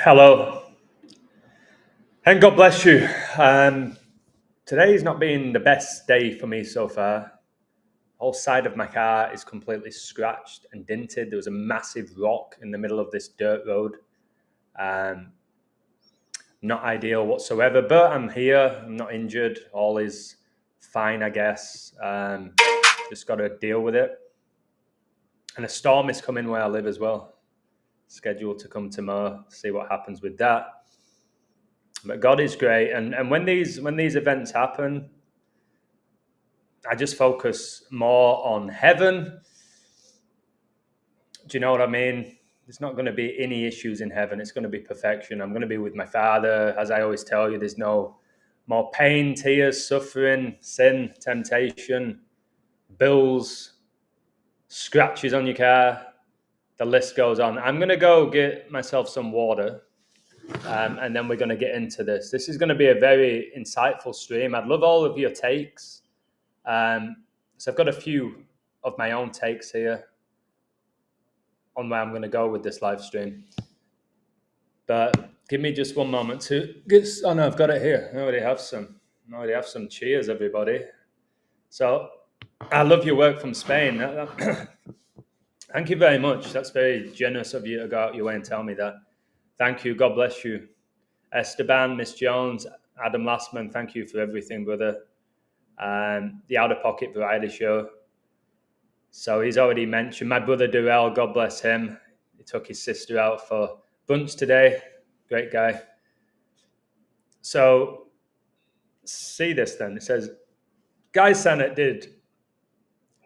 Hello, and God bless you. Today's not been the best day for me so far. Whole side of my car is completely scratched and dented. There was a massive rock in the middle of this dirt road. Um, Not ideal whatsoever, but I'm here. I'm not injured. All is fine, I guess. Just got to deal with it. And a storm is coming where I live as well. Scheduled to come tomorrow. See what happens with that. But God is great, and when these events happen, I just focus more on heaven. Do you know what I mean? There's not going to be any issues in heaven. It's going to be perfection. I'm going to be with my Father. As I always tell you, there's no more pain, tears, suffering, sin, temptation, bills, scratches on your car. The list goes on. I'm going to go get myself some water. And then we're going to get into this. This is going to be a very insightful stream. I'd love all of your takes. So I've got a few of my own takes here on where I'm going to go with this live stream. But give me just one moment to get. Oh no, I've got it here. I already have some. Cheers, everybody. So I love your work from Spain. Thank you very much. That's very generous of you to go out your way and tell me that. Thank you. God bless you. Esteban, Miss Jones, Adam Lastman, thank you for everything, brother. The Out of Pocket Variety Show. So he's already mentioned my brother Durrell, God bless him. He took his sister out for brunch today. Great guy. So see this then. It says, Guy Cenat did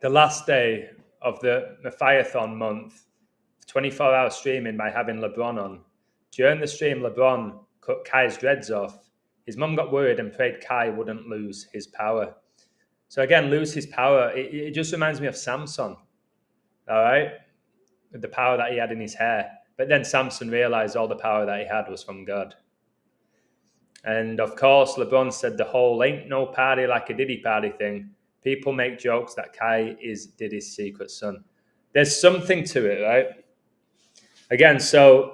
the last day of the Mathiathon month, 24-hour streaming by having LeBron on. During the stream, LeBron cut Kai's dreads off. His mum got worried and prayed Kai wouldn't lose his power. So again, lose his power. It just reminds me of Samson, all right? With the power that he had in his hair. But then Samson realized all the power that he had was from God. And of course, LeBron said the whole ain't no party like a Diddy party thing. People make jokes that Kai is Diddy's secret son. There's something to it, right? Again, so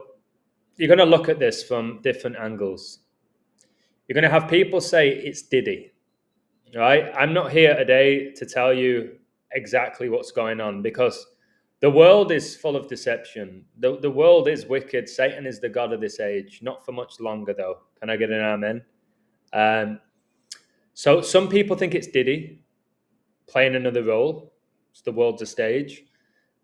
you're going to look at this from different angles. You're going to have people say it's Diddy, right? I'm not here today to tell you exactly what's going on because the world is full of deception. The world is wicked. Satan is the god of this age. Not for much longer, though. Can I get an amen? So some people think it's Diddy playing another role. It's the world's a stage.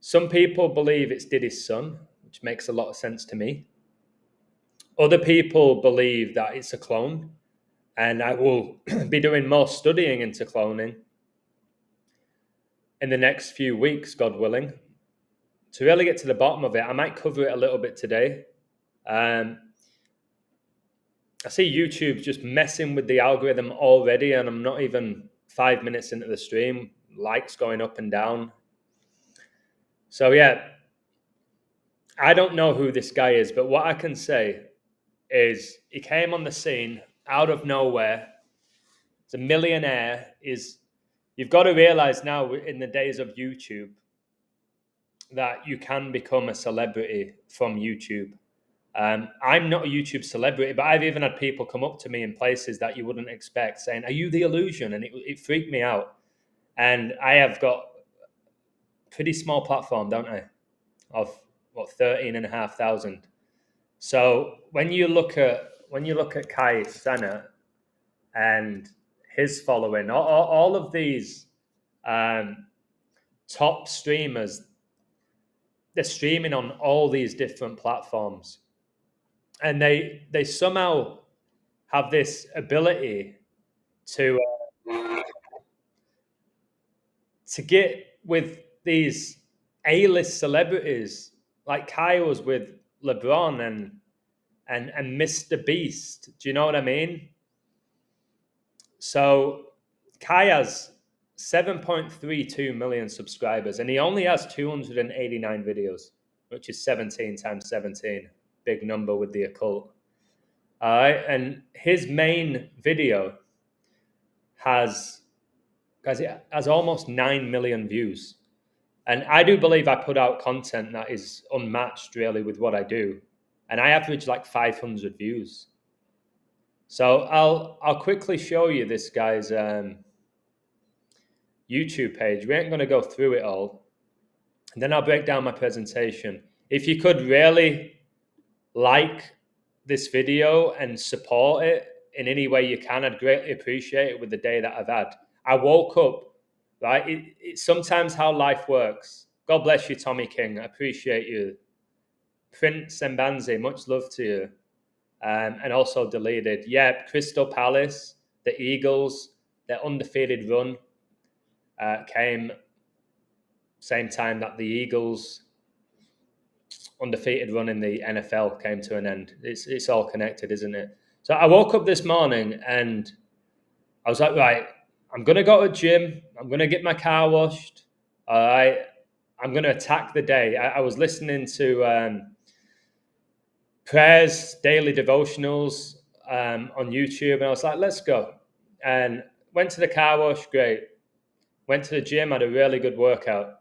Some people believe it's Diddy's son, which makes a lot of sense to me. Other people believe that it's a clone, and I will be doing more studying into cloning in the next few weeks, God willing, to really get to the bottom of it. I might cover it a little bit today. I see YouTube just messing with the algorithm already, and I'm not even 5 minutes into the stream. Likes going up and down. So yeah, I don't know who this guy is, but what I can say is he came on the scene out of nowhere. He's a millionaire. You've got to realize now in the days of YouTube that you can become a celebrity from YouTube. I'm not a YouTube celebrity, but I've even had people come up to me in places that you wouldn't expect saying, "Are you the illusion?" And it freaked me out. And I have got a pretty small platform, don't I? Of 13,500. So when you look at Kai Cenat and his following, all of these top streamers, they're streaming on all these different platforms, and they somehow have this ability to get with these A-list celebrities, like Kai was with LeBron and Mr. Beast. Do you know what I mean? So Kai has 7.32 million subscribers, and he only has 289 videos, which is 17 times 17. Big number with the occult. All right, and his main video has almost 9 million views. And I do believe I put out content that is unmatched, really, with what I do. and I average like 500 views. So I'll quickly show you this guy's YouTube page. We ain't going to go through it all. And then I'll break down my presentation. If you could really like this video and support it in any way you can, I'd greatly appreciate it with the day that I've had. I woke up, right? It's sometimes how life works. God bless you, Tommy King. I appreciate you. Prince Mbanzi, much love to you. And also deleted. Yeah, Crystal Palace, the Eagles, their undefeated run came same time that the Eagles' undefeated run in the NFL came to an end. It's all connected, isn't it? So I woke up this morning and I was like, right, I'm going to go to the gym. I'm going to get my car washed. All right. I'm going to attack the day. I was listening to prayers, daily devotionals on YouTube, and I was like, let's go. And went to the car wash, great. Went to the gym, had a really good workout.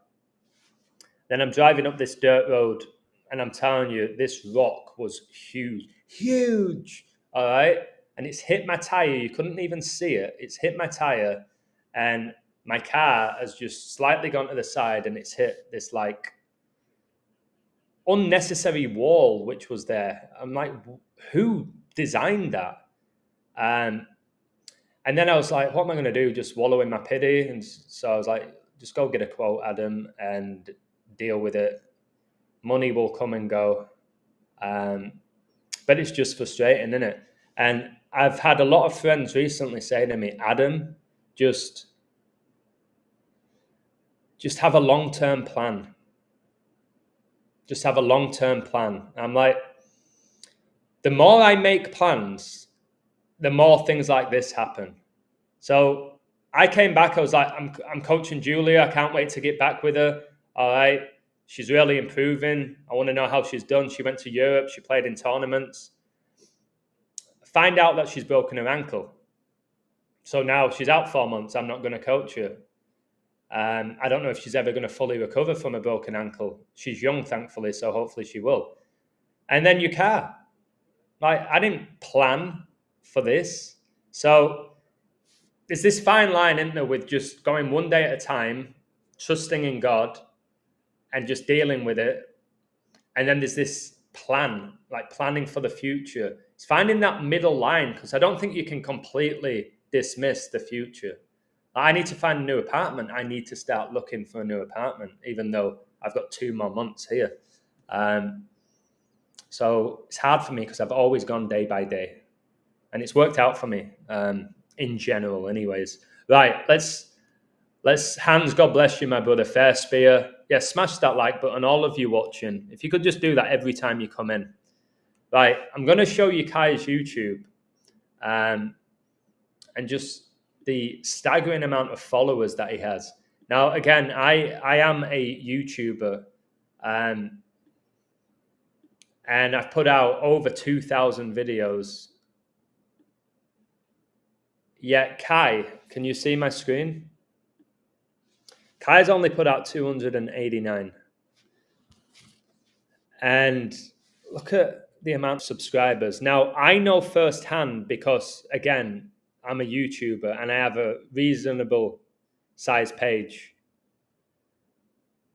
Then I'm driving up this dirt road, and I'm telling you, this rock was huge, all right? And it's hit my tire. You couldn't even see it. It's hit my tire, and my car has just slightly gone to the side, and it's hit this, like, unnecessary wall which was there. I'm like, who designed that? And then I was like, what am I going to do? Just wallow in my pity? And so I was like, just go get a quote, Adam, and deal with it. Money will come and go. But it's just frustrating, isn't it? And I've had a lot of friends recently say to me, Adam, just have a long-term plan. Just have a long-term plan. I'm like, the more I make plans, the more things like this happen. So I came back, I was like, I'm coaching Julia. I can't wait to get back with her. All right. She's really improving. I want to know how she's done. She went to Europe. She played in tournaments. Find out that she's broken her ankle. So now she's out 4 months. I'm not going to coach her. I don't know if she's ever going to fully recover from a broken ankle. She's young, thankfully, so hopefully she will. And then your car. Like, I didn't plan for this. So there's this fine line, isn't there, with just going one day at a time, trusting in God, and just dealing with it. And then there's this plan, like planning for the future. It's finding that middle line, because I don't think you can completely dismiss the future. I need to find a new apartment. I need to start looking for a new apartment, even though I've got 2 more months here. So it's hard for me because I've always gone day by day. And it's worked out for me in general anyways. Right, let's Hans, God bless you, my brother. Fair Spear. Yeah, smash that like button, all of you watching. If you could just do that every time you come in. Right, I'm going to show you Kai's YouTube. And just the staggering amount of followers that he has. Now, again, I am a YouTuber. And I've put out over 2,000 videos. Yet Kai, can you see my screen? Kai's only put out 289. And look at the amount of subscribers. Now, I know firsthand because, again, I'm a YouTuber and I have a reasonable size page.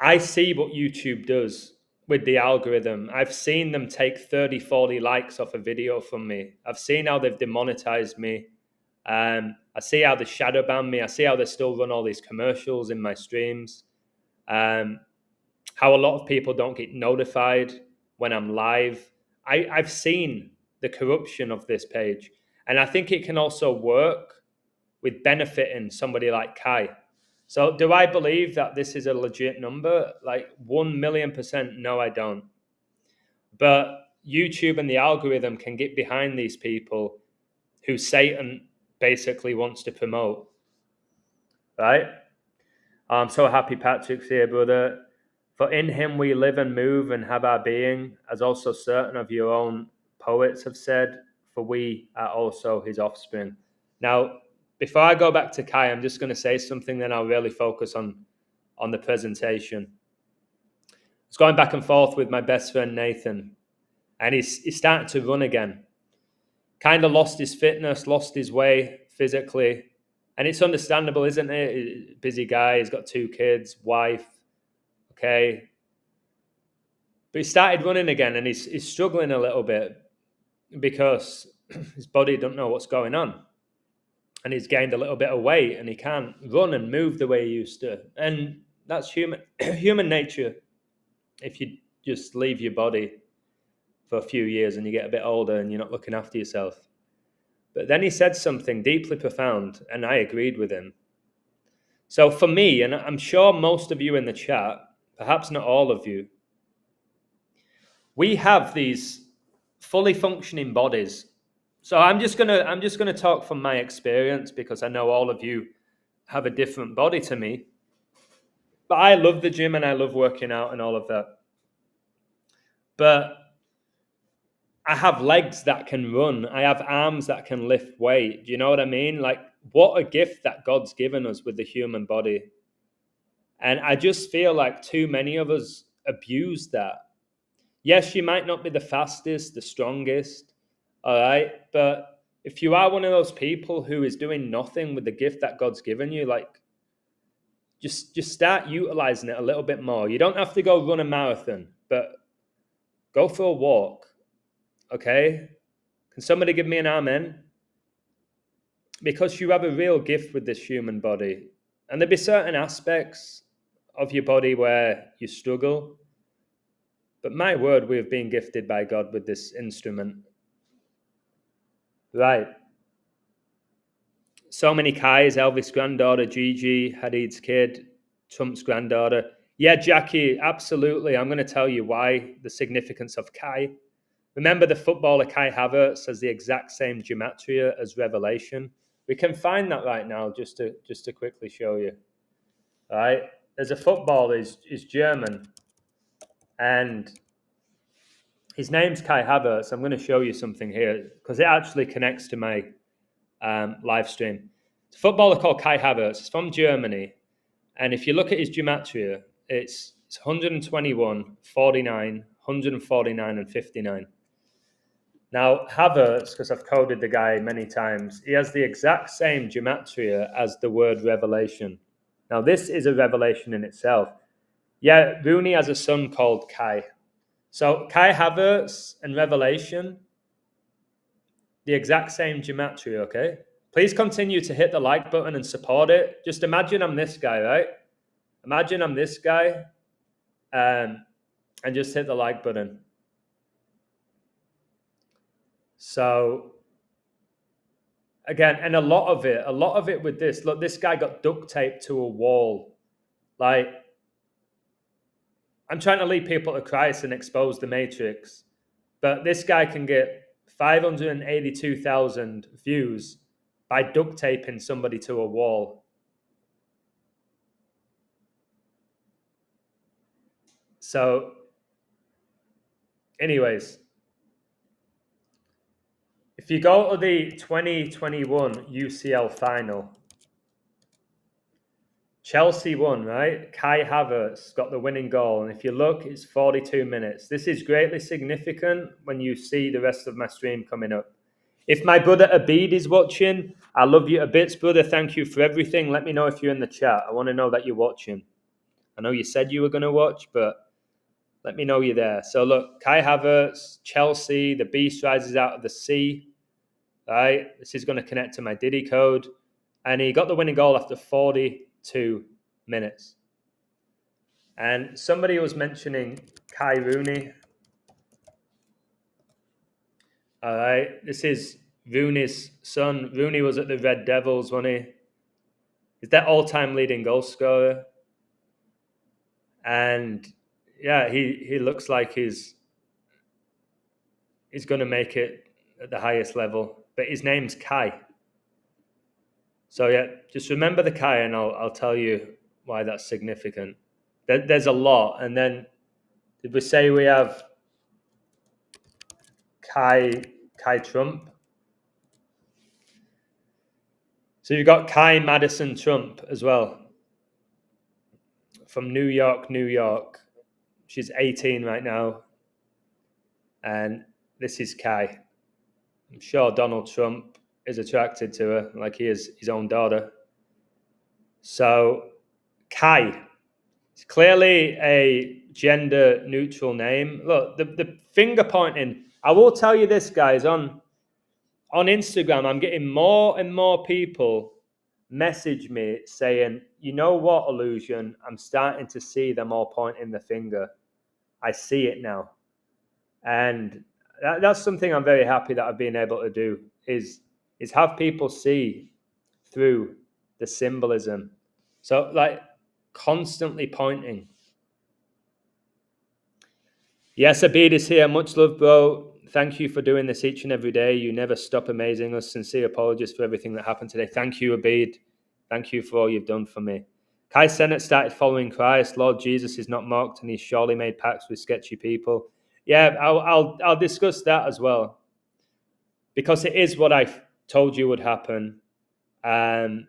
I see what YouTube does with the algorithm. I've seen them take 30, 40 likes off a video from me. I've seen how they've demonetized me. I see how they shadow ban me. I see how they still run all these commercials in my streams. How a lot of people don't get notified when I'm live. I've seen the corruption of this page. And I think it can also work with benefiting somebody like Kai. So do I believe that this is a legit number? Like 1,000,000%? No, I don't. But YouTube and the algorithm can get behind these people who Satan basically wants to promote. Right? I'm so happy Patrick's here, brother. For in him we live and move and have our being, as also certain of your own poets have said, for we are also his offspring. Now, before I go back to Kai, I'm just going to say something, then I'll really focus on the presentation. I was going back and forth with my best friend Nathan, and he's starting to run again. Kind of lost his fitness, lost his way physically. And it's understandable, isn't it? Busy guy, he's got 2 kids, wife, okay. But he started running again, and he's struggling a little bit because his body don't know what's going on. And he's gained a little bit of weight, and he can't run and move the way he used to. And that's human nature. If you just leave your body for a few years and you get a bit older and you're not looking after yourself. But then he said something deeply profound, and I agreed with him. So for me, and I'm sure most of you in the chat, perhaps not all of you, we have these fully functioning bodies. So I'm just gonna talk from my experience, because I know all of you have a different body to me. But I love the gym and I love working out and all of that. But I have legs that can run. I have arms that can lift weight. Do you know what I mean? Like, what a gift that God's given us with the human body. And I just feel like too many of us abuse that. Yes, you might not be the fastest, the strongest, all right? But if you are one of those people who is doing nothing with the gift that God's given you, like, just start utilizing it a little bit more. You don't have to go run a marathon, but go for a walk, okay? Can somebody give me an amen? Because you have a real gift with this human body. And there'll be certain aspects of your body where you struggle. But my word, we have been gifted by God with this instrument. Right. So many Kais, Elvis' granddaughter, Gigi, Hadid's kid, Trump's granddaughter. Yeah, Jackie, absolutely. I'm going to tell you why, the significance of Kai. Remember, the footballer Kai Havertz has the exact same gematria as Revelation. We can find that right now, just to quickly show you. All right, there's a footballer, he's German, and his name's Kai Havertz. I'm going to show you something here because it actually connects to my live stream. It's a footballer called Kai Havertz. He's from Germany, and if you look at his gematria, it's 121, 49, 149, and 59. Now, Havertz, because I've coded the guy many times, he has the exact same gematria as the word revelation. Now, this is a revelation in itself. Yeah, Rooney has a son called Kai. So, Kai Havertz and Revelation, the exact same gematria, okay? Please continue to hit the like button and support it. Just imagine I'm this guy, right? Imagine I'm this guy, and just hit the like button. So, again, and a lot of it with this, look, this guy got duct taped to a wall. Like, I'm trying to lead people to Christ and expose the matrix, but this guy can get 582,000 views by duct taping somebody to a wall. So, anyways, if you go to the 2021 UCL final, Chelsea won, right? Kai Havertz got the winning goal. And if you look, it's 42 minutes. This is greatly significant when you see the rest of my stream coming up. If my brother Abid is watching, I love you a bit, brother. Thank you for everything. Let me know if you're in the chat. I want to know that you're watching. I know you said you were going to watch, but let me know you're there. So look, Kai Havertz, Chelsea, the beast rises out of the sea. Right? This is going to connect to my Diddy code. And he got the winning goal after 42 minutes. And somebody was mentioning Kai Rooney. All right. This is Rooney's son. Rooney was at the Red Devils, wasn't he? He's their all-time leading goal scorer. And yeah, he looks like he's going to make it at the highest level. But his name's Kai. So yeah, just remember the Kai, and I'll tell you why that's significant. There's a lot. And then did we say we have Kai Trump? So you've got Kai Madison Trump as well, from New York, New York. She's 18 right now. And this is Kai. I'm sure Donald Trump is attracted to her like he is his own daughter. So Kai, it's clearly a gender neutral name. Look, the finger pointing. I will tell you this, guys, on Instagram, I'm getting more and more people message me saying, you know what, Illusion, I'm starting to see them all pointing the finger. I see it now. And that's something I'm very happy that I've been able to do, is have people see through the symbolism. So, like, constantly pointing. Yes, Abid is here. Much love, bro. Thank you for doing this each and every day. You never stop amazing us. Sincere apologies for everything that happened today. Thank you, Abid. Thank you for all you've done for me. Kai Cenat started following Christ. Lord Jesus is not mocked, and he's surely made pacts with sketchy people. Yeah, I'll discuss that as well, because it is what I told you would happen, that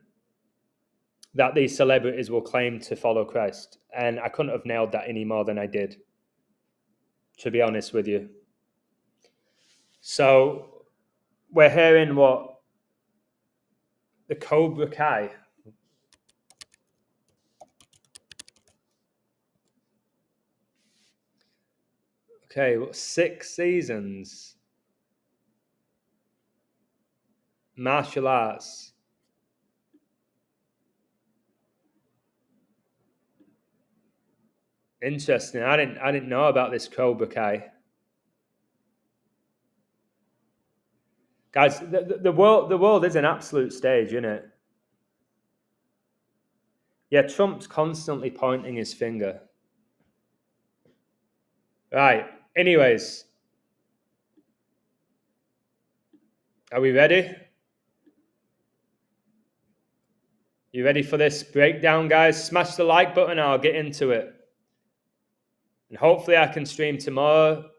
these celebrities will claim to follow Christ, and I couldn't have nailed that any more than I did, to be honest with you. So we're hearing what the Cobra Kai. Okay, 6 seasons. Martial arts. Interesting. I didn't know about this Cobra Kai. Guys, the world is an absolute stage, isn't it? Yeah, Trump's constantly pointing his finger. Right. Anyways, are we ready? You ready for this breakdown, guys? Smash the like button and I'll get into it. And hopefully I can stream tomorrow,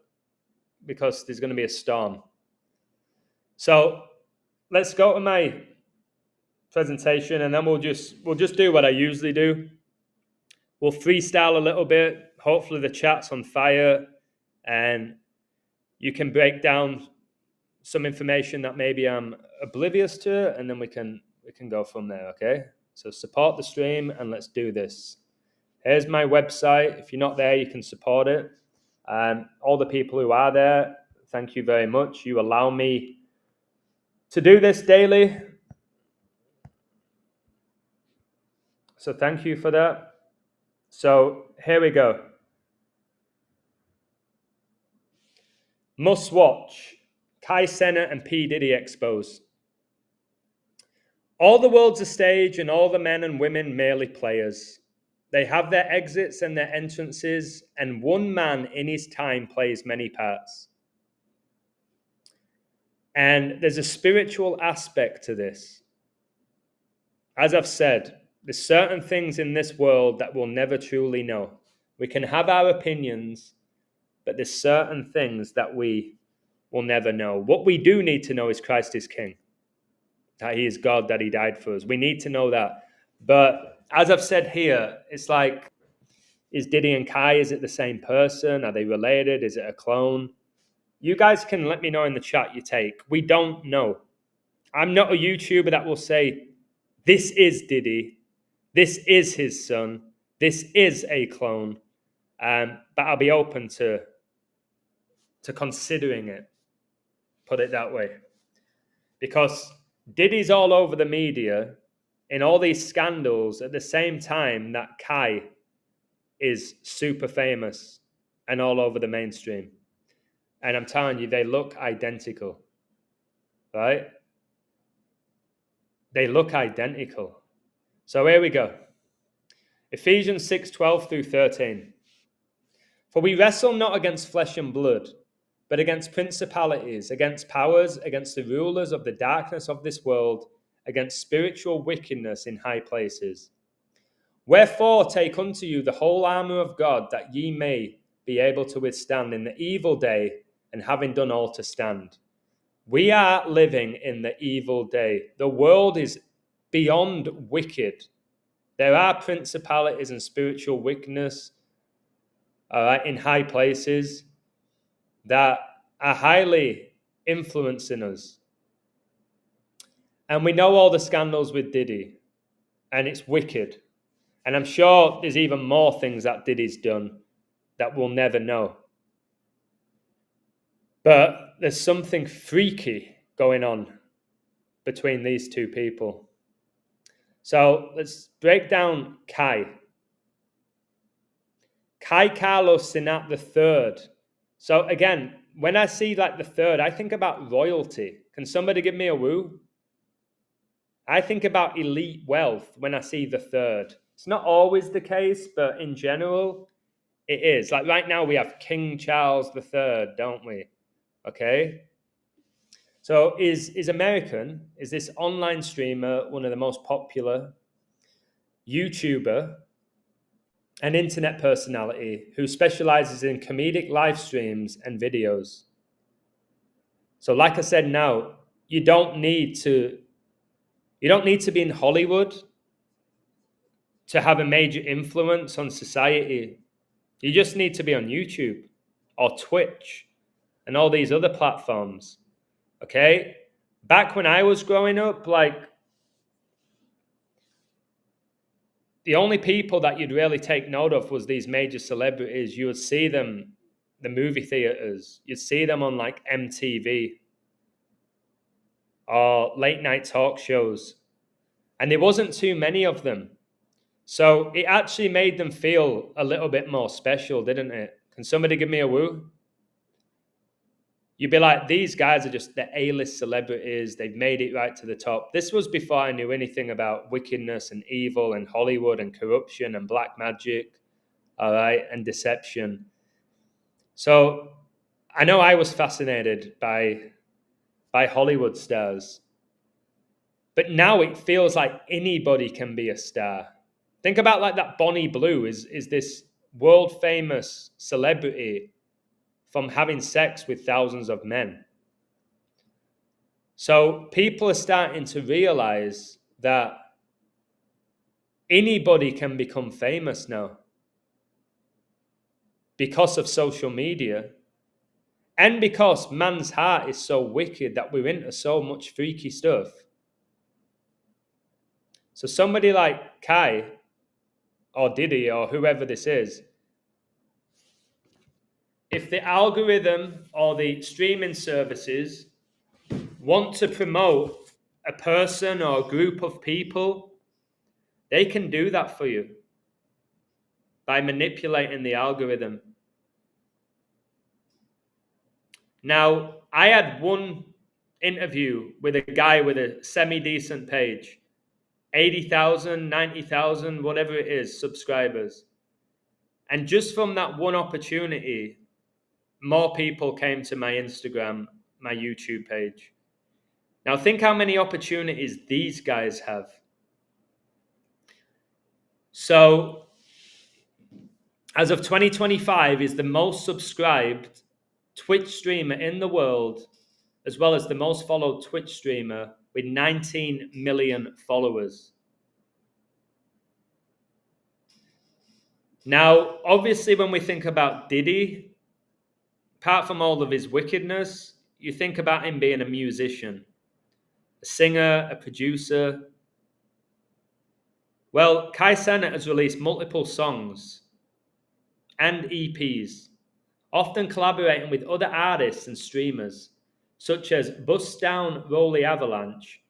because there's going to be a storm. So let's go to my presentation, and then we'll just do what I usually do. We'll freestyle a little bit. Hopefully the chat's on fire, and you can break down some information that maybe I'm oblivious to, and then we can go from there. Okay, so support the stream and let's do this. Here's my website. If you're not there, you can support it. All the people who are there, thank you very much. You allow me to do this daily, so thank you for that. So here we go. Must watch. Kai Cenat and P. Diddy exposed. All the world's a stage, and all the men and women merely players. They have their exits and their entrances, and one man in his time plays many parts. And there's a spiritual aspect to this. As I've said, there's certain things in this world that we'll never truly know. We can have our opinions, but there's certain things that we will never know. What we do need to know is Christ is King, that he is God, that he died for us. We need to know that. But as I've said here, it's like, is Diddy and Kai, is it the same person? Are they related? Is it a clone? You guys can let me know in the chat your take. We don't know. I'm not a YouTuber that will say, this is Diddy, this is his son, this is a clone. But I'll be open to considering it, put it that way. Because Diddy's all over the media in all these scandals at the same time that Kai is super famous and all over the mainstream. And I'm telling you, they look identical, right? They look identical. So here we go. Ephesians 6:12 through 13. For we wrestle not against flesh and blood, but against principalities, against powers, against the rulers of the darkness of this world, against spiritual wickedness in high places. Wherefore take unto you the whole armour of God, that ye may be able to withstand in the evil day, and having done all to stand. We are living in the evil day. The world is beyond wicked. There are principalities and spiritual wickedness in high places that are highly influencing us. And we know all the scandals with Diddy, and it's wicked. And I'm sure there's even more things that Diddy's done that we'll never know. But there's something freaky going on between these two people. So let's break down Kai. Kai Carlos Cenat the third. So again, when I see like the third, I think about royalty. Can somebody give me a woo? I think about elite wealth when I see the third. It's not always the case, but in general, it is. Like right now, we have King Charles the third, don't we? Okay. So is American, is this online streamer one of the most popular YouTuber and internet personality who specializes in comedic live streams and videos. So like I said now, you don't need to be in Hollywood to have a major influence on society. You just need to be on YouTube or Twitch and all these other platforms. Okay? Back when I was growing up, like the only people that you'd really take note of was these major celebrities. You would see them, the movie theaters. You'd see them on like MTV or late night talk shows. And there wasn't too many of them. So it actually made them feel a little bit more special, didn't it? Can somebody give me a woo? You'd be like, these guys are just the A-list celebrities. They've made it right to the top. This was before I knew anything about wickedness and evil and Hollywood and corruption and black magic, all right, and deception. So I know I was fascinated by Hollywood stars. But now it feels like anybody can be a star. Think about like that Bonnie Blue is this world famous celebrity from having sex with thousands of men. So people are starting to realize that anybody can become famous now because of social media and because man's heart is so wicked that we're into so much freaky stuff. So somebody like Kai or Diddy or whoever this is, if the algorithm or the streaming services want to promote a person or a group of people, they can do that for you by manipulating the algorithm. Now, I had one interview with a guy with a semi-decent page, 80,000, 90,000, whatever it is, subscribers. And just from that one opportunity, more people came to my Instagram, my YouTube page. Now think how many opportunities these guys have. So as of 2025 is the most subscribed Twitch streamer in the world, as well as the most followed Twitch streamer with 19 million followers. Now, obviously, when we think about Diddy, apart from all of his wickedness, you think about him being a musician, a singer, a producer. Well, Kai Cenat has released multiple songs and EPs, often collaborating with other artists and streamers, such as Bust Down Rolly Avalanche,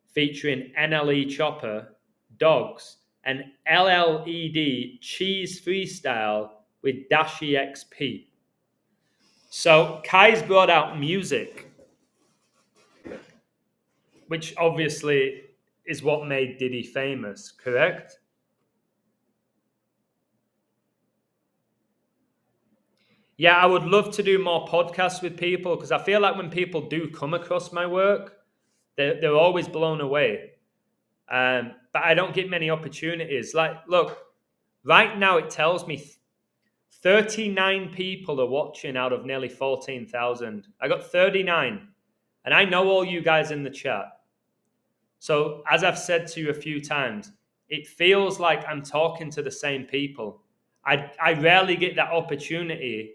featuring NLE Chopper, Dogs, and LLED Cheese Freestyle with Dashi XP. So Kai's brought out music, which obviously is what made Diddy famous, correct? Yeah, I would love to do more podcasts with people because I feel like when people do come across my work, they're always blown away. But I don't get many opportunities. Like, look, right now it tells me 39 people are watching out of nearly 14,000. I got 39. And I know all you guys in the chat. So as I've said to you a few times, it feels like I'm talking to the same people. I rarely get that opportunity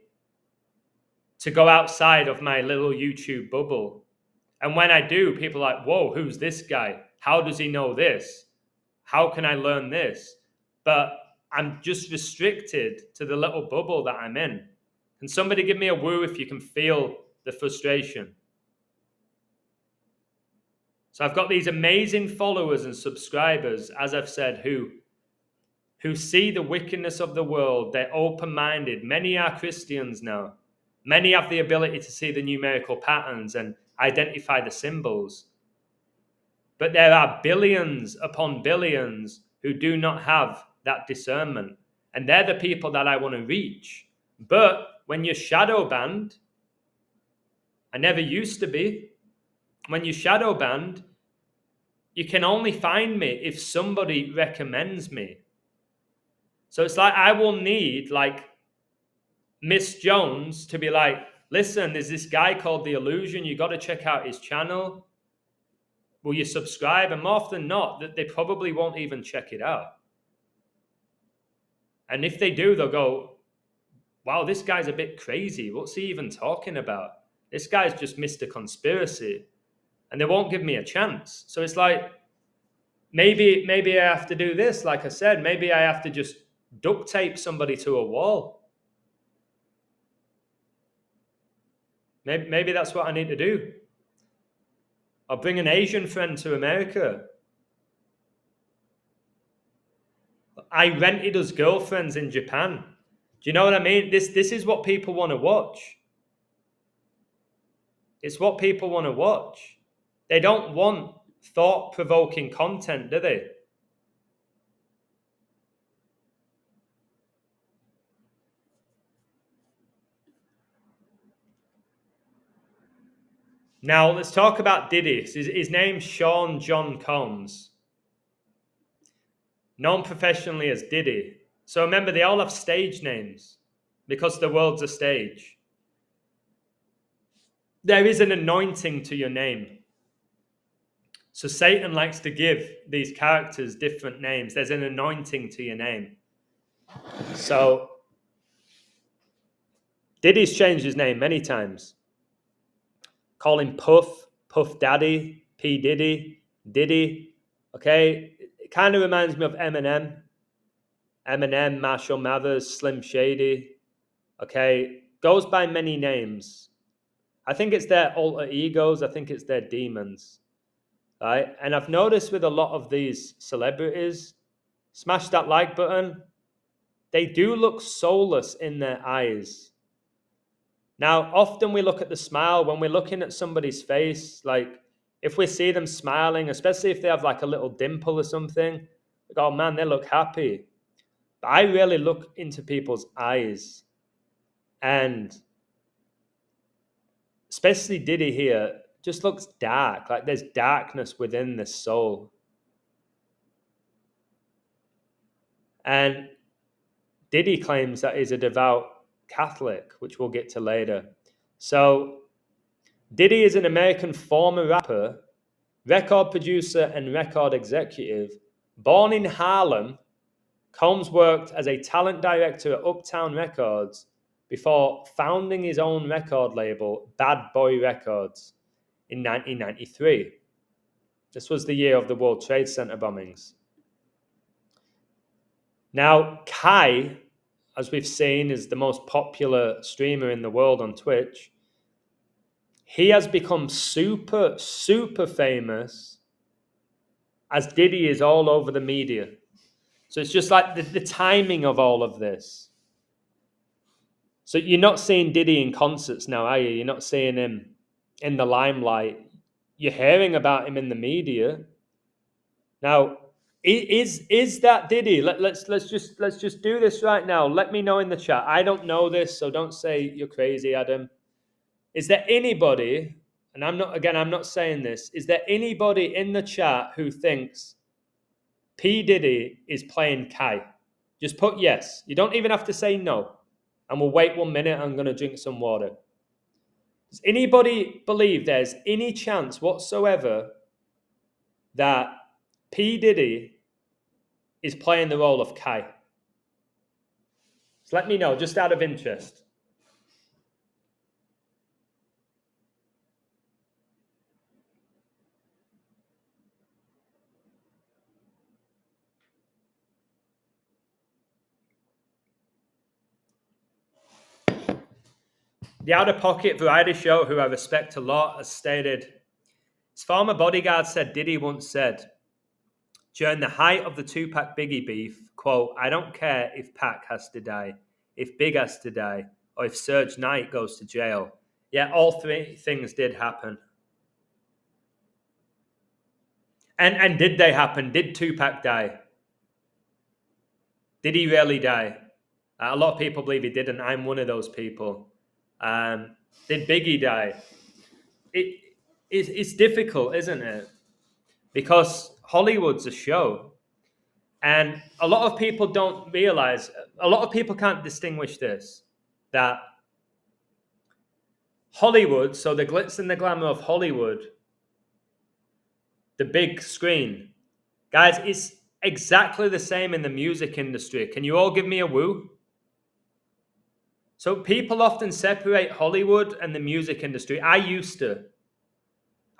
to go outside of my little YouTube bubble. And when I do, people are like, whoa, who's this guy? How does he know this? How can I learn this? But I'm just restricted to the little bubble that I'm in. Can somebody give me a woo if you can feel the frustration? So I've got these amazing followers and subscribers, as I've said, who see the wickedness of the world. They're open-minded. Many are Christians now. Many have the ability to see the numerical patterns and identify the symbols. But there are billions upon billions who do not have that discernment. And they're the people that I want to reach. But when you're shadow banned, I never used to be. When you're shadow banned, you can only find me if somebody recommends me. So it's like I will need like Miss Jones to be like, listen, there's this guy called The Illusion. You got to check out his channel. Will you subscribe? And more often than not, that they probably won't even check it out. And if they do, they'll go, wow, this guy's a bit crazy. What's he even talking about? This guy's just Mr. Conspiracy. And they won't give me a chance. So it's like, maybe I have to do this. Like I said, maybe I have to just duct tape somebody to a wall. Maybe that's what I need to do. Or bring an Asian friend to America. I rented us girlfriends in Japan. Do you know what I mean? This is what people want to watch. It's what people want to watch. They don't want thought-provoking content, do they? Now, let's talk about Diddy. His name's Sean John Combs. Known professionally as Diddy. So remember, they all have stage names because the world's a stage. There is an anointing to your name. So Satan likes to give these characters different names. There's an anointing to your name. So Diddy's changed his name many times. Call him Puff, Puff Daddy, P. Diddy, Diddy. Okay, it kind of reminds me of Eminem, Marshall Mathers, Slim Shady. Okay, goes by many names. I think it's their alter egos. I think it's their demons. Right? And I've noticed with a lot of these celebrities, smash that like button, they do look soulless in their eyes. Now, often we look at the smile when we're looking at somebody's face, like if we see them smiling, especially if they have like a little dimple or something, we go, oh man, they look happy. But I really look into people's eyes. And especially Diddy here, just looks dark, like there's darkness within this soul. And Diddy claims that he's a devout Catholic, which we'll get to later. So Diddy is an American former rapper, record producer, and record executive. Born in Harlem, Combs worked as a talent director at Uptown Records before founding his own record label, Bad Boy Records, in 1993. This was the year of the World Trade Center bombings. Now, Kai, as we've seen, is the most popular streamer in the world on Twitch. He has become super, super famous as Diddy is all over the media. So it's just like the timing of all of this. So you're not seeing Diddy in concerts now, are you? You're not seeing him in the limelight. You're hearing about him in the media. Now, is that Diddy? Let's just do this right now. Let me know in the chat. I don't know this, so don't say you're crazy, Adam. Is there anybody, and I'm not saying this, is there anybody in the chat who thinks P. Diddy is playing Kai? Just put yes. You don't even have to say no. And we'll wait 1 minute. I'm going to drink some water. Does anybody believe there's any chance whatsoever that P. Diddy is playing the role of Kai? So let me know, just out of interest. The Out of Pocket variety show, who I respect a lot, has stated, his former bodyguard said Diddy once said, during the height of the Tupac Biggie beef, quote, "I don't care if Pac has to die, if Big has to die, or if Serge Knight goes to jail." Yeah, all three things did happen. And did they happen? Did Tupac die? Did he really die? A lot of people believe he didn't. I'm one of those people. Did Biggie die? It's difficult, isn't it? Because Hollywood's a show. And a lot of people don't realize, a lot of people can't distinguish this, that Hollywood, so the glitz and the glamour of Hollywood, the big screen, guys, it's exactly the same in the music industry. Can you all give me a woo? So people often separate Hollywood and the music industry. I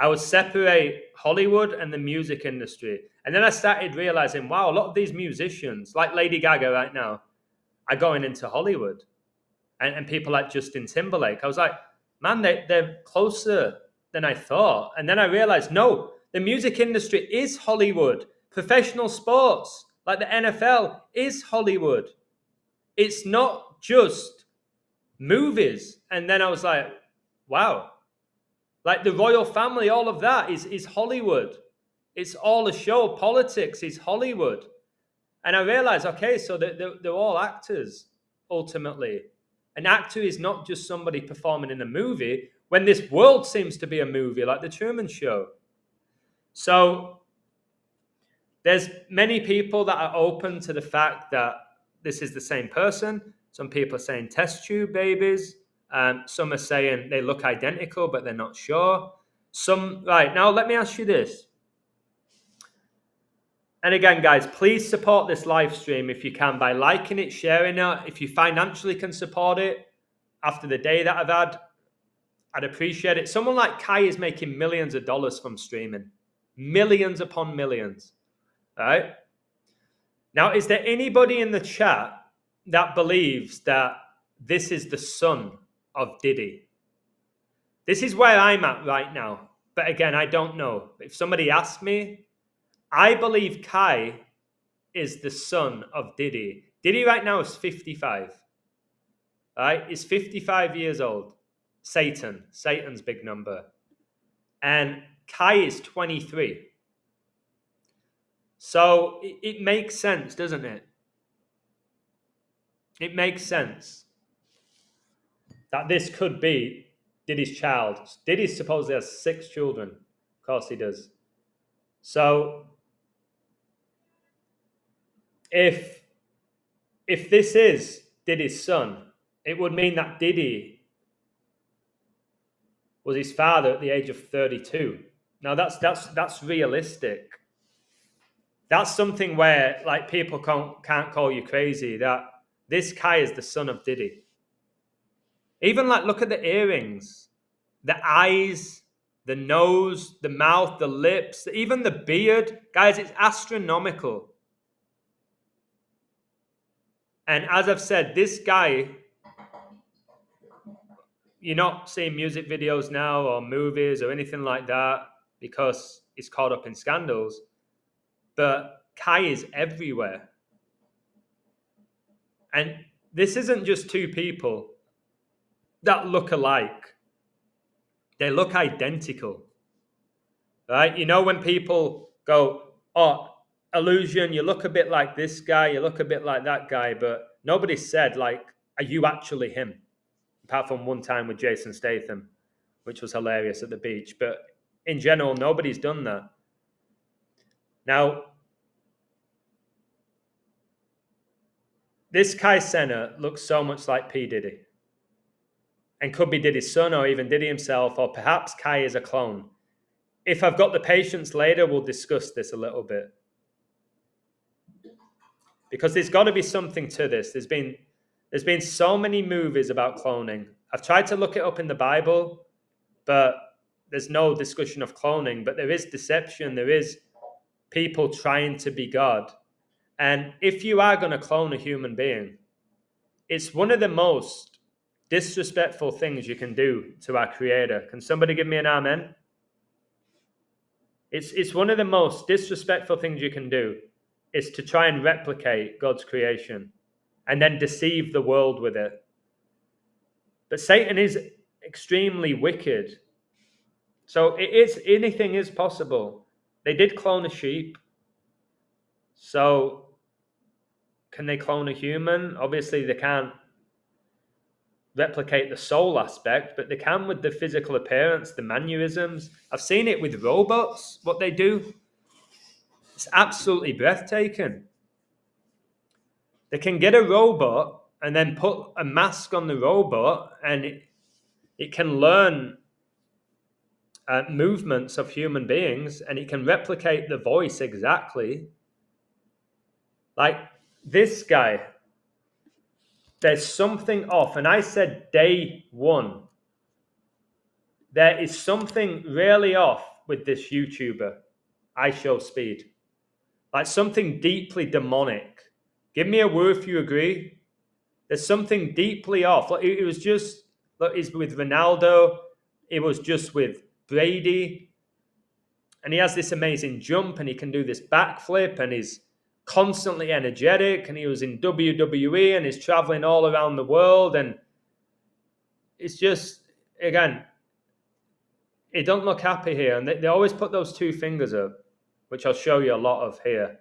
would separate Hollywood and the music industry. And then I started realizing, wow, a lot of these musicians, like Lady Gaga right now, are going into Hollywood. And people like Justin Timberlake. I was like, man, they're closer than I thought. And then I realized, no, the music industry is Hollywood. Professional sports, like the NFL, is Hollywood. It's not just movies. And then I was like, wow. Like the royal family, all of that is Hollywood. It's all a show. Politics is Hollywood. And I realized, okay, so they're all actors, ultimately. An actor is not just somebody performing in a movie when this world seems to be a movie, like The Truman Show. So there's many people that are open to the fact that this is the same person. Some people are saying test tube babies. Some are saying they look identical, but they're not sure. Right, now let me ask you this. And again, guys, please support this live stream if you can by liking it, sharing it. If you financially can support it after the day that I've had, I'd appreciate it. Someone like Kai is making millions of dollars from streaming. Millions upon millions. All right? Now, is there anybody in the chat that believes that this is the son of Diddy? This is where I'm at right now. But again, I don't know. If somebody asks me, I believe Kai is the son of Diddy. Diddy right now is 55. Right? He's 55 years old. Satan's big number. And Kai is 23. So it makes sense, doesn't it? It makes sense that this could be Diddy's child. Diddy supposedly has 6 children. Of course he does. So if this is Diddy's son, it would mean that Diddy was his father at the age of 32. Now that's realistic. That's something where like people can't call you crazy, that this Kai is the son of Diddy. Even like look at the earrings, the eyes, the nose, the mouth, the lips, even the beard. Guys, it's astronomical. And as I've said, this guy, you're not seeing music videos now or movies or anything like that because he's caught up in scandals. But Kai is everywhere. And this isn't just two people that look alike. They look identical. Right? You know when people go, oh, illusion, you look a bit like this guy, you look a bit like that guy, but nobody said, like, are you actually him? Apart from one time with Jason Statham, which was hilarious at the beach. But in general, nobody's done that. Now, this Kai Cenat looks so much like P. Diddy. And could be Diddy's son or even Diddy himself, or perhaps Kai is a clone. If I've got the patience later, we'll discuss this a little bit. Because there's got to be something to this. There's been so many movies about cloning. I've tried to look it up in the Bible, but there's no discussion of cloning. But there is deception. There is people trying to be God. And if you are going to clone a human being, it's one of the most disrespectful things you can do to our Creator. Can somebody give me an amen? It's one of the most disrespectful things you can do is to try and replicate God's creation and then deceive the world with it. But Satan is extremely wicked. So anything is possible. They did clone a sheep. So can they clone a human? Obviously they can't replicate the soul aspect, but they can with the physical appearance, the mannerisms. I've seen it with robots, what they do. It's absolutely breathtaking. They can get a robot and then put a mask on the robot, and it can learn movements of human beings, and it can replicate the voice exactly. Like this guy, there's something off. And I said day one, there is something really off with this YouTuber, I Show Speed. Like something deeply demonic. Give me a word if you agree. There's something deeply off. Like it was just, look, it's with Ronaldo. It was just with Brady. And he has this amazing jump and he can do this backflip and he's constantly energetic, and he was in WWE and he's traveling all around the world, and it's just, again, it don't look happy here. And they always put those two fingers up, which I'll show you a lot of here.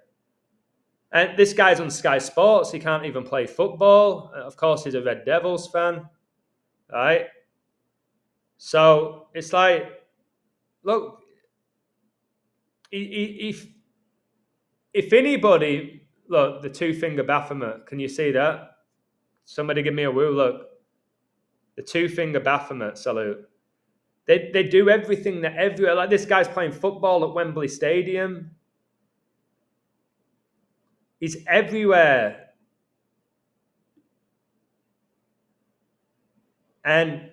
And this guy's on Sky Sports. He can't even play football. Of course, he's a Red Devils fan, right? So it's like, look, if anybody, look, the two-finger Baphomet, can you see that? Somebody give me a woo, look. The two-finger Baphomet salute. They do everything that everywhere. Like this guy's playing football at Wembley Stadium. He's everywhere. And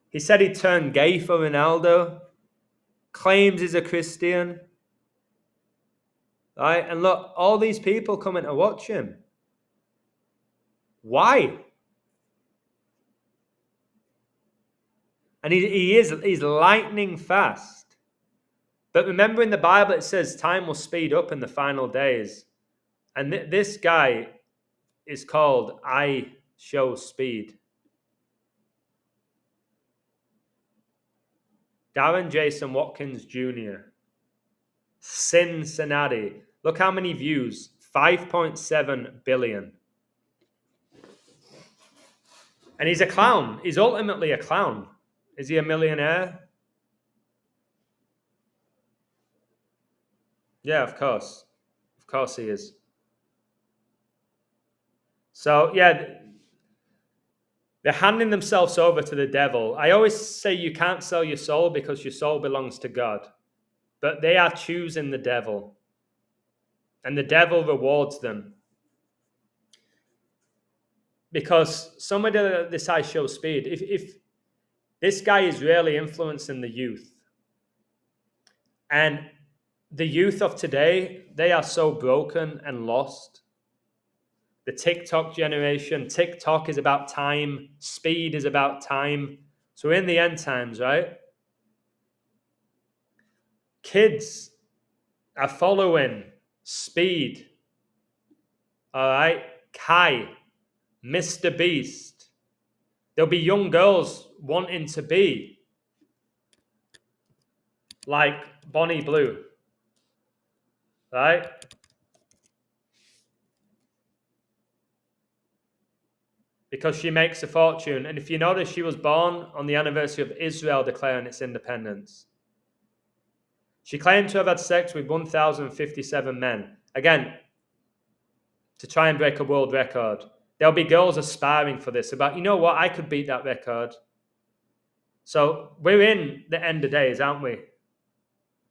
he said he turned gay for Ronaldo. Claims he's a Christian. Right? And look, all these people coming to watch him. Why? And he's lightning fast. But remember in the Bible it says time will speed up in the final days. And this guy is called I Show Speed. Darren Jason Watkins Jr. Cincinnati. Look how many views. 5.7 billion. And he's a clown. He's ultimately a clown. Is he a millionaire? Yeah, of course. Of course he is. So, yeah, they're handing themselves over to the devil. I always say you can't sell your soul because your soul belongs to God. But they are choosing the devil. And the devil rewards them. Because somebody like this I Show Speed, if this guy is really influencing the youth. And the youth of today, they are so broken and lost. The TikTok generation, TikTok is about time. Speed is about time. So we're in the end times, right? Kids are following Speed. All right? Kai, Mr. Beast. There'll be young girls wanting to be like Bonnie Blue. Right? Because she makes a fortune. And if you notice, she was born on the anniversary of Israel declaring its independence. She claimed to have had sex with 1,057 men. Again, to try and break a world record. There'll be girls aspiring for this. About, you know what, I could beat that record. So we're in the end of days, aren't we?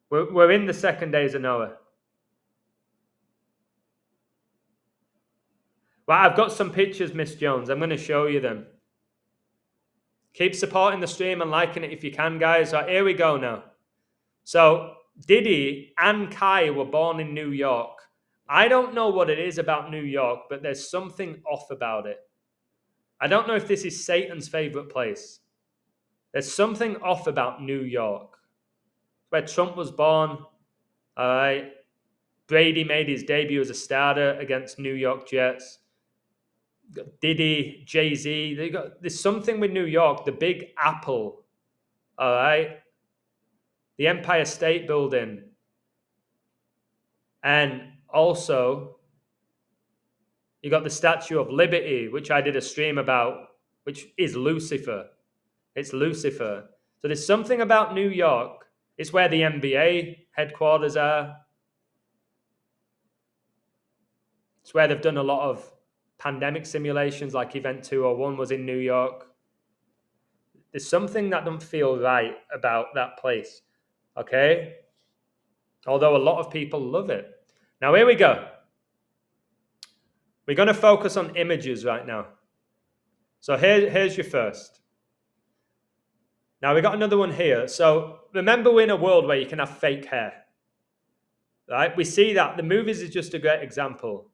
We're in the second days of Noah. Well, I've got some pictures, Miss Jones. I'm going to show you them. Keep supporting the stream and liking it if you can, guys. Right, here we go now. So Diddy and Kai were born in New York. I don't know what it is about New York, but there's something off about it. I don't know if this is Satan's favorite place. There's something off about New York. Where Trump was born, all right? Brady made his debut as a starter against New York Jets. Diddy, Jay-Z, there's something with New York, the Big Apple, all right? The Empire State Building. And also, you got the Statue of Liberty, which I did a stream about, which is Lucifer. It's Lucifer. So there's something about New York. It's where the NBA headquarters are. It's where they've done a lot of pandemic simulations, like Event 201 was in New York. There's something that doesn't feel right about that place, okay? Although a lot of people love it. Now, here we go. We're going to focus on images right now. So here's your first. Now, we got another one here. So remember, we're in a world where you can have fake hair, right? We see that. The movies is just a great example.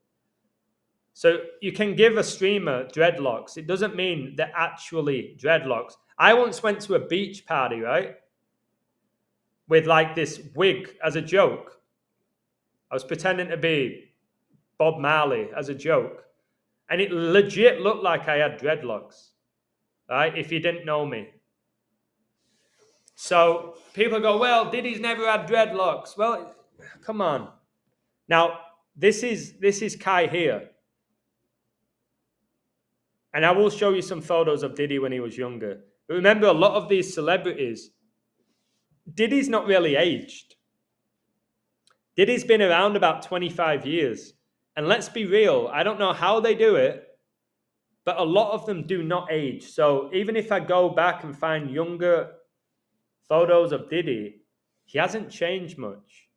So you can give a streamer dreadlocks. It doesn't mean they're actually dreadlocks. I once went to a beach party, right? With like this wig as a joke. I was pretending to be Bob Marley as a joke. And it legit looked like I had dreadlocks, right? If you didn't know me. So people go, well, Diddy's never had dreadlocks. Well, come on. Now, this is Kai here. And I will show you some photos of Diddy when he was younger. But remember, a lot of these celebrities, Diddy's not really aged. Diddy's been around about 25 years. And let's be real, I don't know how they do it, but a lot of them do not age. So even if I go back and find younger photos of Diddy, he hasn't changed much.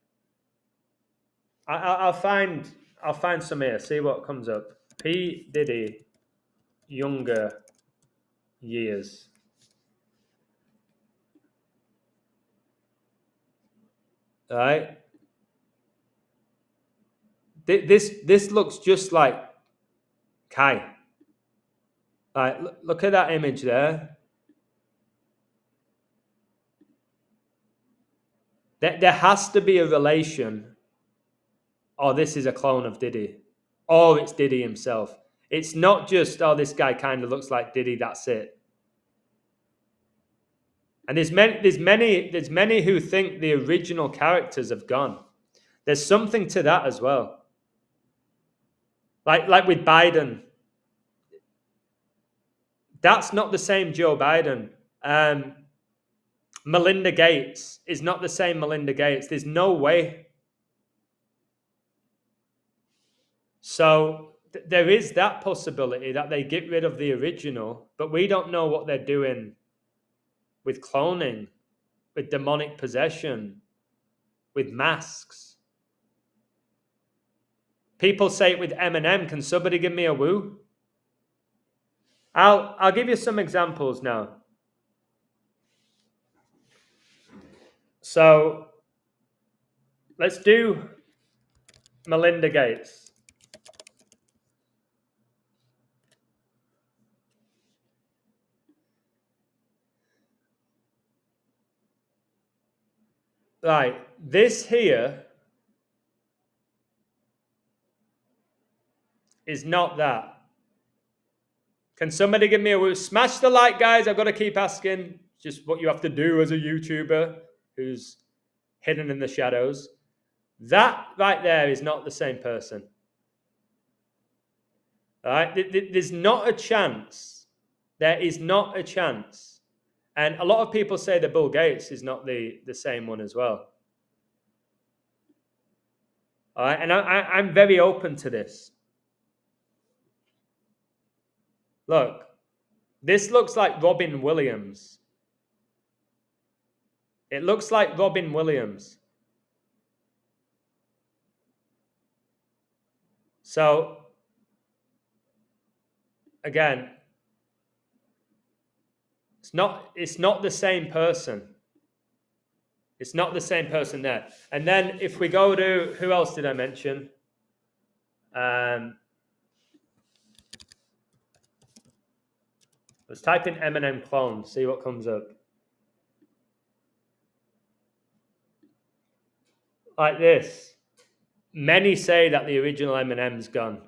I'll find some here, see what comes up. P. Diddy, younger years. All right. This looks just like Kai. All right, look at that image there. There has to be a relation, or this is a clone of Diddy, or it's Diddy himself. It's not just, oh, this guy kind of looks like Diddy, that's it. And there's many who think the original characters have gone. There's something to that as well. Like with Biden. That's not the same Joe Biden. Melinda Gates is not the same Melinda Gates. There's no way. So there is that possibility that they get rid of the original, but we don't know what they're doing with cloning, with demonic possession, with masks. People say it with Eminem. Can somebody give me a woo? I'll give you some examples now. So let's do Melinda Gates. Right, this here is not that. Can somebody give me a woo? Smash the like, guys. I've got to keep asking. Just what you have to do as a YouTuber who's hidden in the shadows. That right there is not the same person. All right? There's not a chance. There is not a chance. And a lot of people say that Bill Gates is not the same one as well. All right? And I'm very open to this. Look, this looks like Robin Williams. It looks like Robin Williams. So, again, it's not the same person. It's not the same person there. And then if we go to, who else did I mention? Let's type in Eminem clone, see what comes up. Like this. Many say that the original Eminem's gone.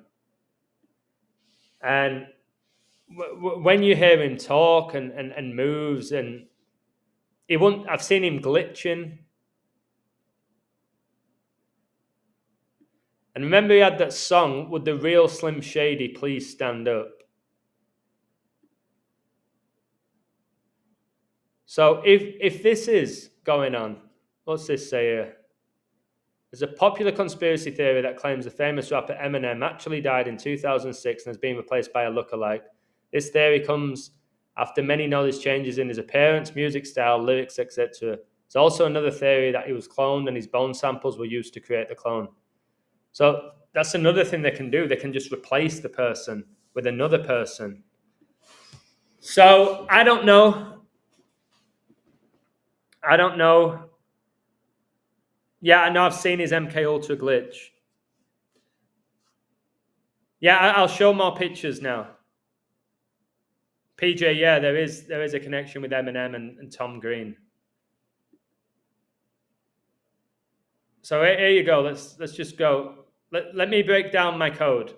And when you hear him talk and moves, and he won't, I've seen him glitching. And remember, he had that song, "Would the real Slim Shady please stand up?" So if this is going on, what's this say here? There's a popular conspiracy theory that claims the famous rapper Eminem actually died in 2006 and has been replaced by a lookalike. This theory comes after many knowledge changes in his appearance, music style, lyrics, etc. There's also another theory that he was cloned and his bone samples were used to create the clone. So that's another thing they can do. They can just replace the person with another person. So I don't know. Yeah, I know I've seen his MK Ultra glitch. Yeah, I'll show more pictures now. PJ, yeah, there is a connection with Eminem and Tom Green. So here you go. Let's just go. Let me break down my code.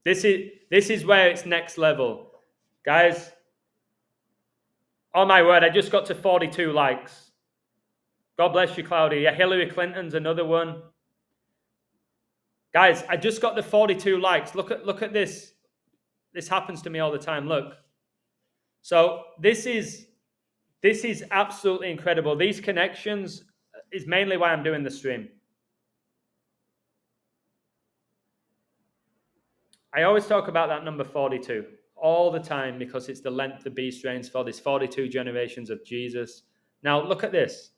This is where it's next level. Guys, oh my word, I just got to 42 likes. God bless you, Cloudy. Yeah, Hillary Clinton's another one. Guys, I just got the 42 likes. Look at this. This happens to me all the time. Look. So this is absolutely incredible. These connections is mainly why I'm doing the stream. I always talk about that number 42 all the time because it's the length the beast reigns for. There's 42 generations of Jesus. Now look at this.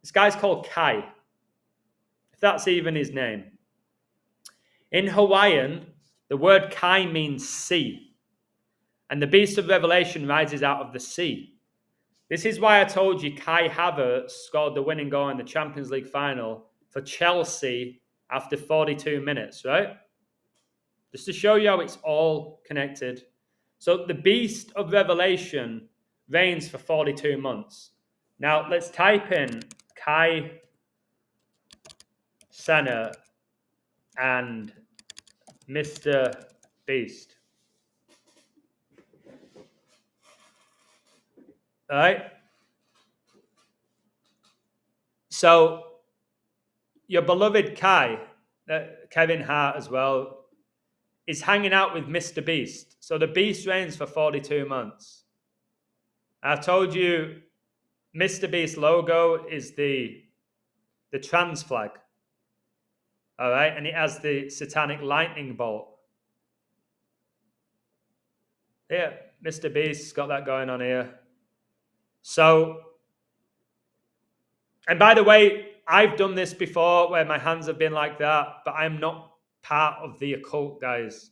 This guy's called Kai, if that's even his name. In Hawaiian, the word Kai means sea. And the beast of Revelation rises out of the sea. This is why I told you Kai Havertz scored the winning goal in the Champions League final for Chelsea after 42 minutes, right? Just to show you how it's all connected. So the beast of Revelation reigns for 42 months. Now let's type in Kai Cenat and Mr. Beast. All right. So your beloved Kai, Kevin Hart as well, is hanging out with Mr. Beast. So the beast reigns for 42 months. I've told you Mr. Beast logo is the trans flag. All right. And it has the satanic lightning bolt. Yeah, Mr. Beast's got that going on here. So, and by the way, I've done this before where my hands have been like that, but I'm not part of the occult, guys.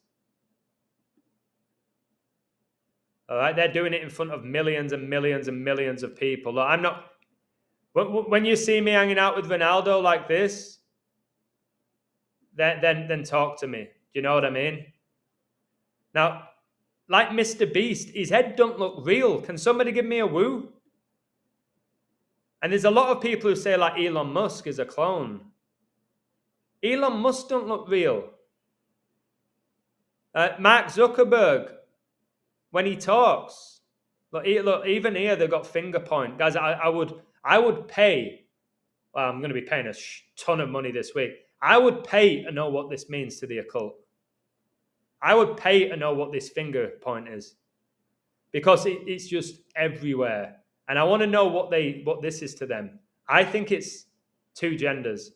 All right, they're doing it in front of millions and millions and millions of people. Look, I'm not. When you see me hanging out with Ronaldo like this, then talk to me. Do you know what I mean? Now, like Mr. Beast, his head don't look real. Can somebody give me a woo? And there's a lot of people who say like Elon Musk is a clone. Elon Musk don't look real. Mark Zuckerberg, when he talks, look, even here they've got finger point. Guys, I would pay, well, I'm going to be paying a ton of money this week. I would pay to know what this means to the occult. I would pay to know what this finger point is. Because it's just everywhere. And I want to know what this is to them. I think it's two genders.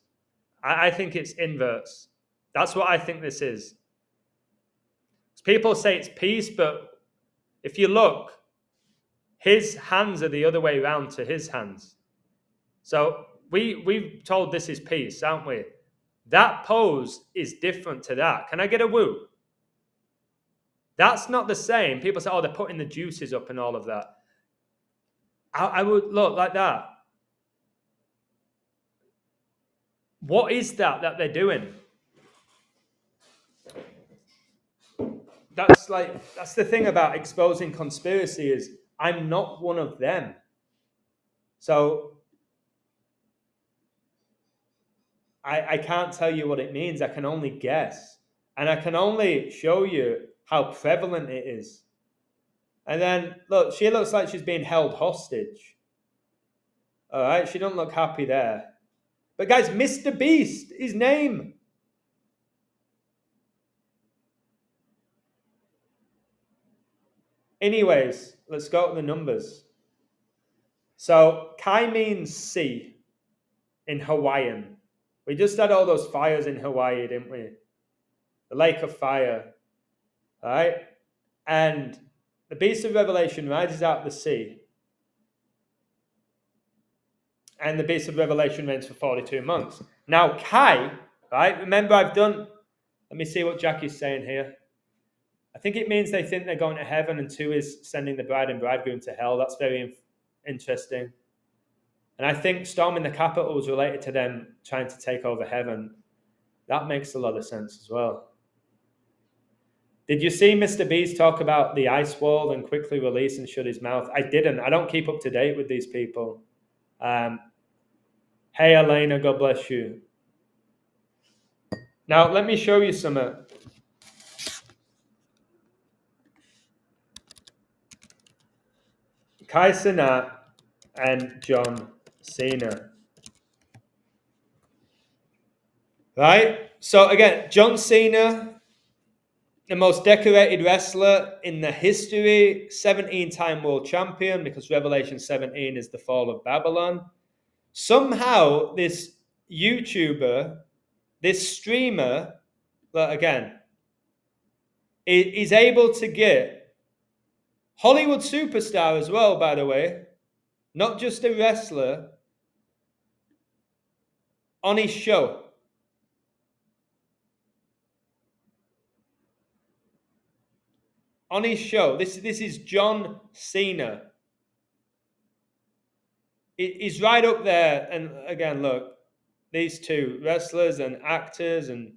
I think it's inverts. That's what I think this is. People say it's peace, but if you look, his hands are the other way around to his hands. So we've told this is peace, aren't we? That pose is different to that. Can I get a woo? That's not the same. People say, oh, they're putting the juices up and all of that. I would look like that. What is that they're doing? that's the thing about exposing conspiracy is I'm not one of them. So I can't tell you what it means. I can only guess. And I can only show you how prevalent it is. And then, look, she looks like she's being held hostage. All right? She don't look happy there. But guys, Mr. Beast, his name. Anyways, let's go to the numbers. So, Kai means sea in Hawaiian. We just had all those fires in Hawaii, didn't we? The lake of fire. All right? And the beast of Revelation rises out of the sea. And the beast of Revelation reigns for 42 months. Now, Kai, right? Remember, let me see what Jackie's saying here. I think it means they think they're going to heaven, and 2 is sending the bride and bridegroom to hell. That's very interesting. And I think storming the Capitol was related to them trying to take over heaven. That makes a lot of sense as well. Did you see Mr. Beast talk about the ice wall and quickly release and shut his mouth? I didn't. I don't keep up to date with these people. Hey, Elena, God bless you. Now, let me show you something. Kai Cenat and John Cena. Right? So, again, John Cena, the most decorated wrestler in the history, 17-time world champion, because Revelation 17 is the fall of Babylon. Somehow, this YouTuber, this streamer, again, is able to get Hollywood superstar as well, by the way, not just a wrestler, on his show. On his show. This is John Cena. He's right up there. And again, look, these 2 wrestlers and actors, and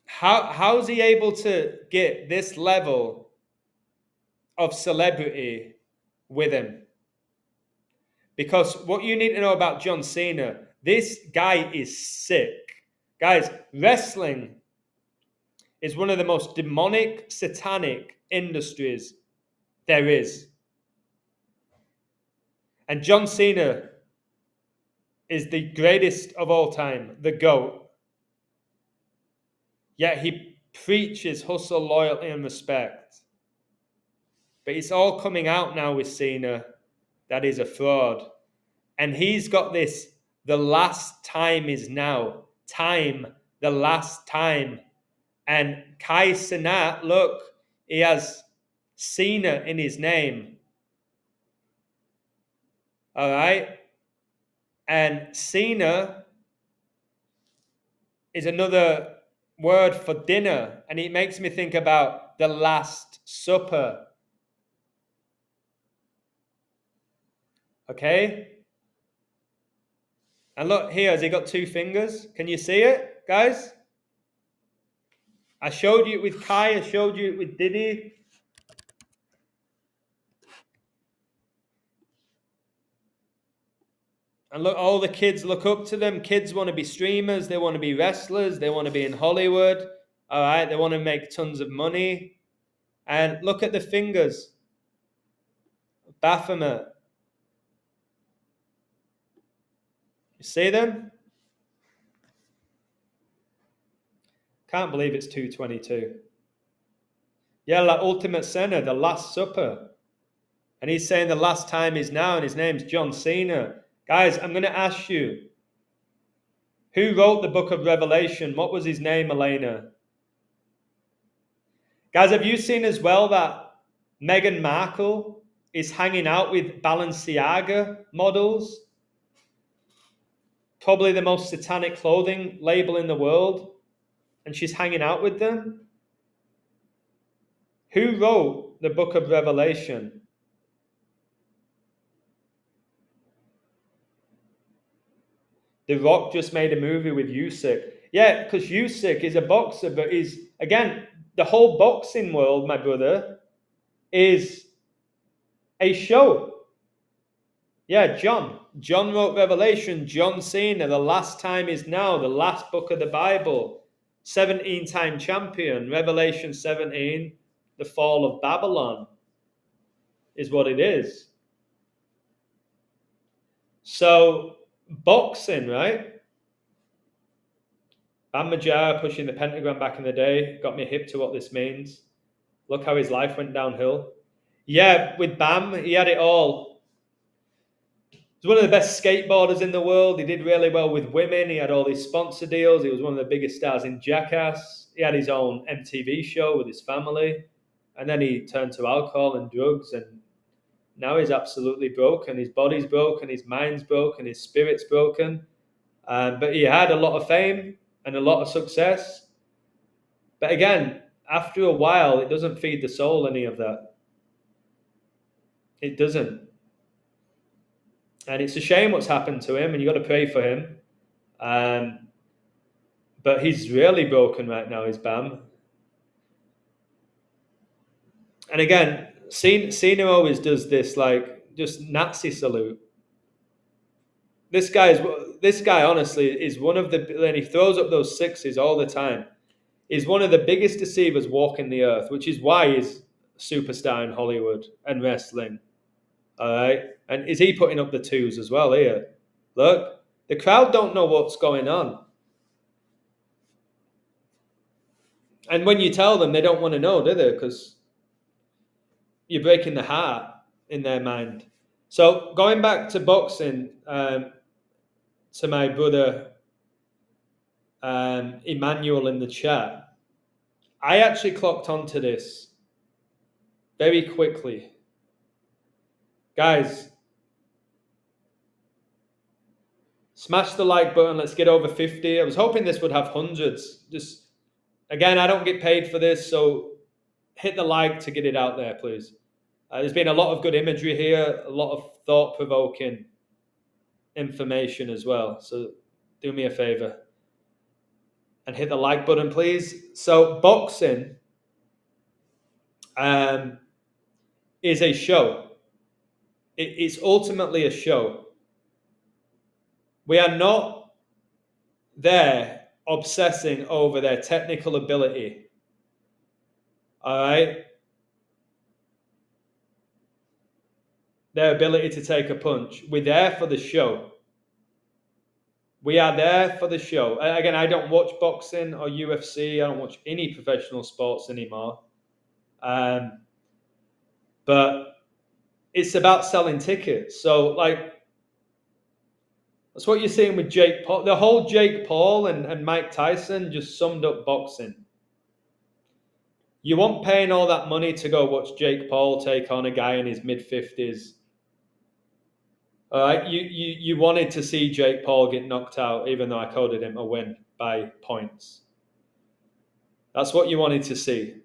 how's he able to get this level of celebrity with him? Because what you need to know about John Cena, this guy is sick. Guys, wrestling is one of the most demonic, satanic industries there is. And John Cena is the greatest of all time, the GOAT. Yet he preaches hustle, loyalty, and respect. But it's all coming out now with Cena that he's a fraud. And he's got this, the last time is now. Time, the last time. And Kai Cenat, look, he has Cena in his name. All right? And Cena is another word for dinner. And it makes me think about the Last Supper. Okay? And look here, has he got 2 fingers? Can you see it, guys? I showed you it with Kai, I showed you it with Diddy. And look, all the kids look up to them. Kids want to be streamers, they want to be wrestlers, they want to be in Hollywood. All right, they want to make tons of money. And look at the fingers. Baphomet. You see them? Can't believe it's 2:22. Yeah, like Ultimate Cena, the Last Supper. And he's saying the last time is now, and his name's John Cena. Guys, I'm going to ask you, who wrote the book of Revelation? What was his name, Elena? Guys, have you seen as well that Meghan Markle is hanging out with Balenciaga models? Probably the most satanic clothing label in the world. And she's hanging out with them? Who wrote the book of Revelation? The Rock just made a movie with Usyk. Yeah, because Usyk is a boxer, but again, the whole boxing world, my brother, is a show. Yeah, John. John wrote Revelation. John Cena, the last time is now, the last book of the Bible. 17-time champion. Revelation 17, the fall of Babylon is what it is. So, boxing, right? Bam Margera pushing the pentagram back in the day got me hip to what this means. Look how his life went downhill. Yeah, with Bam, he had it all. He's one of the best skateboarders in the world. He did really well with women. He had all these sponsor deals. He was one of the biggest stars in Jackass. He had his own MTV show with his family. And then he turned to alcohol and drugs. And now he's absolutely broken. His body's broken. His mind's broken. His spirit's broken. But he had a lot of fame and a lot of success. But again, after a while, it doesn't feed the soul, any of that. It doesn't. And it's a shame what's happened to him, and you've got to pray for him. But he's really broken right now, is Bam. And again, Cena always does this, like, just Nazi salute. This guy honestly is one of the, and he throws up those sixes all the time. He's one of the biggest deceivers walking the earth, which is why he's a superstar in Hollywood and wrestling. All right. And is he putting up the twos as well here? Look, the crowd don't know what's going on. And when you tell them, they don't want to know, do they? Because you're breaking the heart in their mind. So going back to boxing, to my brother Emmanuel in the chat, I actually clocked onto this very quickly. Guys, smash the like button. Let's get over 50. I was hoping this would have hundreds. Just, again, I don't get paid for this, so hit the like to get it out there, please. There's been a lot of good imagery here, a lot of thought-provoking information as well. So do me a favor and hit the like button, please. So boxing is a show. It's ultimately a show. We are not there obsessing over their technical ability. All right? Their ability to take a punch. We're there for the show. We are there for the show. Again, I don't watch boxing or UFC. I don't watch any professional sports anymore. But it's about selling tickets. So, like, that's what you're seeing with Jake Paul. The whole Jake Paul and Mike Tyson just summed up boxing. You weren't paying all that money to go watch Jake Paul take on a guy in his mid-50s. All right, you wanted to see Jake Paul get knocked out, even though I coded him a win by points. That's what you wanted to see.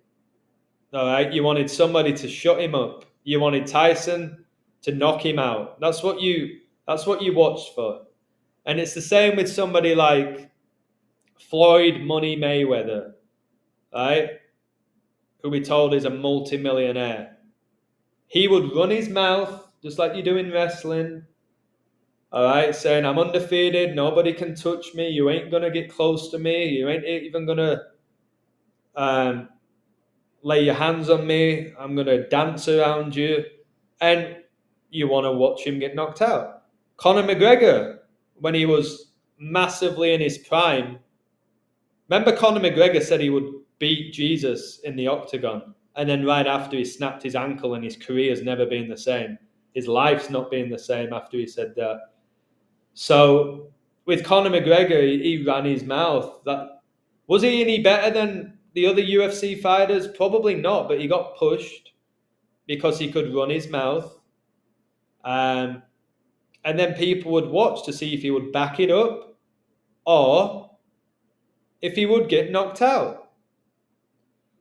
All right, you wanted somebody to shut him up. You wanted Tyson to knock him out. That's what you watched for. And it's the same with somebody like Floyd Money Mayweather, right? Who we told is a multi-millionaire. He would run his mouth, just like you do in wrestling, all right, saying, I'm undefeated, nobody can touch me, you ain't going to get close to me, you ain't even going to lay your hands on me, I'm going to dance around you, and you want to watch him get knocked out. Conor McGregor, when he was massively in his prime, remember Conor McGregor said he would beat Jesus in the octagon, and then right after he snapped his ankle and his career's never been the same. His life's not been the same after he said that. So with Conor McGregor, he ran his mouth. Was he any better than the other UFC fighters? Probably not, but he got pushed because he could run his mouth. And then people would watch to see if he would back it up or if he would get knocked out.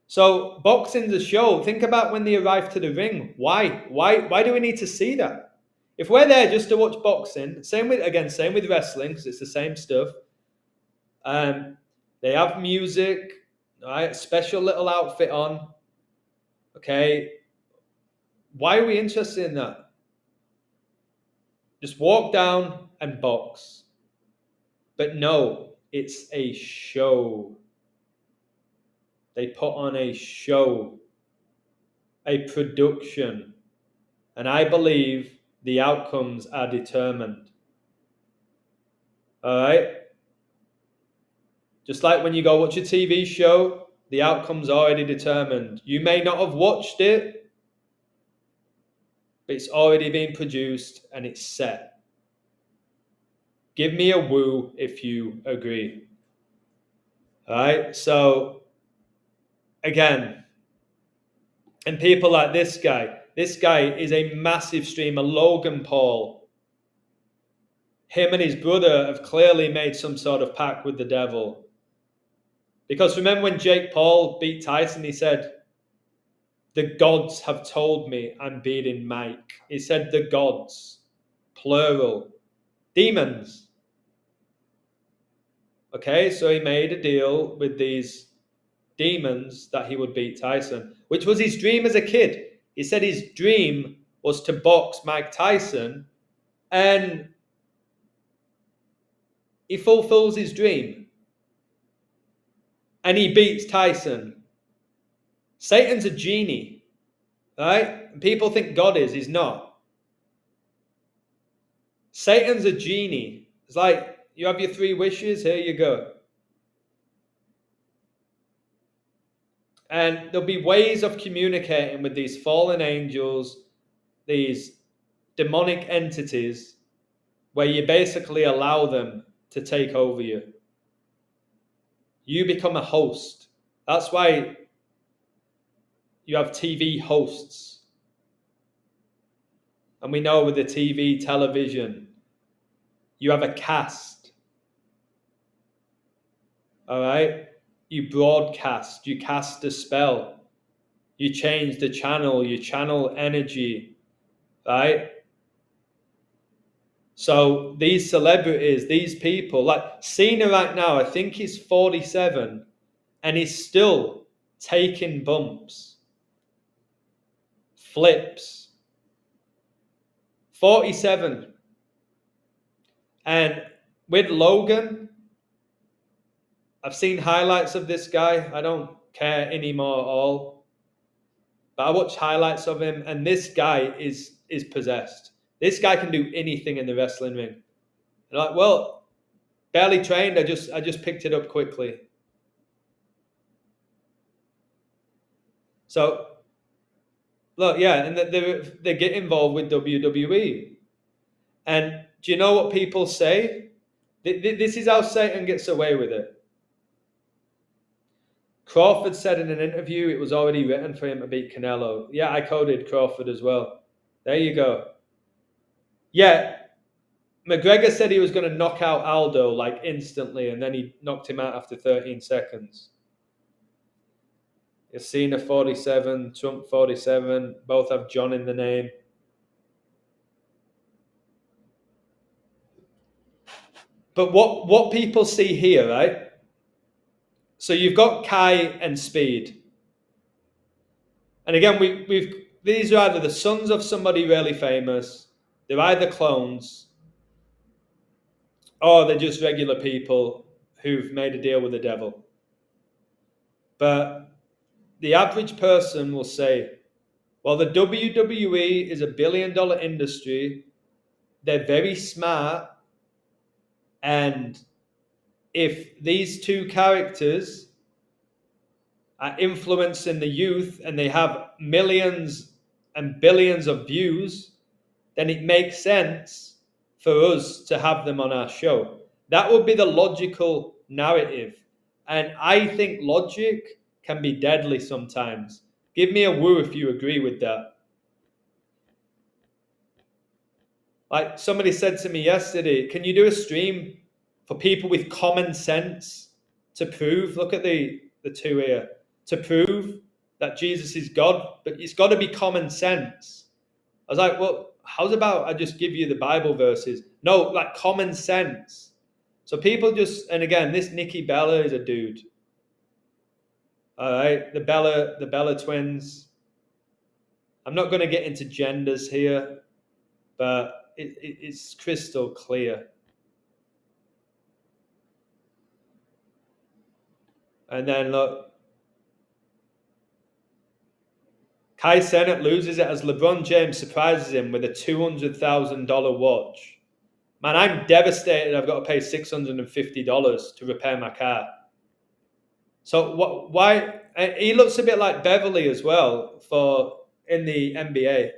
So boxing's a show. Think about when they arrive to the ring. Why do we need to see that? If we're there just to watch boxing, same with wrestling, because it's the same stuff. They have music, right? Special little outfit on. Okay. Why are we interested in that? Just walk down and box. But no, it's a show. They put on a show, a production. And I believe the outcomes are determined. All right? Just like when you go watch a TV show, the outcome's already determined. You may not have watched it, but it's already been produced and it's set. Give me a woo if you agree. All right? So, again, and people like this guy is a massive streamer, Logan Paul. Him and his brother have clearly made some sort of pact with the devil. Because remember when Jake Paul beat Tyson, he said, the gods have told me I'm beating Mike. He said the gods, plural, demons. Okay, so he made a deal with these demons that he would beat Tyson, which was his dream as a kid. He said his dream was to box Mike Tyson, and he fulfills his dream. And he beats Tyson. Satan's a genie, right? And people think God is. He's not. Satan's a genie. It's like, you have your 3 wishes, here you go. And there'll be ways of communicating with these fallen angels, these demonic entities, where you basically allow them to take over you. You become a host. That's why you have TV hosts. And we know with the TV, television, you have a cast. All right? You broadcast, you cast a spell, you change the channel, you channel energy, right? So these celebrities, these people, like Cena right now, I think he's 47 and he's still taking bumps, flips. 47. And with Logan, I've seen highlights of this guy. I don't care anymore at all. But I watch highlights of him, and this guy is possessed. This guy can do anything in the wrestling ring. And like, well, barely trained. I just picked it up quickly. So, look, yeah, and they get involved with WWE. And do you know what people say? This is how Satan gets away with it. Crawford said in an interview it was already written for him to beat Canelo. Yeah, I coded Crawford as well. There you go. Yeah, McGregor said he was going to knock out Aldo like instantly, and then he knocked him out after 13 seconds. Cena 47, Trump 47, both have John in the name. But what people see here, right? So you've got Kai and Speed. And again, these are either the sons of somebody really famous, they're either clones, or they're just regular people who've made a deal with the devil. But the average person will say, well, the WWE is $1 billion industry. They're very smart. And if these 2 characters are influencing the youth and they have millions and billions of views, then it makes sense for us to have them on our show. That would be the logical narrative. And I think logic can be deadly sometimes. Give me a woo if you agree with that. Like somebody said to me yesterday, can you do a stream for people with common sense to prove, look at the 2 here, to prove that Jesus is God, but it's got to be common sense. I was like, well, how's about I just give you the Bible verses? No, like common sense. So people just, and again, this Nikki Bella is a dude. All right, the Bella twins. I'm not going to get into genders here, but it's crystal clear. And then look, Kai Cenat loses it as LeBron James surprises him with a $200,000 watch. Man, I'm devastated. I've got to pay $650 to repair my car. So what? Why? He looks a bit like Beverly as well in the NBA.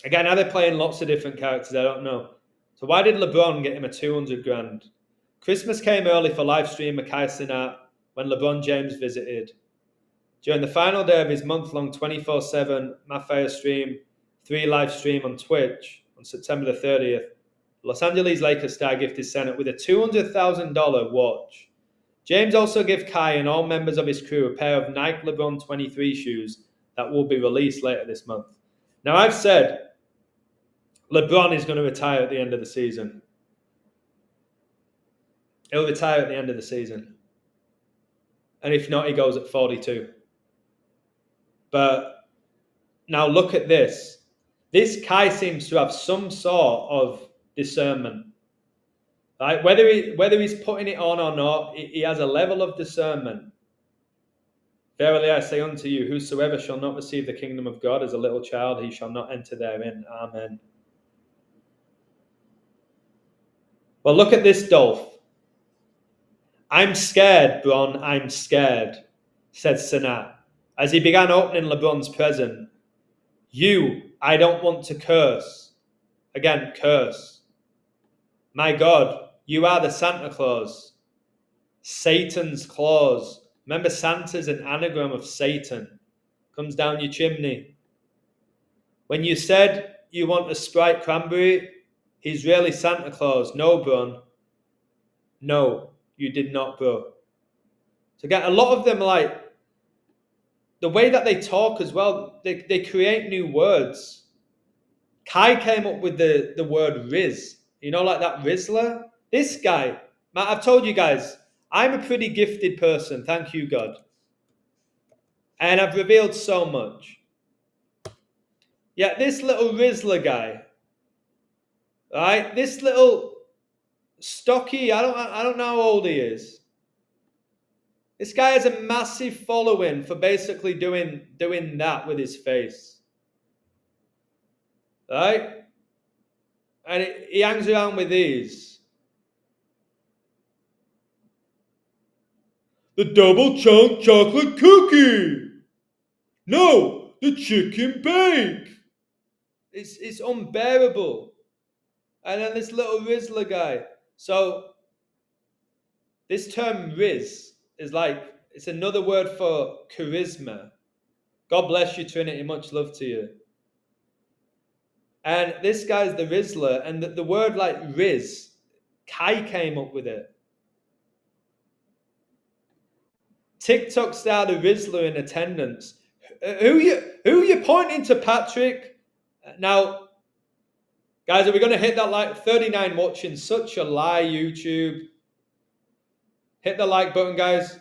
Again, are they playing lots of different characters? I don't know. So why did LeBron get him a 200 grand? Christmas came early for live streamer Kai Cenat when LeBron James visited. During the final day of his month-long 24/7 Mafia stream, 3 live stream on Twitch on September the 30th, Los Angeles Lakers star gifted Cenat with a $200,000 watch. James also gave Kai and all members of his crew a pair of Nike LeBron 23 shoes that will be released later this month. Now, I've said LeBron is going to retire at the end of the season. He'll retire at the end of the season. And if not, he goes at 42. But now look at this. This Kai seems to have some sort of discernment. Right? Whether he's putting it on or not, he has a level of discernment. Verily I say unto you, whosoever shall not receive the kingdom of God as a little child, he shall not enter therein. Amen. Well, look at this, Dolph. I'm scared, Bron, I'm scared, said Cenat, as he began opening LeBron's present. You, I don't want to curse. Again, curse. My God, you are the Santa Claus. Satan's claws. Remember, Santa's an anagram of Satan. Comes down your chimney. When you said you want a Sprite cranberry, he's really Santa Claus. No, Bron. No, you did not, bro. So again, a lot of them are like, the way that they talk as well, they create new words. Kai came up with the word Riz. You know, like that Rizzler? This guy, Matt, I've told you guys, I'm a pretty gifted person. Thank you, God. And I've revealed so much. Yeah, this little Rizzler guy, right? This little stocky, I don't know how old he is. This guy has a massive following for basically doing that with his face. Right? And he hangs around with these. The double chunk chocolate cookie. No, the chicken bake. It's unbearable. And then this little Rizzler guy. So this term Riz is like, it's another word for charisma. God bless you, Trinity. Much love to you. And this guy's the Rizzler. And the word like Riz, Kai came up with it. TikTok star the Rizzler in attendance. Who you pointing to, Patrick? Now, guys, are we going to hit that like 39 watching? Such a lie, YouTube. Hit the like button, guys.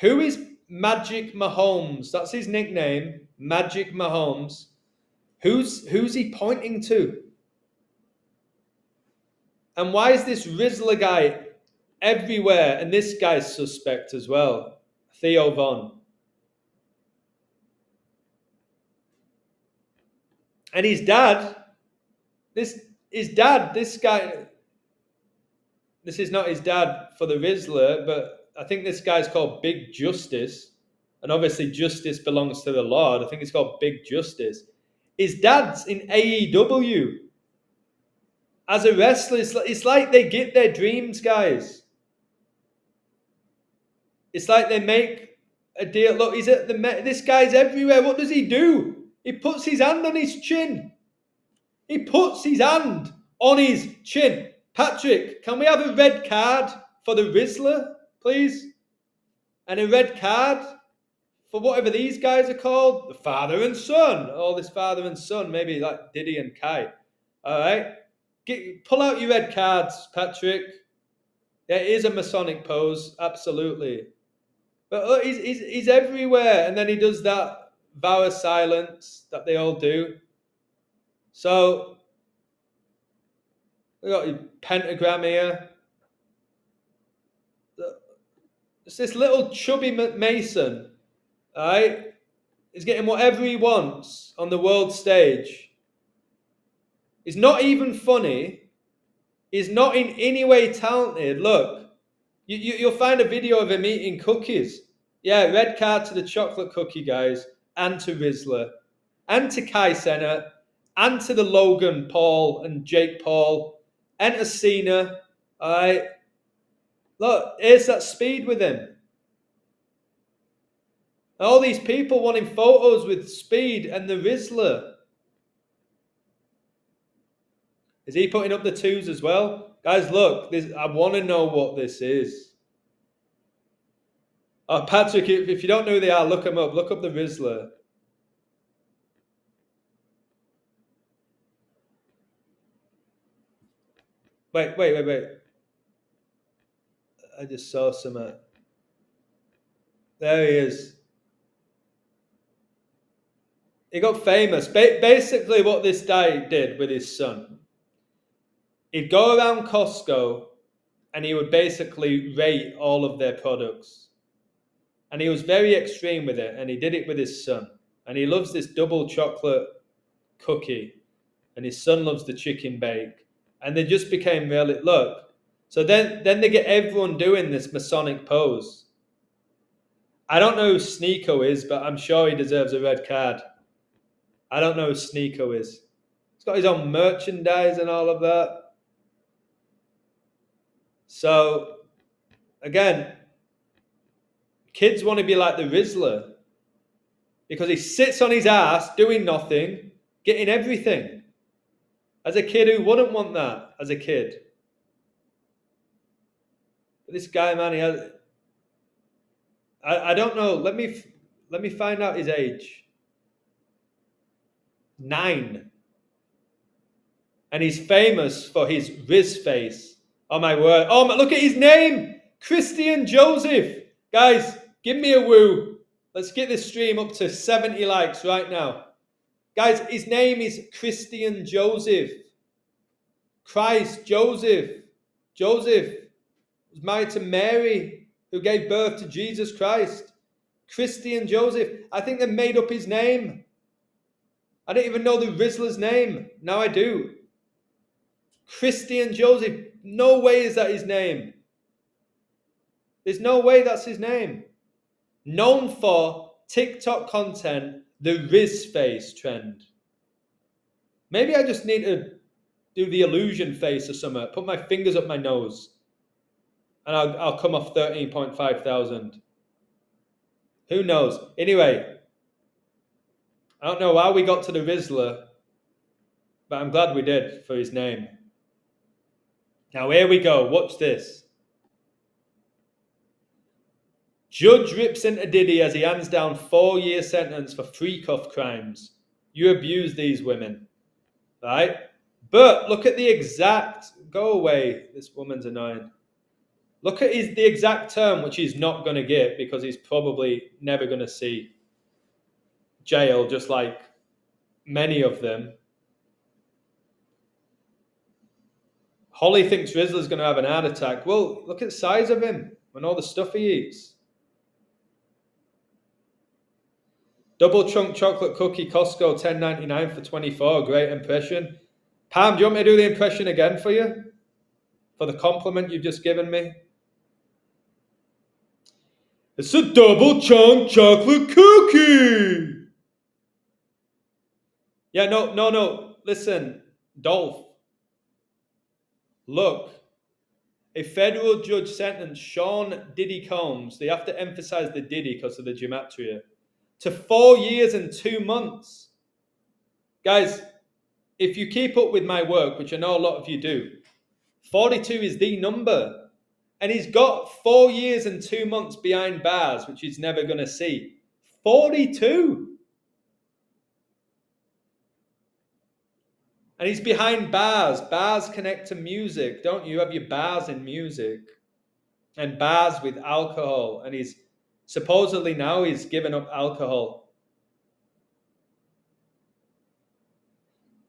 Who is Magic Mahomes? That's his nickname, Magic Mahomes. Who's he pointing to? And why is this Rizzler guy everywhere? And this guy's suspect as well, Theo Von. And his dad, this guy, this is not his dad for the Rizzler, but I think this guy's called Big Justice. And obviously justice belongs to the Lord. I think it's called Big Justice. His dad's in AEW. As a wrestler, it's like they get their dreams, guys. It's like they make a deal. Look, this guy's everywhere. What does he do? He puts his hand on his chin. He puts his hand on his chin. Patrick, can we have a red card for the Rizzler, please? And a red card for whatever these guys are called. The father and son. All this father and son. Maybe like Diddy and Kai. All right. Pull out your red cards, Patrick. Yeah, it is a Masonic pose, absolutely. But he's everywhere, and then he does that vow of silence that they all do. So we got a pentagram here. It's this little chubby Mason, all right? He's getting whatever he wants on the world stage. He's not even funny. He's not in any way talented. Look, you'll find a video of him eating cookies. Yeah, red card to the chocolate cookie guys, and to Rizzler, and to Cenat, and to the Logan Paul and Jake Paul, and to Cena. All right, look, here's that speed with him. All these people wanting photos with Speed and the Rizzler. Is he putting up the twos as well? Guys, look, I want to know what this is. Oh, Patrick, if you don't know who they are, look them up. Look up the Rizzler. Wait. I just saw some. There he is. He got famous. Basically, what this guy did with his son, he'd go around Costco and he would basically rate all of their products. And he was very extreme with it, and he did it with his son. And he loves this double chocolate cookie, and his son loves the chicken bake. And they just became really, look. So then they get everyone doing this Masonic pose. I don't know who Sneeko is, but I'm sure he deserves a red card. I don't know who Sneeko is. He's got his own merchandise and all of that. So, again, kids want to be like the Rizzler because he sits on his ass doing nothing, getting everything. As a kid, who wouldn't want that as a kid? But this guy, man, he has... I don't know. Let me find out his age. 9. And he's famous for his Riz face. Oh my word. Oh my, look at his name. Christian Joseph. Guys, give me a woo. Let's get this stream up to 70 likes right now. Guys, his name is Christian Joseph. Christ Joseph. Joseph was married to Mary, who gave birth to Jesus Christ. Christian Joseph. I think they made up his name. I didn't even know the Rizzler's name. Now I do. Christian Joseph. No way is that his name. There's no way that's his name. Known for TikTok content, the Riz face trend. Maybe I just need to do the illusion face or something. Put my fingers up my nose. And I'll come off 13.5 thousand. Who knows? Anyway, I don't know how we got to the Rizzler, but I'm glad we did for his name. Now here we go. Watch this. Judge rips into Diddy as he hands down 4-year sentence for freak-off crimes. You abuse these women. Right? But look at the exact... Go away. This woman's annoying. Look at the exact term which he's not going to get because he's probably never going to see jail, just like many of them. Holly thinks Rizzler's going to have an heart attack. Well, look at the size of him and all the stuff he eats. Double chunk chocolate cookie, Costco, $10.99 for 24. Great impression. Pam, do you want me to do the impression again for you? For the compliment you've just given me? It's a double chunk chocolate cookie. Yeah, no. Listen, Dolph. Look, a federal judge sentenced Sean Diddy Combs, they have to emphasize the Diddy because of the gematria, to 4 years and 2 months. Guys, if you keep up with my work, which I know a lot of you do, 42 is the number. And he's got 4 years and 2 months behind bars, which he's never going to see. 42. And he's behind bars. Bars connect to music, don't you? Have your bars in music and bars with alcohol. And he's supposedly now he's given up alcohol.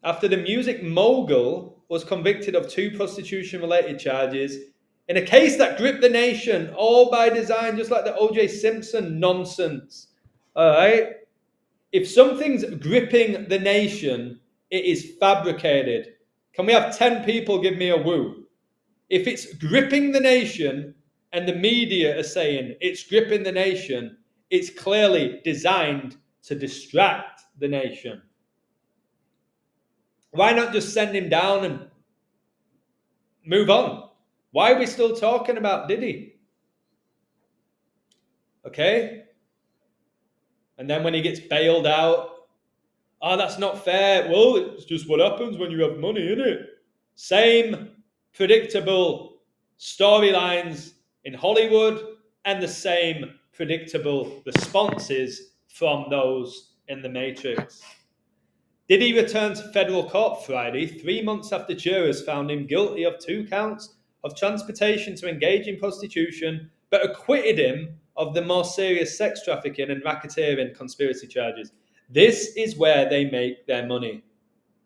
After the music mogul was convicted of 2 prostitution-related charges in a case that gripped the nation, all by design, just like the O.J. Simpson nonsense. All right? If something's gripping the nation, it is fabricated. Can we have 10 people give me a woo? If it's gripping the nation and the media are saying it's gripping the nation, it's clearly designed to distract the nation. Why not just send him down and move on? Why are we still talking about Diddy? Okay? And then when he gets bailed out, oh, that's not fair. Well, it's just what happens when you have money, isn't it? Same predictable storylines in Hollywood and the same predictable responses from those in the Matrix. Diddy returned to federal court Friday, 3 months after jurors found him guilty of 2 counts of transportation to engage in prostitution, but acquitted him of the more serious sex trafficking and racketeering conspiracy charges. This is where they make their money.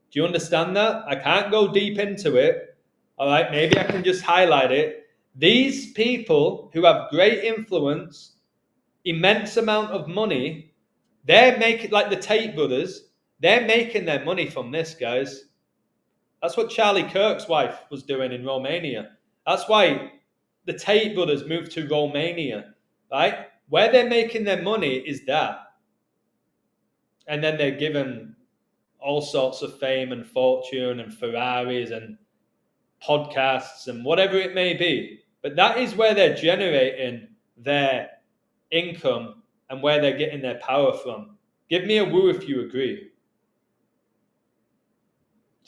Do you understand that? I can't go deep into it. All right, maybe I can just highlight it. These people who have great influence, immense amount of money, they're making, like the Tate brothers, they're making their money from this, guys. That's what Charlie Kirk's wife was doing in Romania. That's why the Tate brothers moved to Romania, right? Where they're making their money is that. And then they're given all sorts of fame and fortune and Ferraris and podcasts and whatever it may be. But that is where they're generating their income and where they're getting their power from. Give me a woo if you agree.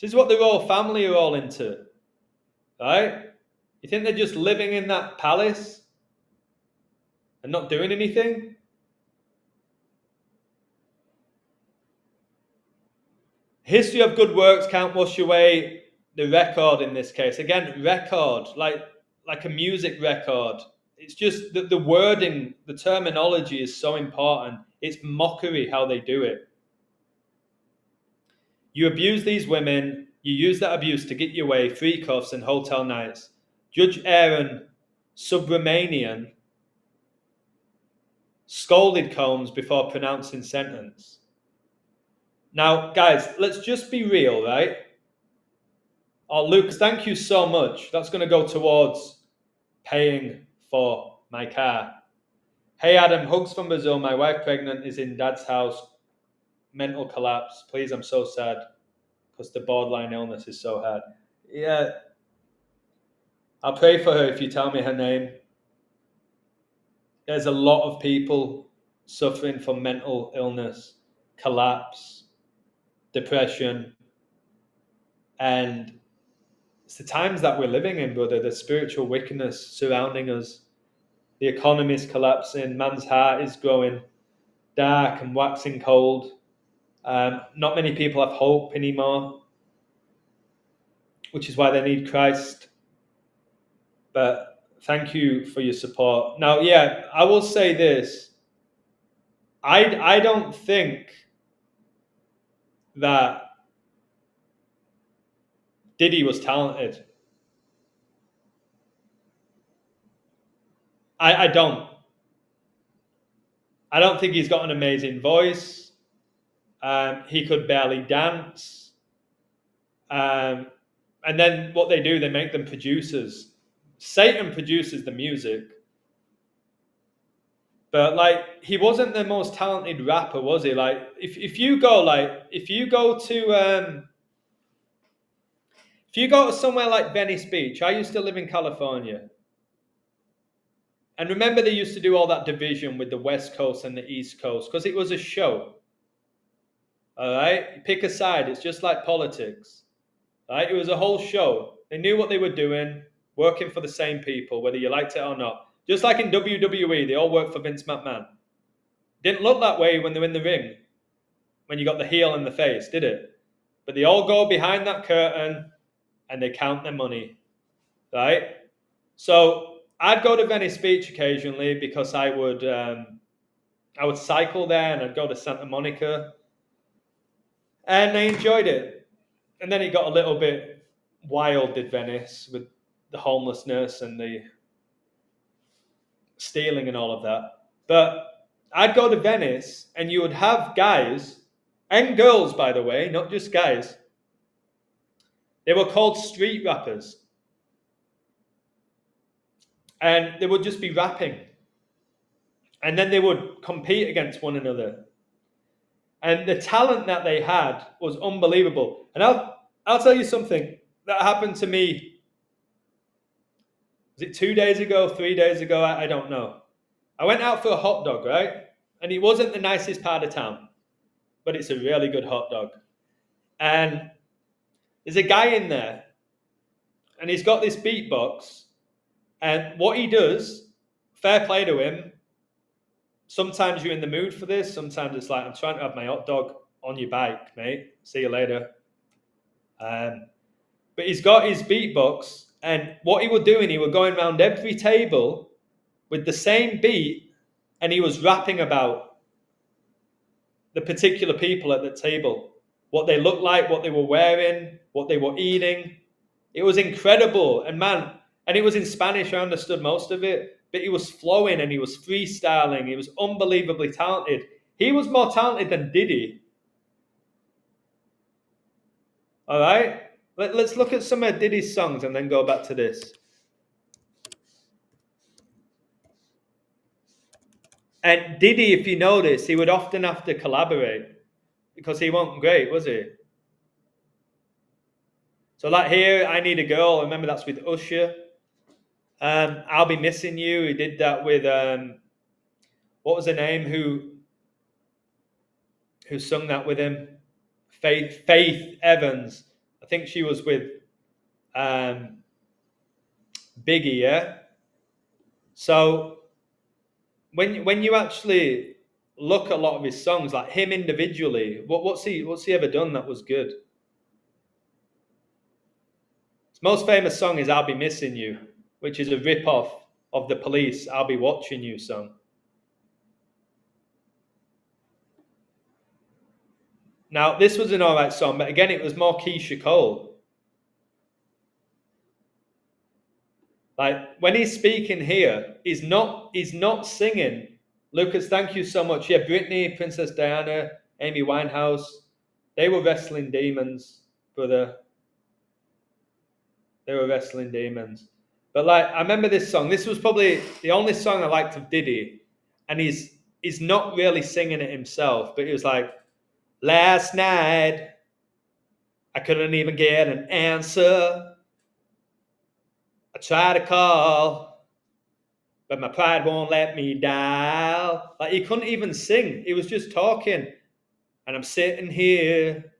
This is what the royal family are all into, right? You think they're just living in that palace and not doing anything? History of good works can't wash away the record in this case. Again, record, like a music record. It's just that the wording, the terminology is so important. It's mockery how they do it. You abuse these women, you use that abuse to get your way, free cuffs and hotel nights. Judge Aaron Subramanian scolded Combs before pronouncing sentence. Now, guys, let's just be real, right? Oh, Luke, thank you so much. That's going to go towards paying for my car. Hey, Adam, hugs from Brazil. My wife pregnant is in dad's house. Mental collapse. Please, I'm so sad because the borderline illness is so hard. Yeah, I'll pray for her if you tell me her name. There's a lot of people suffering from mental illness, collapse, depression, and it's the times that we're living in, brother. The spiritual wickedness surrounding us. The economy is collapsing. Man's heart is growing dark and waxing cold. Not many people have hope anymore, which is why they need Christ. But thank you for your support. Now, yeah, I will say this. I don't think that Diddy was talented. I don't. I don't think he's got an amazing voice. He could barely dance. And then what they do, they make them producers. Satan produces the music. But like, he wasn't the most talented rapper, was he? Like, if you go to somewhere like Venice Beach, I used to live in California. And remember, they used to do all that division with the West Coast and the East Coast because it was a show. All right? Pick a side. It's just like politics. All right? It was a whole show. They knew what they were doing, working for the same people, whether you liked it or not. Just like in WWE, they all work for Vince McMahon. Didn't look that way when they're in the ring, when you got the heel in the face, did it? But they all go behind that curtain and they count their money, right? So I'd go to Venice Beach occasionally because I would cycle there and I'd go to Santa Monica, and I enjoyed it. And then it got a little bit wild, did Venice, with the homelessness and the stealing and all of that. But I'd go to Venice and you would have guys and girls, by the way, not just guys. They were called street rappers. And they would just be rapping. And then they would compete against one another. And the talent that they had was unbelievable. And I'll tell you something that happened to me. Was it 2 days ago, 3 days ago? I don't know. I went out for a hot dog, right? And it wasn't the nicest part of town, but it's a really good hot dog. And there's a guy in there, and he's got this beatbox. And what he does, fair play to him. Sometimes you're in the mood for this. Sometimes it's like, I'm trying to have my hot dog on your bike, mate. See you later. But he's got his beatbox, and what he was doing, he was going around every table with the same beat, and he was rapping about the particular people at the table, what they looked like, what they were wearing, what they were eating. It was incredible. And man, and it was in Spanish. I understood most of it, but he was flowing and he was freestyling. He was unbelievably talented. He was more talented than Diddy. All right? Let's look at some of Diddy's songs and then go back to this. And Diddy, if you notice, he would often have to collaborate because he wasn't great, was he? So like here, I Need a Girl. Remember, that's with Usher. I'll Be Missing You. He did that with, what was her name? Who sung that with him? Faith Evans. I think she was with Biggie, yeah? So when you actually look at a lot of his songs, like him individually, what's he ever done that was good? His most famous song is I'll Be Missing You, which is a rip-off of the Police I'll Be Watching You song. Now, this was an alright song, but again, it was more Keisha Cole. Like, when he's speaking here, he's not singing. Lucas, thank you so much. Yeah, Britney, Princess Diana, Amy Winehouse, they were wrestling demons, brother. They were wrestling demons. But like, I remember this song. This was probably the only song I liked of Diddy. And he's not really singing it himself, but he was like, last night, I couldn't even get an answer. I tried to call, but my pride won't let me dial. Like, he couldn't even sing. He was just talking. And I'm sitting here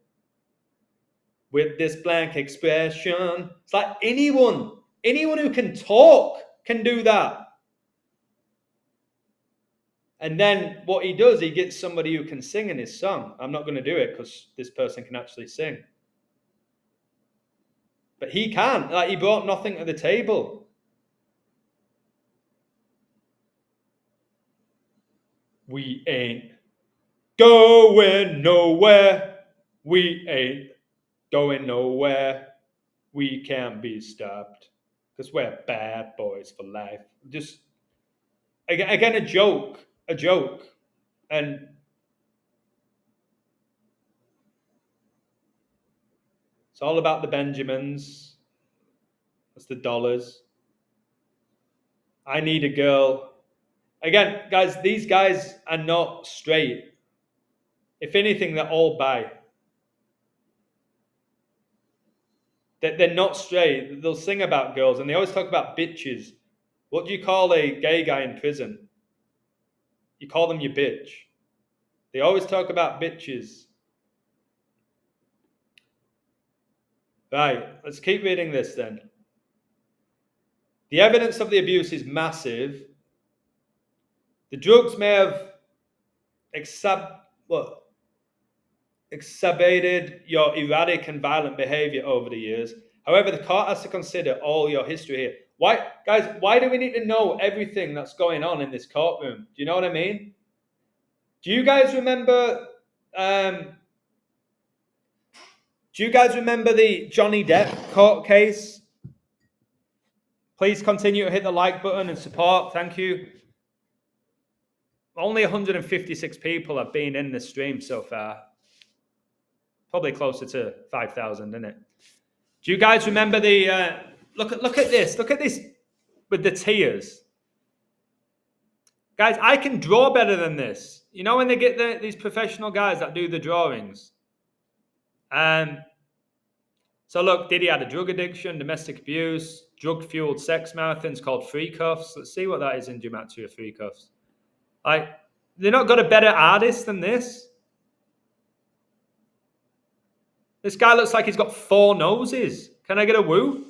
with this blank expression. It's like anyone who can talk can do that. And then what he does, he gets somebody who can sing in his song. I'm not going to do it because this person can actually sing. But he can. Like, he brought nothing to the table. We ain't going nowhere. We ain't going nowhere. We can't be stopped because we're bad boys for life. Just again, a joke, and it's all about the Benjamins. That's the dollars. I Need a Girl. Again, guys, these guys are not straight. If anything, they're all bi. They're not straight. They'll sing about girls, and they always talk about bitches. What do you call a gay guy in prison? You call them your bitch. They always talk about bitches. Right, let's keep reading this then. The evidence of the abuse is massive. The drugs may have exacerbated your erratic and violent behavior over the years. However, the court has to consider all your history here. Why, guys, why do we need to know everything that's going on in this courtroom? Do you know what I mean? Do you guys remember the Johnny Depp court case? Please continue to hit the like button and support. Thank you. Only 156 people have been in this stream so far. Probably closer to 5,000, isn't it? Do you guys remember the... Look at this. Look at this with the tears. Guys, I can draw better than this. You know when they get these professional guys that do the drawings? So look, Diddy had a drug addiction, domestic abuse, drug-fueled sex marathons called free cuffs. Let's see what that is in gematria, free cuffs. Like, they're not got a better artist than this. This guy looks like he's got 4 noses. Can I get a woo?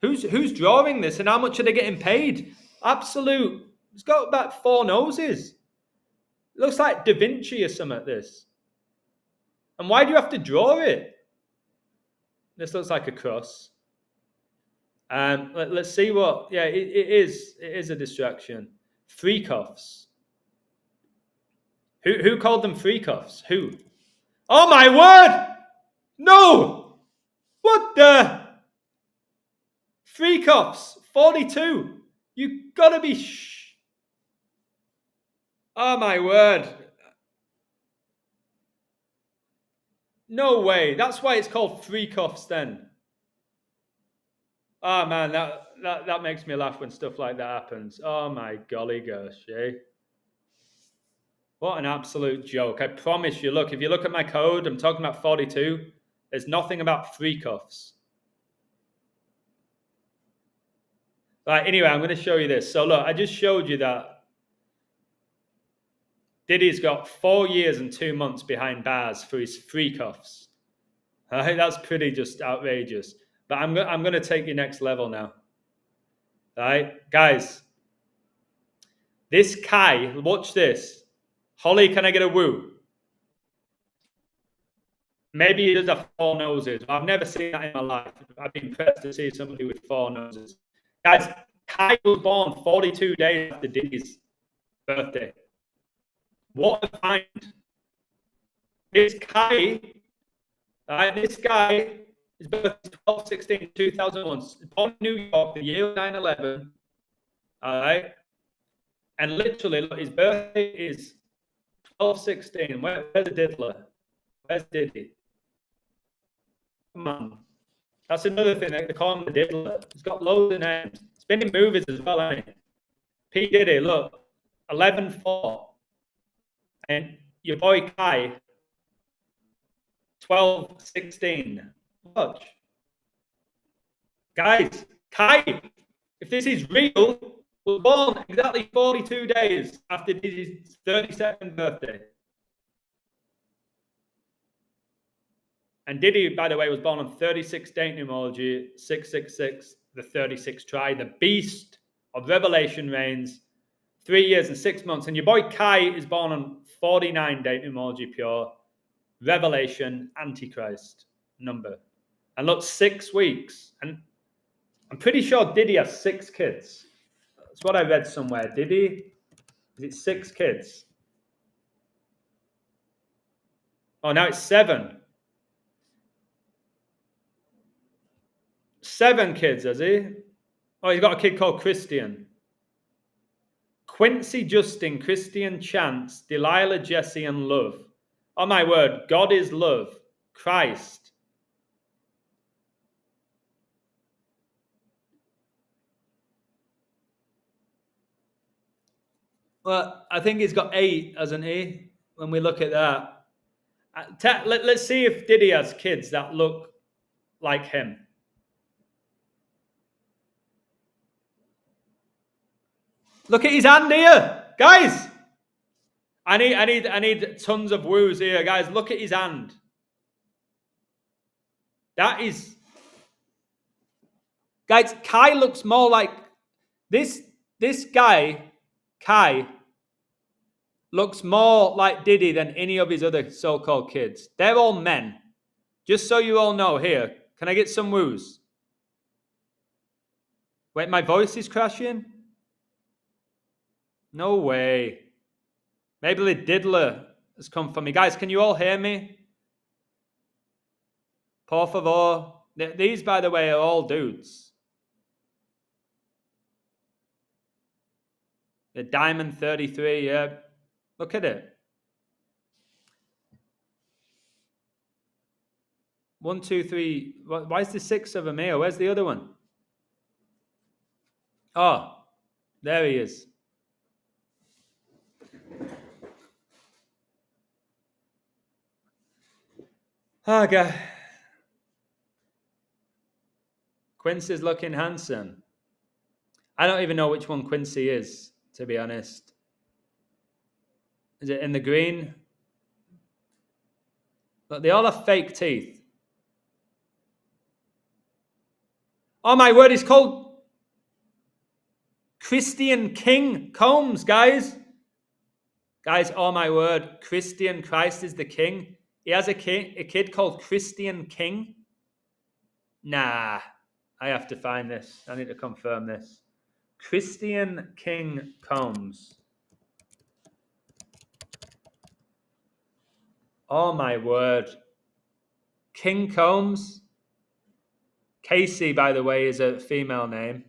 Who's drawing this and how much are they getting paid? Absolute. He's got about 4 noses. It looks like Da Vinci or something like this. And why do you have to draw it? This looks like a cross. Let's see what... Yeah, it is a distraction. Free cuffs. Who called them free cuffs? Who? Oh my word! No! What the? Free cuffs, 42. You gotta be Oh my word. No way. That's why it's called free cuffs then. Oh man, that makes me laugh when stuff like that happens. Oh my golly gosh, eh? What an absolute joke. I promise you, look, if you look at my code, I'm talking about 42. There's nothing about free cuffs. Right, anyway, I'm going to show you this. So look, I just showed you that Diddy's got 4 years and 2 months behind bars for his free cuffs. Right, that's pretty just outrageous. But I'm going to take you next level now. Right, guys. This Kai, watch this. Holly, can I get a woo? Maybe he does have 4 noses. I've never seen that in my life. I've been impressed to see somebody with 4 noses. Guys, Kai was born 42 days after Diddy's birthday. What a find. This Kai, this guy, his birthday is 12/16/2001. Born in New York, the year of 9/11. All right. And literally, look, his birthday is 12/16. Where's the diddler? Where's Diddy? Come on. That's another thing. They call him the diddler. He's got loads of names. He's been in movies as well, hasn't he? P. Diddy, look. 11/4. And your boy Kai, 12/16. Watch. Guys, Kai, if this is real, was born exactly 42 days after Diddy's 32nd birthday. And Diddy, by the way, was born on 36 date numerology, 666, the 36th try. The beast of Revelation reigns, 3 years and 6 months. And your boy Kai is born on 49 date numerology pure, Revelation, Antichrist number. And look, 6 weeks. And I'm pretty sure Diddy has 6 kids. That's what I read somewhere. Diddy, is it 6 kids? Oh, now it's 7. 7 kids, has he? Oh, he's got a kid called Christian. Quincy, Justin, Christian, Chance, Delilah, Jesse, and Love. Oh my word, God is love. Christ. Well, I think he's got 8, hasn't he? When we look at that. Let's see if Diddy has kids that look like him. Look at his hand here, guys. I need tons of woos here, guys. Look at his hand. That is, guys. Kai looks more like this guy. Kai looks more like Diddy than any of his other so-called kids. They're all men. Just so you all know, here, can I get some woos? Wait, my voice is crashing? No way. Maybe the diddler has come for me. Guys, can you all hear me? Por favor. These, by the way, are all dudes. The Diamond 33, yeah. Look at it. 1, 2, 3. Why is there 6 of them here? Where's the other one? Oh, there he is. Okay. Quincy's looking handsome. I don't even know which one Quincy is, to be honest. Is it in the green? Look, they all have fake teeth. Oh my word, he's called Christian King Combs, guys. Guys, oh my word, Christian Christ is the king. He has a kid called Christian King. Nah, I have to find this. I need to confirm this. Christian King Combs. Oh my word. King Combs. Casey, by the way, is a female name.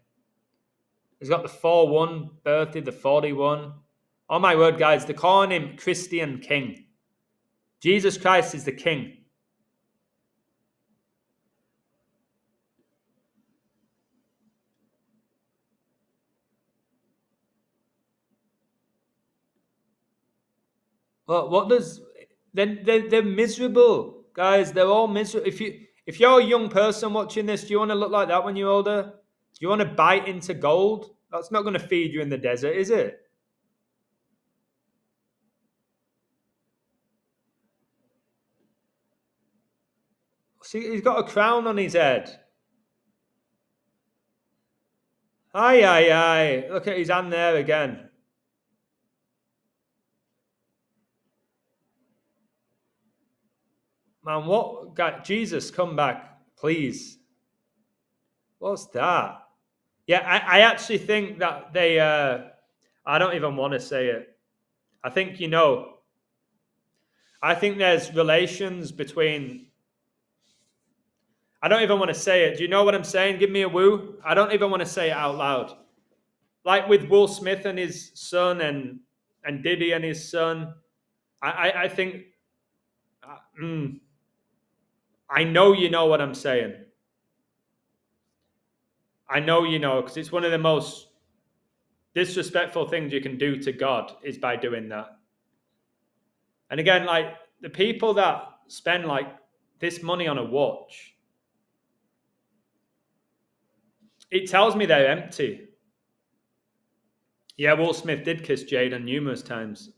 He's got the 4-1 birthday, the 41. Oh my word, guys, they're calling him Christian King. Jesus Christ is the king. Well, what does... They're miserable, guys. They're all miserable. If you're a young person watching this, do you want to look like that when you're older? Do you want to bite into gold? That's not going to feed you in the desert, is it? See, he's got a crown on his head. Aye, aye, aye. Look at his hand there again. Man, what? God, Jesus, come back, please. What's that? Yeah, I actually think that they... I don't even want to say it. I think, I think there's relations between... I don't even want to say it. Do you know what I'm saying? Give me a woo. I don't even want to say it out loud. Like with Will Smith and his son and Diddy and his son. I think... I know you know what I'm saying. I know you know, because it's one of the most disrespectful things you can do to God is by doing that. And again, like the people that spend like this money on a watch, it tells me they're empty. Yeah, Will Smith did kiss Jaden numerous times.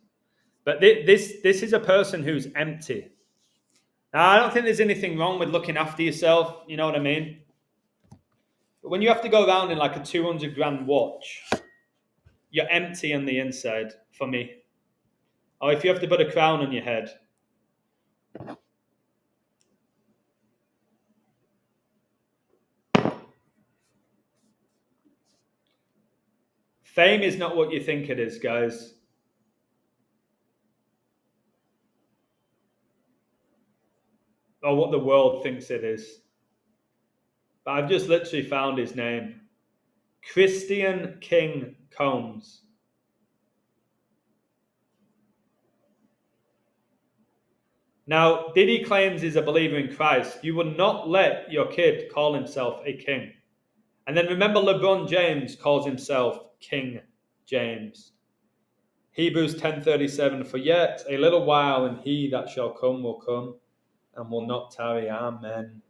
But this is a person who's empty. Now, I don't think there's anything wrong with looking after yourself, you know what I mean? But when you have to go around in like a 200 grand watch, you're empty on the inside, for me. Or if you have to put a crown on your head. Fame is not what you think it is, guys. Or what the world thinks it is. But I've just literally found his name. Christian King Combs. Now, Diddy claims he's a believer in Christ. You will not let your kid call himself a king. And then remember, LeBron James calls himself King James. Hebrews 10:37, for yet a little while, and he that shall come will come, and will not tarry. Amen.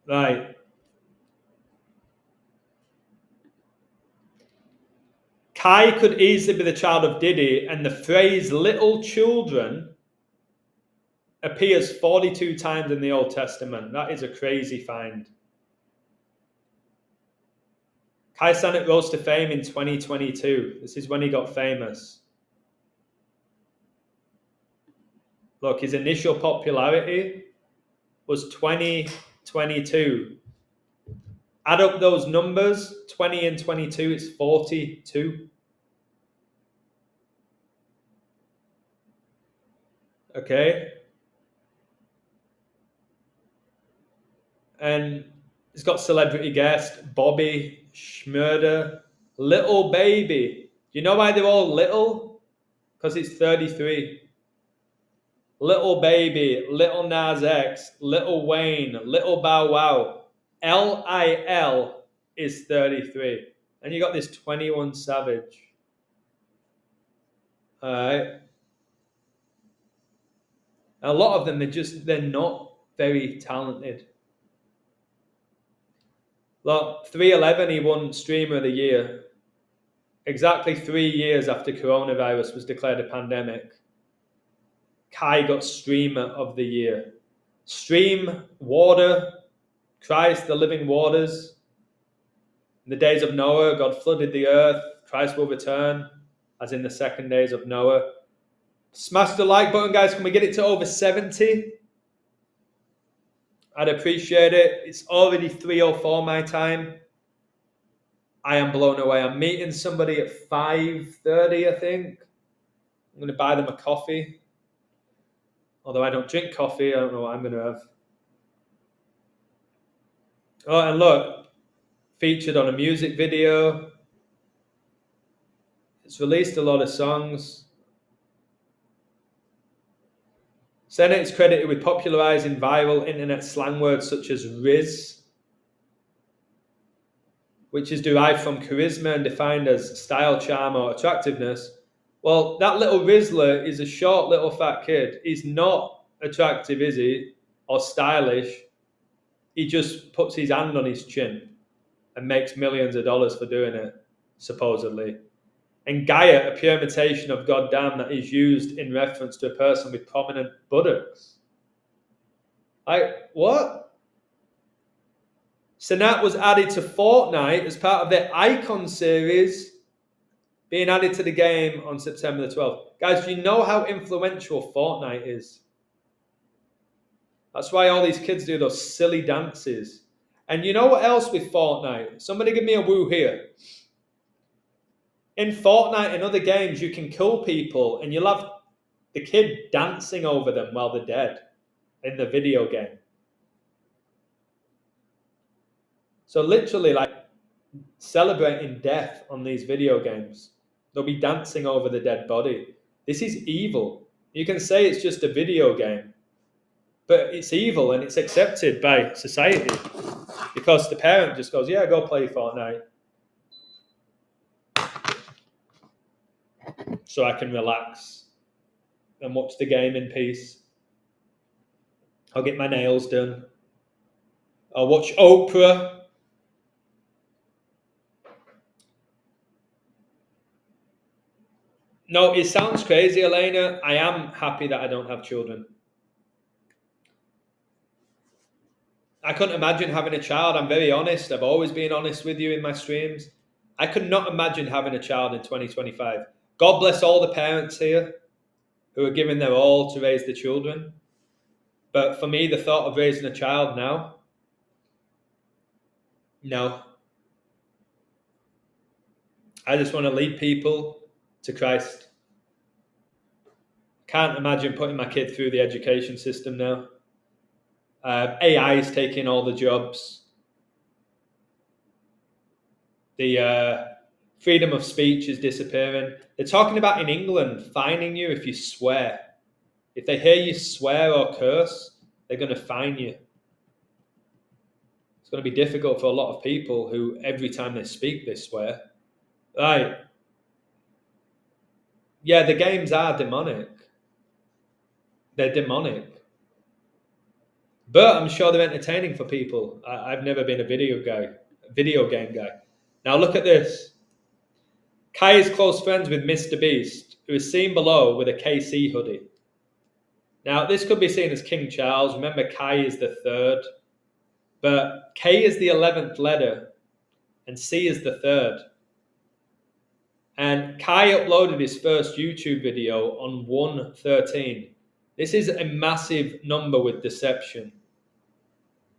Right. Kai could easily be the child of Diddy, and the phrase little children appears 42 times in the Old Testament. That is a crazy find. Kai Cenat rose to fame in 2022. This is when he got famous. Look, his initial popularity was 2022. Add up those numbers, 20 and 22, it's 42. Okay. And it's got celebrity guest, Bobby Schmurder, Little Baby. Do you know why they're all little? Because it's 33. Little Baby, Little Nas X, Little Wayne, Little Bow Wow. LIL is 33. And you got this 21 Savage. All right. A lot of them, they're not very talented. Look, 311, he won Streamer of the Year. Exactly 3 years after coronavirus was declared a pandemic, Kai got Streamer of the Year. Stream, water, Christ, the living waters. In the days of Noah, God flooded the earth. Christ will return, as in the second days of Noah. Smash the like button, guys. Can we get it to over 70? I'd appreciate it. It's already 3:04 my time. I am blown away. I'm meeting somebody at 5:30, I think. I'm going to buy them a coffee. Although I don't drink coffee, I don't know what I'm going to have. Oh, and look, featured on a music video. It's released a lot of songs. Cenat is credited with popularizing viral internet slang words such as Riz, which is derived from charisma and defined as style, charm, or attractiveness. Well, that little Rizzler is a short little fat kid. He's not attractive, is he? Or stylish. He just puts his hand on his chin and makes millions of dollars for doing it, supposedly. And Gaia, a pure imitation of goddamn that is used in reference to a person with prominent buttocks. What? Cenat was added to Fortnite as part of their Icon series, being added to the game on September the 12th. Guys, do you know how influential Fortnite is? That's why all these kids do those silly dances. And you know what else with Fortnite? Somebody give me a woo here. In Fortnite and other games, you can kill people and you'll have the kid dancing over them while they're dead in the video game. So literally, like, celebrating death on these video games. They'll be dancing over the dead body. This is evil. You can say it's just a video game, but it's evil and it's accepted by society because the parent just goes, yeah, go play Fortnite so I can relax and watch the game in peace. I'll get my nails done. I'll watch Oprah. No, it sounds crazy, Elena. I am happy that I don't have children. I couldn't imagine having a child. I'm very honest. I've always been honest with you in my streams. I could not imagine having a child in 2025. God bless all the parents here who are giving their all to raise the children. But for me, the thought of raising a child now, no. I just want to lead people to Christ. Can't imagine putting my kid through the education system now. AI is taking all the jobs. The freedom of speech is disappearing. They're talking about in England fining you if you swear. If they hear you swear or curse, they're going to fine you. It's going to be difficult for a lot of people who every time they speak, they swear. Right. Yeah, the games are demonic. They're demonic. But I'm sure they're entertaining for people. I've never been a video game guy. Now look at this. Kai is close friends with Mr. Beast, who is seen below with a KC hoodie. Now this could be seen as King Charles. Remember, Kai is the third. But K is the 11th letter. and C is the third. And Kai uploaded his first YouTube video on 113. This is a massive number with deception.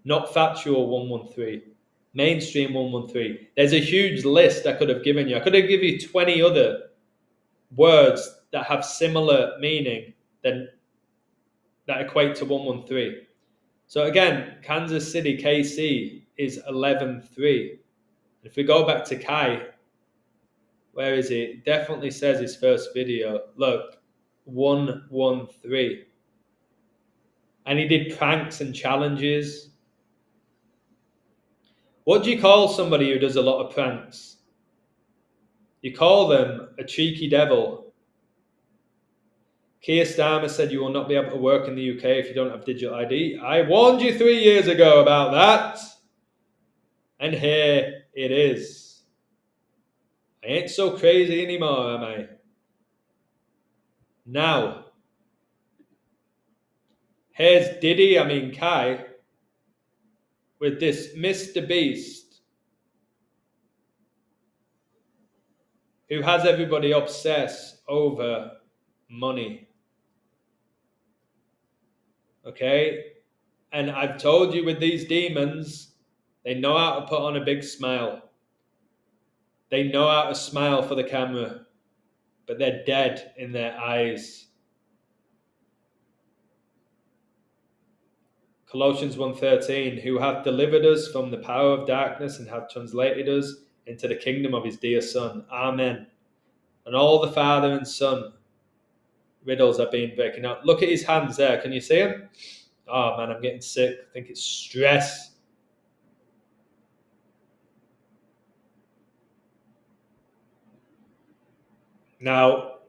Not factual 113. Mainstream 113. There's a huge list I could have given you. I could have given you 20 other words that have similar meaning that equate to 113. So again, Kansas City KC is 11-3. If we go back to Kai, where is he? It definitely says his first video. Look, 113. And he did pranks and challenges. What do you call somebody who does a lot of pranks? You call them a cheeky devil. Keir Starmer said you will not be able to work in the UK if you don't have digital ID. I warned you 3 years ago about that. And here it is. I ain't so crazy anymore, am I? Now, here's Kai, with this Mr. Beast, who has everybody obsessed over money. Okay? And I've told you with these demons, they know how to put on a big smile. They know how to smile for the camera, but they're dead in their eyes. Colossians 1:13, who have delivered us from the power of darkness and have translated us into the kingdom of his dear Son. Amen. And all the Father and Son riddles are being breaking out. Look at his hands there. Can you see him? Oh man, I'm getting sick. I think it's stress. Now,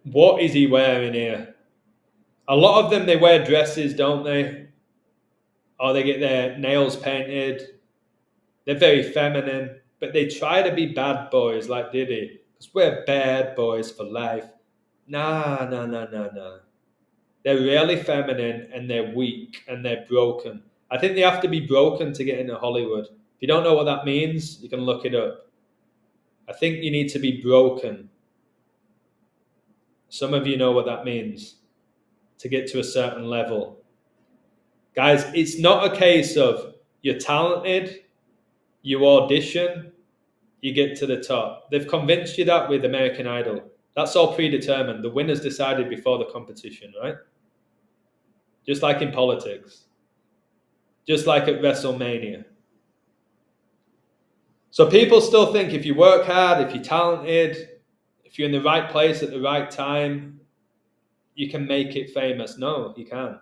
what is he wearing here? A lot of them, they wear dresses, don't they? Or they get their nails painted. They're very feminine, but they try to be bad boys like Diddy. Because we're bad boys for life. Nah. They're really feminine and they're weak and they're broken. I think they have to be broken to get into Hollywood. If you don't know what that means, you can look it up. I think you need to be broken. Some of you know what that means to get to a certain level. Guys, it's not a case of you're talented, you audition, you get to the top. They've convinced you that with American Idol. That's all predetermined. The winner's decided before the competition, right? Just like in politics. Just like at WrestleMania. So people still think if you work hard, if you're talented, if you're in the right place at the right time, you can make it famous. No, you can't.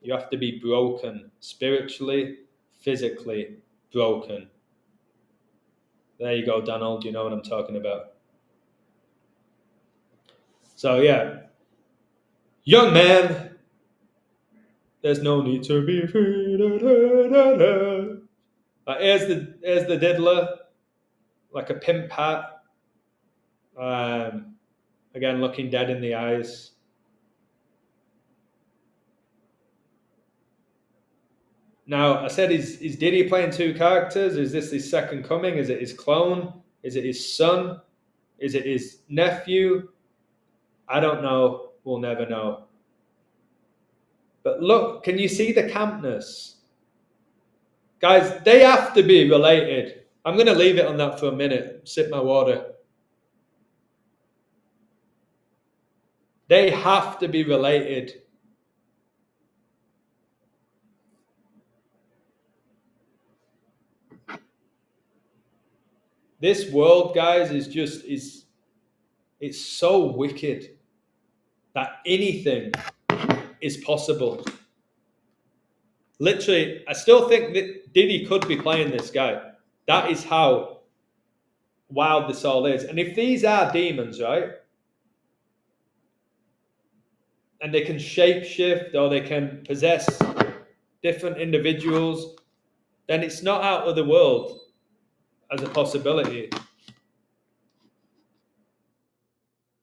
You have to be broken. Spiritually, physically broken. There you go, Donald. You know what I'm talking about. So yeah. Young man, there's no need to be afraid. Here's the diddler, like a pimp hat. Again, looking dead in the eyes. Now, I said, is Diddy playing two characters? Is this his second coming? Is it his clone? Is it his son? Is it his nephew? I don't know. We'll never know. But look, can you see the campness? Guys, they have to be related. I'm going to leave it on that for a minute. Sip my water. They have to be related. This world, guys, it's so wicked that anything is possible. Literally, I still think that Diddy could be playing this guy. That is how wild this all is. And if these are demons, right? And they can shapeshift or they can possess different individuals, then it's not out of the world as a possibility.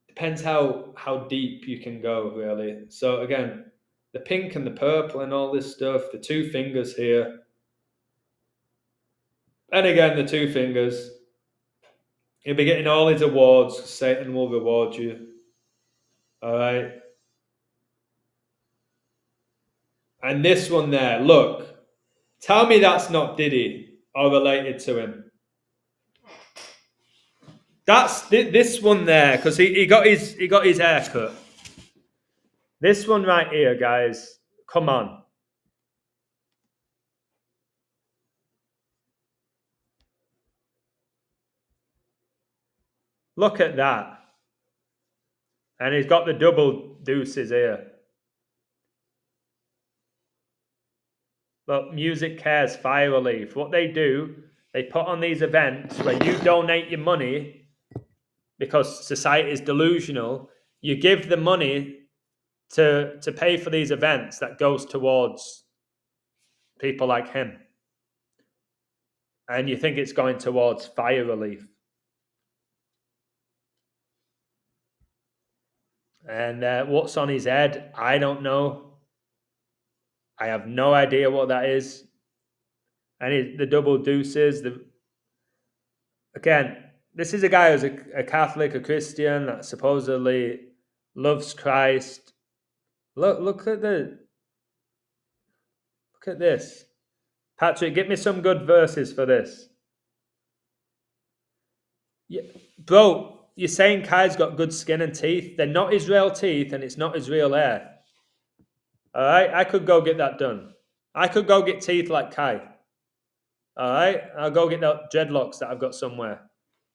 Depends how deep you can go, really. So again, the pink and the purple and all this stuff, the two fingers here. And again, the two fingers. You'll be getting all his awards. Satan will reward you. All right. And this one there, look. Tell me that's not Diddy or related to him. That's this one there, because he got his haircut. This one right here, guys. Come on. Look at that. And he's got the double deuces here. Look, Music Cares Fire Relief. What they do, they put on these events where you donate your money because society is delusional. You give the money to pay for these events that goes towards people like him. And you think it's going towards fire relief. And what's on his head? I don't know. I have no idea what that is. And the double deuces. Again, this is a guy who's a Catholic, a Christian that supposedly loves Christ. Look at this. Patrick, get me some good verses for this. Yeah, bro, you're saying Kai's got good skin and teeth. They're not his real teeth and it's not his real hair. All right, I could go get that done. I could go get teeth like Kai. All right, I'll go get the dreadlocks that I've got somewhere.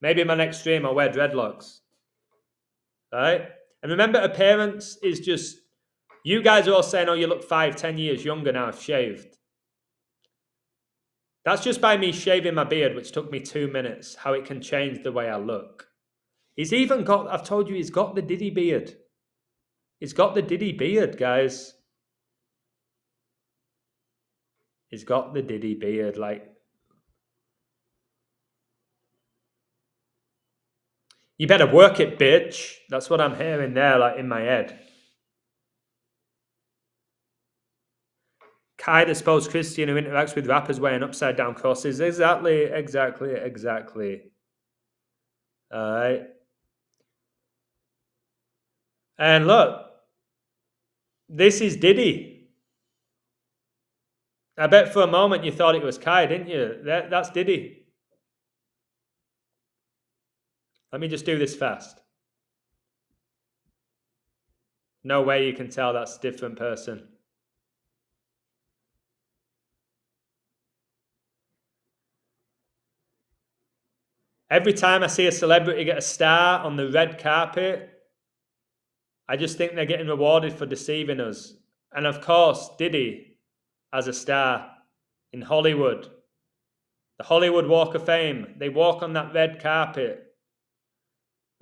Maybe in my next stream I'll wear dreadlocks. All right, and remember, appearance is just, you guys are all saying, oh, you look 5-10 years younger now if shaved. That's just by me shaving my beard, which took me 2 minutes, how it can change the way I look. He's even got, I've told you, he's got the Diddy beard. He's got the Diddy beard, guys. He's got the Diddy beard, like. You better work it, bitch. That's what I'm hearing there, like in my head. Kai, the supposed Christian who interacts with rappers wearing upside down crosses. Exactly. All right. And look, this is Diddy. I bet for a moment you thought it was Kai, didn't you? That's Diddy. Let me just do this fast. No way you can tell that's a different person. Every time I see a celebrity get a star on the red carpet, I just think they're getting rewarded for deceiving us. And of course, Diddy as a star in Hollywood. The Hollywood Walk of Fame. They walk on that red carpet.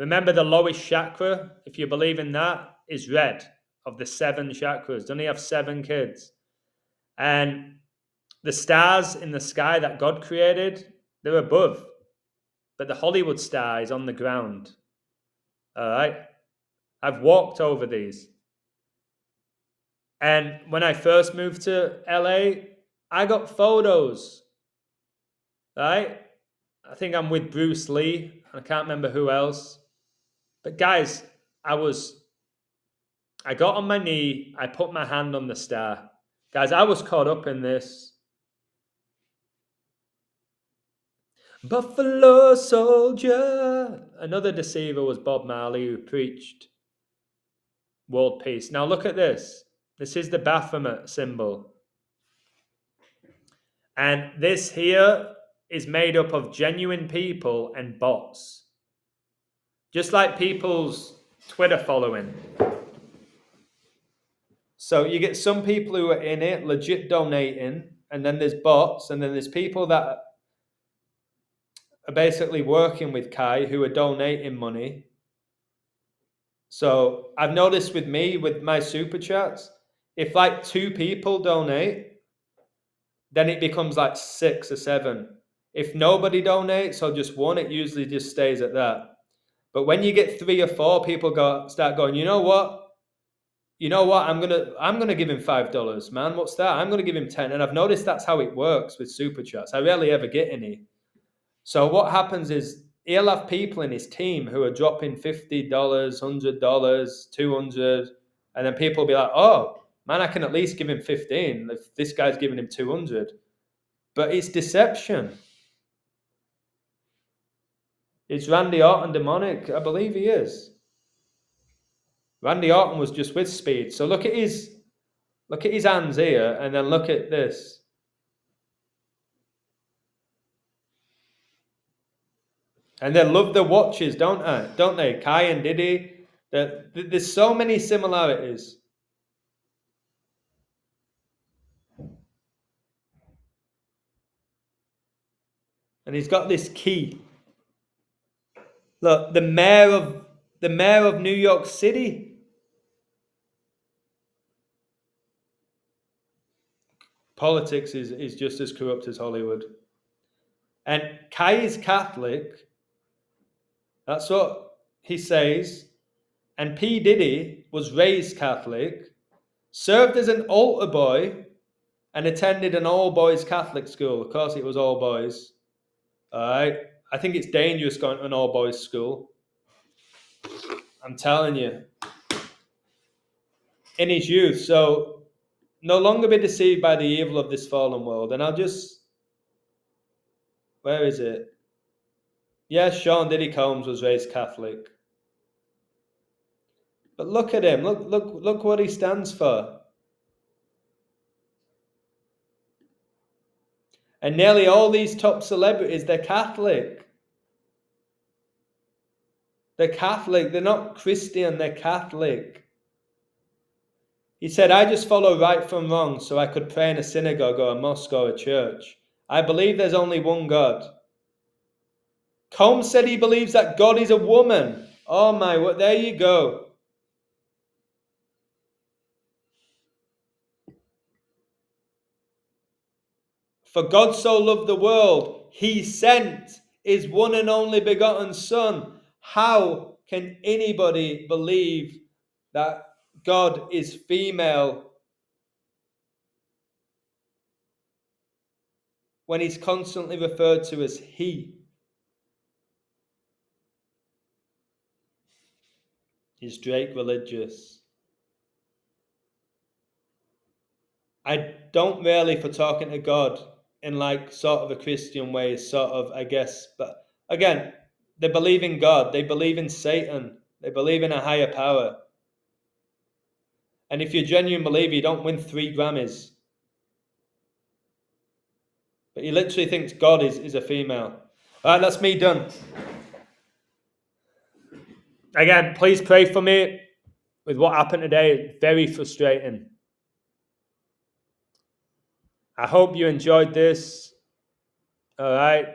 Remember, the lowest chakra, if you believe in that, is red, of the 7 chakras. Doesn't he have 7 kids? And the stars in the sky that God created, they're above. But the Hollywood star is on the ground. All right? I've walked over these. And when I first moved to LA, I got photos. Right? I think I'm with Bruce Lee. I can't remember who else. But guys, I got on my knee. I put my hand on the star. Guys, I was caught up in this. Buffalo Soldier. Another deceiver was Bob Marley, who preached world peace. Now look at this. This is the Baphomet symbol. And this here is made up of genuine people and bots. Just like people's Twitter following. So you get some people who are in it, legit donating, and then there's bots, and then there's people that are basically working with Kai who are donating money. So I've noticed with me, with my super chats, if like 2 people donate, then it becomes like 6 or 7. If nobody donates or just 1, it usually just stays at that. But when you get 3 or 4 people start going, you know what? I'm gonna give him $5, man. What's that? I'm gonna give him 10. And I've noticed that's how it works with super chats. I rarely ever get any. So what happens is he'll have people in his team who are dropping $50, $100, $200, and then people will be like, oh, man, I can at least give him 15 if this guy's giving him 200. But it's deception. Is Randy Orton demonic? I believe he is. Randy Orton was just with Speed. So look at his hands here, and then look at this. And they love the watches, don't they? Kai and Diddy. There's so many similarities. And he's got this key. Look, the mayor of New York City. Politics is just as corrupt as Hollywood. And Kai is Catholic. That's what he says. And P. Diddy was raised Catholic, served as an altar boy, and attended an all-boys Catholic school. Of course, it was all boys. All right. I think it's dangerous going to an all-boys school. I'm telling you. In his youth. So, no longer be deceived by the evil of this fallen world. And I'll just... Where is it? Yes, Sean Diddy Combs was raised Catholic. But look at him. Look what he stands for. And nearly all these top celebrities, they're Catholic. They're Catholic. They're not Christian. They're Catholic. He said, I just follow right from wrong so I could pray in a synagogue or a mosque or a church. I believe there's only one God. Combs said he believes that God is a woman. Oh my, what? There you go. For God so loved the world, he sent his one and only begotten Son. How can anybody believe that God is female when he's constantly referred to as he? Is Drake religious? I don't really for talking to God in like sort of a Christian way, sort of, I guess. But again, they believe in God. They believe in Satan. They believe in a higher power. And if you're a genuine believer, you don't win 3 Grammys. But he literally thinks God is a female. All right, that's me done. Again, please pray for me with what happened today. It's very frustrating. I hope you enjoyed this. All right.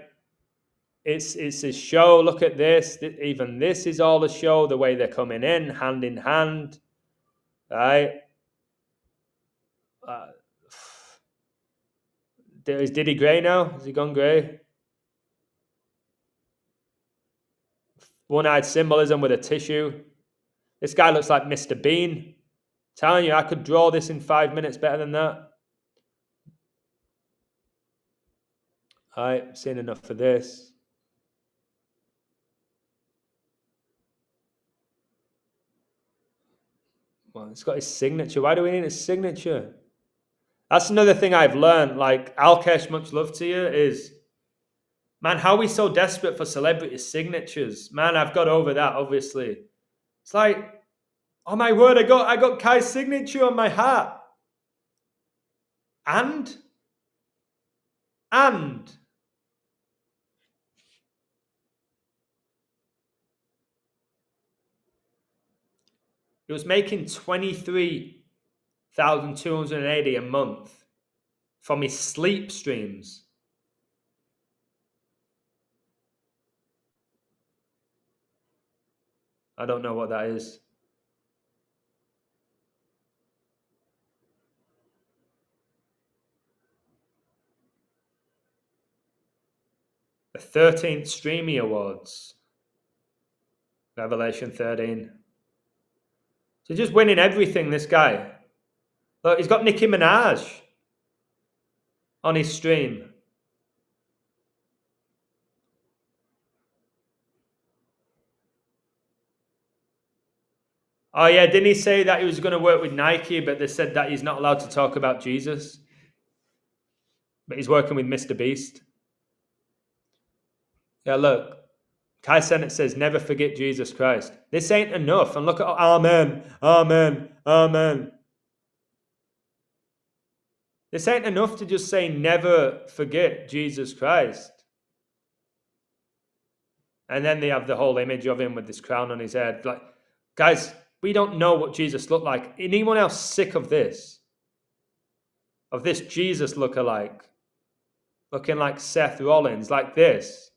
It's a show. Look at this. Even this is all a show. The way they're coming in, hand in hand. All right. Is Diddy grey now? Has he gone grey? One-eyed symbolism with a tissue. This guy looks like Mr. Bean. Telling you, I could draw this in 5 minutes better than that. All right, seen enough of this. Well, it's got his signature. Why do we need his signature? That's another thing I've learned. Like, Alkesh, much love to you, is, man, how are we so desperate for celebrity signatures? Man, I've got over that, obviously. It's like, oh my word, I got Kai's signature on my hat. And he was making 23,280 a month from his sleep streams. I don't know what that is. The 13th Streamy Awards. Revelation 13. So just winning everything, this guy. Look, he's got Nicki Minaj on his stream. Oh yeah, didn't he say that he was going to work with Nike, but they said that he's not allowed to talk about Jesus? But he's working with Mr. Beast. Yeah, look. Kai Cenat says, never forget Jesus Christ. This ain't enough. And look at, amen, amen, amen. This ain't enough to just say, never forget Jesus Christ. And then they have the whole image of him with this crown on his head. Like, guys, we don't know what Jesus looked like. Anyone else sick of this? Of this Jesus lookalike? Looking like Seth Rollins, like this?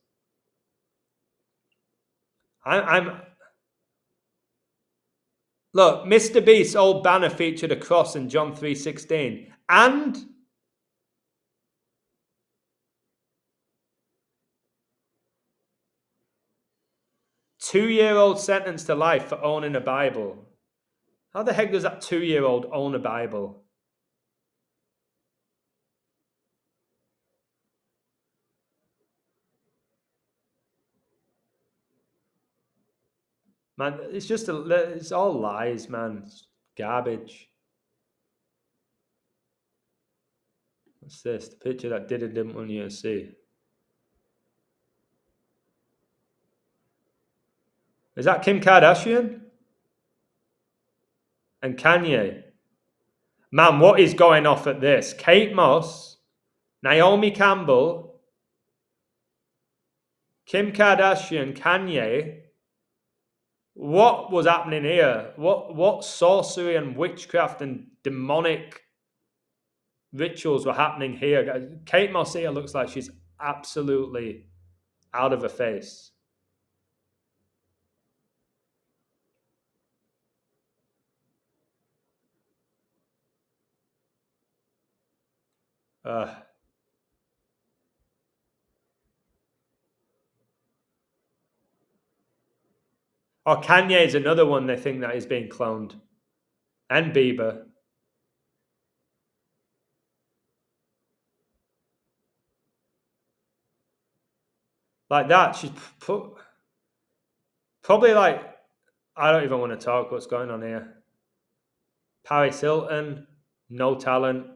Look, Mr. Beast's old banner featured a cross in John 3:16. And 2-year-old sentenced to life for owning a Bible. How the heck does that 2-year-old own a Bible? Man, it's all lies, man. It's garbage. What's this? The picture that Diddy didn't want you to see. Is that Kim Kardashian? And Kanye? Man, what is going off at this? Kate Moss, Naomi Campbell, Kim Kardashian, Kanye. What was happening here? What sorcery and witchcraft and demonic rituals were happening here? Kate Moss here looks like she's absolutely out of her face. Kanye is another one they think that is being cloned. And Bieber. Like that, she's probably like, I don't even want to talk what's going on here. Paris Hilton, no talent.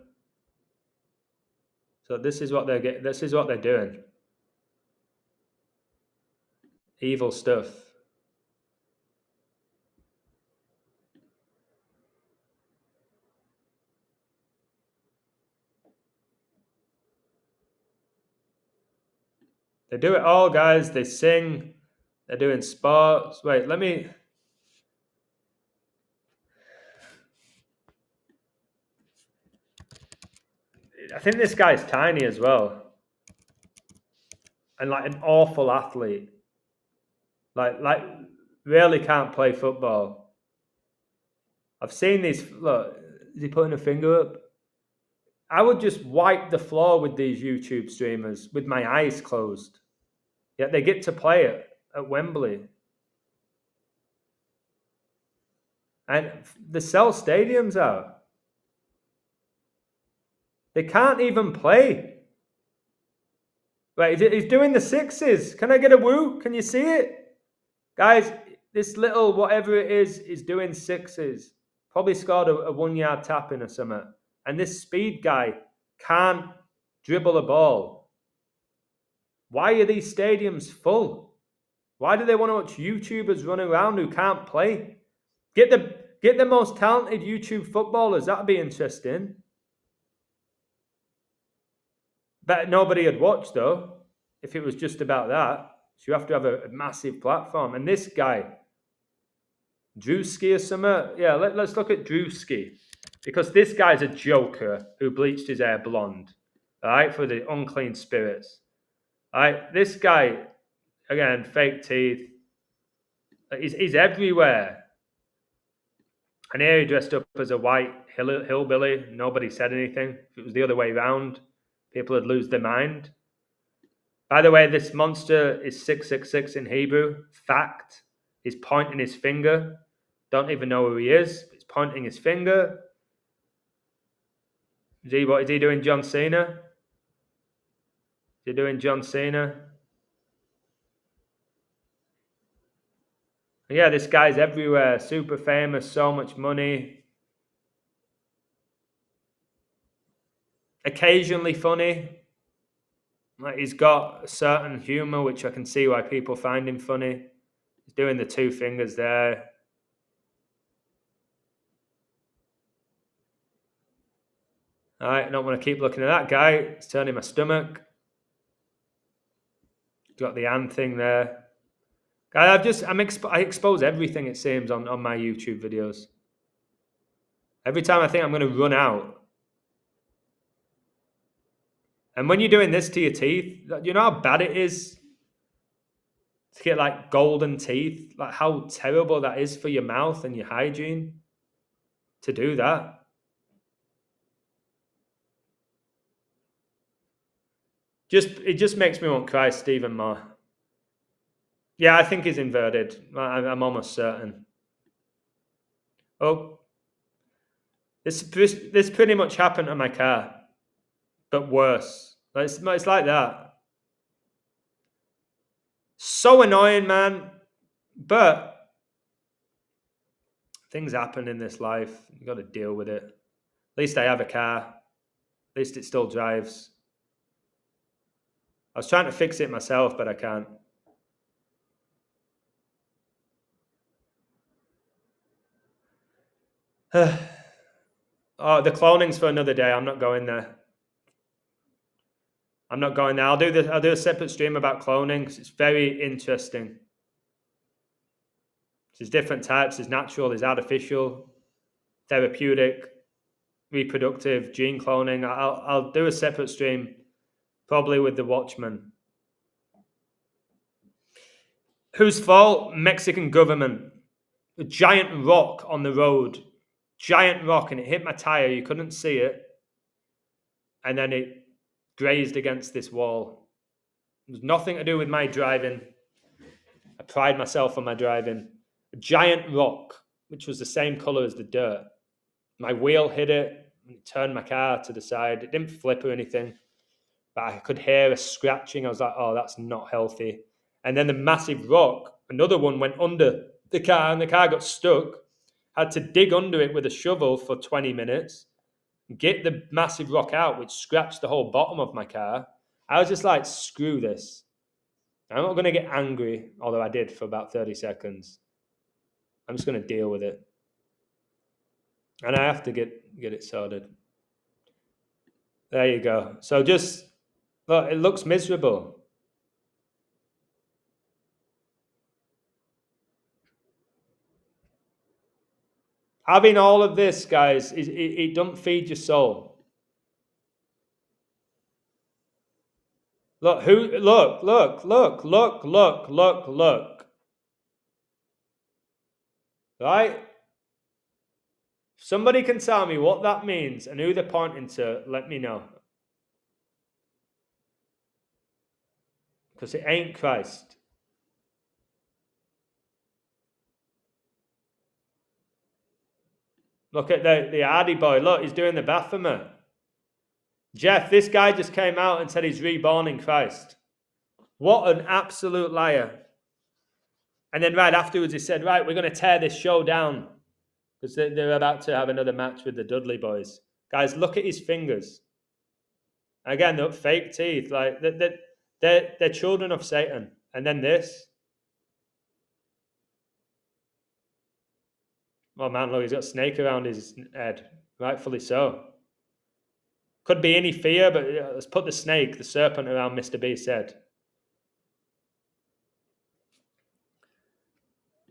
So this is what they're getting. This is what they're doing. Evil stuff. They do it all, guys. They sing. They're doing sports. Wait, let me. I think this guy's tiny as well. And like an awful athlete. Like really can't play football. I've seen these. Look, is he putting a finger up? I would just wipe the floor with these YouTube streamers with my eyes closed. Yet they get to play it at Wembley. And they sell stadiums out. They can't even play. Right, he's doing the sixes. Can I get a woo? Can you see it? Guys, this little whatever it is doing sixes. Probably scored a 1-yard tap in or something. And this speed guy can't dribble a ball. Why are these stadiums full? Why do they want to watch YouTubers run around who can't play? Get the most talented YouTube footballers. That'd be interesting. But nobody would watch, though, if it was just about that. So you have to have a massive platform. And this guy, Drewski or something. Yeah, let's look at Drewski. Because this guy's a joker who bleached his hair blonde. All right, for the unclean spirits. All right, this guy, again, fake teeth. He's everywhere. And here he dressed up as a white hillbilly. Nobody said anything. If it was the other way around, people would lose their mind. By the way, this monster is 666 in Hebrew. Fact. He's pointing his finger. Don't even know who he is. He's pointing his finger. What is he doing, John Cena? Is he doing John Cena? Yeah, this guy's everywhere. Super famous, so much money. Occasionally funny. Like, he's got a certain humor, which I can see why people find him funny. He's doing the two fingers there. All right, I don't want to keep looking at that guy. It's turning my stomach. Got the hand thing there. Guy, I expose everything, it seems, on my YouTube videos. Every time I think I'm going to run out. And when you're doing this to your teeth, you know how bad it is to get like golden teeth? Like how terrible that is for your mouth and your hygiene to do that. It just makes me want Christ even more. Yeah, I think he's inverted. I'm almost certain. Oh, this pretty much happened to my car, but worse. It's like that. So annoying, man. But things happen in this life. You got to deal with it. At least I have a car. At least it still drives. I was trying to fix it myself, but I can't. Oh, the cloning's for another day. I'm not going there. I'm not going there. I'll do a separate stream about cloning because it's very interesting. There's different types. There's natural, there's artificial, therapeutic, reproductive, gene cloning. I'll do a separate stream, probably with the Watchmen. Whose fault? Mexican government. A giant rock on the road. Giant rock, and it hit my tire. You couldn't see it. And then it grazed against this wall. It was nothing to do with my driving. I pride myself on my driving. A giant rock, which was the same color as the dirt. My wheel hit it, and it turned my car to the side. It didn't flip or anything, but I could hear a scratching. I was like, oh, that's not healthy. And then the massive rock, another one went under the car, and the car got stuck. Had to dig under it with a shovel for 20 minutes, get the massive rock out, which scratched the whole bottom of my car. I was just like, screw this. I'm not going to get angry, although I did for about 30 seconds. I'm just going to deal with it. And I have to get it sorted. There you go. So just, look, it looks miserable. Having all of this, guys, it don't feed your soul. Look, look. Right? If somebody can tell me what that means and who they're pointing to, let me know. Because it ain't Christ. Look at the Hardy boy. Look, he's doing the Baphomet. Jeff, this guy just came out and said he's reborn in Christ. What an absolute liar. And then right afterwards he said, right, we're going to tear this show down. Because they're about to have another match with the Dudley boys. Guys, look at his fingers. Again, they're fake teeth. Like they're children of Satan. And then this. Oh man, look, he's got a snake around his head. Rightfully so. Could be any fear, but let's put the snake, the serpent around Mr. Beast's head.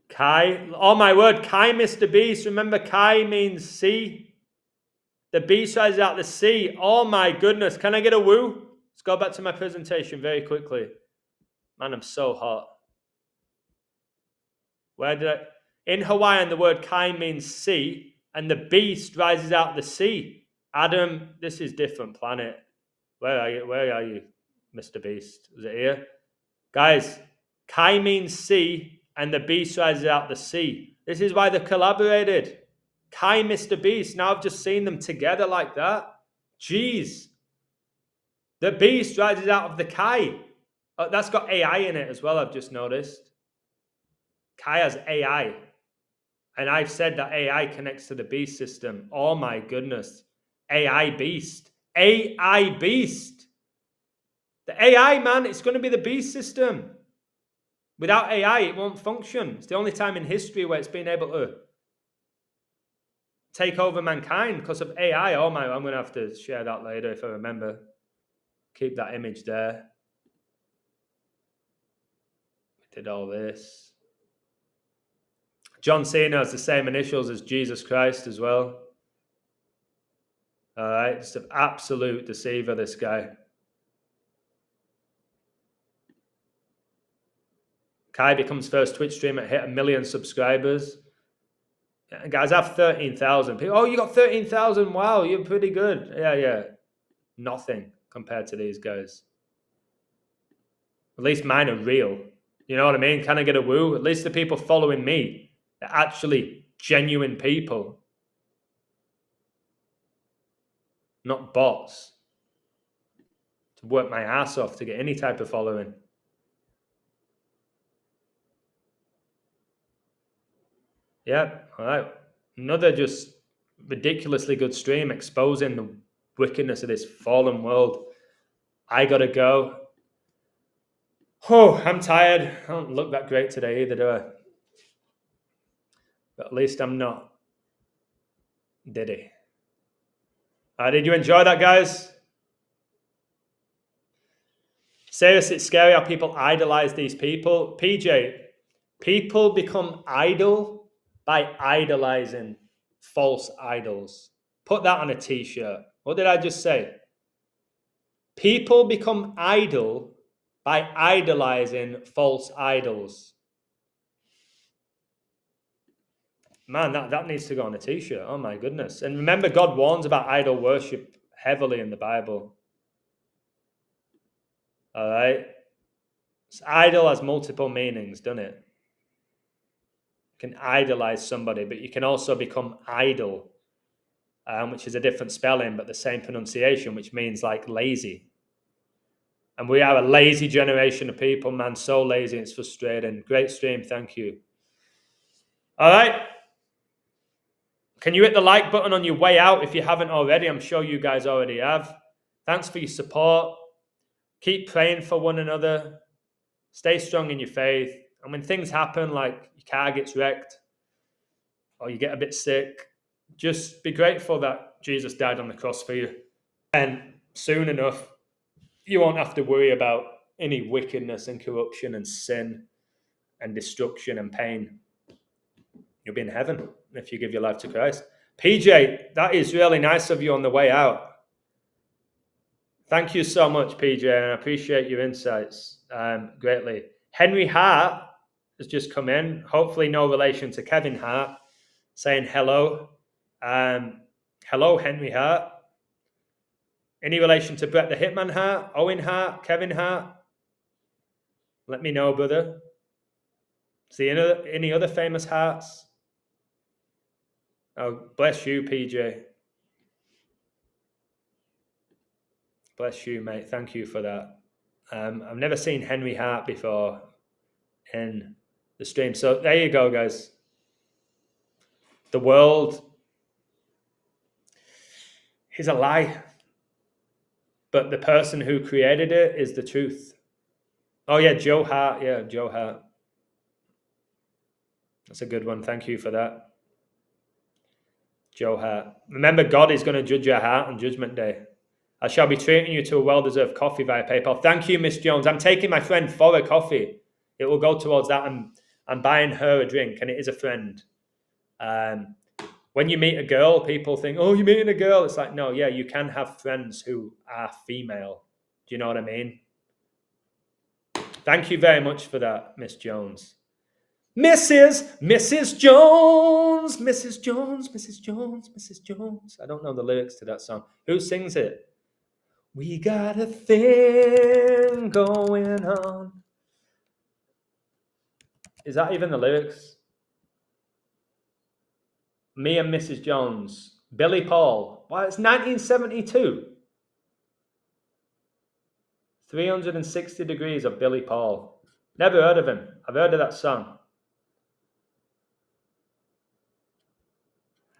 Kai. Oh my word, Kai, Mr. Beast. Remember, Kai means sea. The beast rises out the sea. Oh my goodness. Can I get a woo? Let's go back to my presentation very quickly. Man, I'm so hot. Where did I... In Hawaiian, the word Kai means sea, and the beast rises out the sea. Adam, this is different planet. Where are you, Mr. Beast? Is it here? Guys, Kai means sea, and the beast rises out the sea. This is why they collaborated. Kai, Mr. Beast. Now I've just seen them together like that. Jeez. The beast rises out of the Kai. That's got AI in it as well, I've just noticed. Kai has AI. And I've said that AI connects to the beast system. Oh my goodness. AI beast. AI beast. The AI, man, it's going to be the beast system. Without AI, it won't function. It's the only time in history where it's been able to take over mankind because of AI. Oh my, I'm going to have to share that later if I remember. Keep that image there. We did all this. John Cena has the same initials as Jesus Christ as well. All right, just an absolute deceiver, this guy. Kai becomes first Twitch streamer, hit 1 million subscribers. Yeah, guys, I have 13,000 people. Oh, you got 13,000? Wow, you're pretty good. Yeah. Nothing compared to these guys. At least mine are real. You know what I mean? Can I get a woo? At least the people following me, they're actually genuine people. Not bots. To work my ass off to get any type of following. Yep, all right. Another just ridiculously good stream exposing the wickedness of this fallen world. I gotta go. Oh, I'm tired. I don't look that great today either, do I? But at least I'm not Diddy. Did you enjoy that, guys? Seriously, it's scary how people idolize these people. PJ, people become idle by idolizing false idols. Put that on a t-shirt. What did I just say? People become idle by idolizing false idols. Man, that needs to go on a t-shirt. Oh my goodness. And remember, God warns about idol worship heavily in the Bible. All right. So idol has multiple meanings, doesn't it? You can idolize somebody, but you can also become idle, which is a different spelling, but the same pronunciation, which means like lazy. And we are a lazy generation of people, man. So lazy, it's frustrating. Great stream, thank you. All right. Can you hit the like button on your way out if you haven't already? I'm sure you guys already have. Thanks for your support. Keep praying for one another. Stay strong in your faith. And when things happen, like your car gets wrecked or you get a bit sick, just be grateful that Jesus died on the cross for you. And soon enough, you won't have to worry about any wickedness and corruption and sin and destruction and pain. You'll be in heaven if you give your life to Christ. PJ, that is really nice of you on the way out. Thank you so much, PJ, and I appreciate your insights greatly. Henry Hart has just come in, hopefully no relation to Kevin Hart, saying hello. Hello, Henry Hart. Any relation to Bret the Hitman Hart, Owen Hart, Kevin Hart? Let me know, brother. See any other famous Harts? Oh, bless you, PJ. Bless you, mate. Thank you for that. I've never seen Henry Hart before in the stream. So there you go, guys. The world is a lie. But the person who created it is the truth. Oh, yeah, Joe Hart. Yeah, Joe Hart. That's a good one. Thank you for that. Joe Hart. Remember, God is going to judge your heart on Judgment Day. I shall be treating you to a well-deserved coffee via PayPal. Thank you, Miss Jones. I'm taking my friend for a coffee. It will go towards that. I'm buying her a drink, and it is a friend. When you meet a girl, people think, oh, you're meeting a girl. It's like, no, yeah, you can have friends who are female. Do you know what I mean? Thank you very much for that, Miss Jones. Mrs. Jones, Mrs. Jones, Mrs. Jones, Mrs. Jones. I don't know the lyrics to that song. Who sings it? We got a thing going on. Is that even the lyrics? Me and Mrs. Jones. Billy Paul. Well, it's 1972. 360 Degrees of Billy Paul. Never heard of him. I've heard of that song.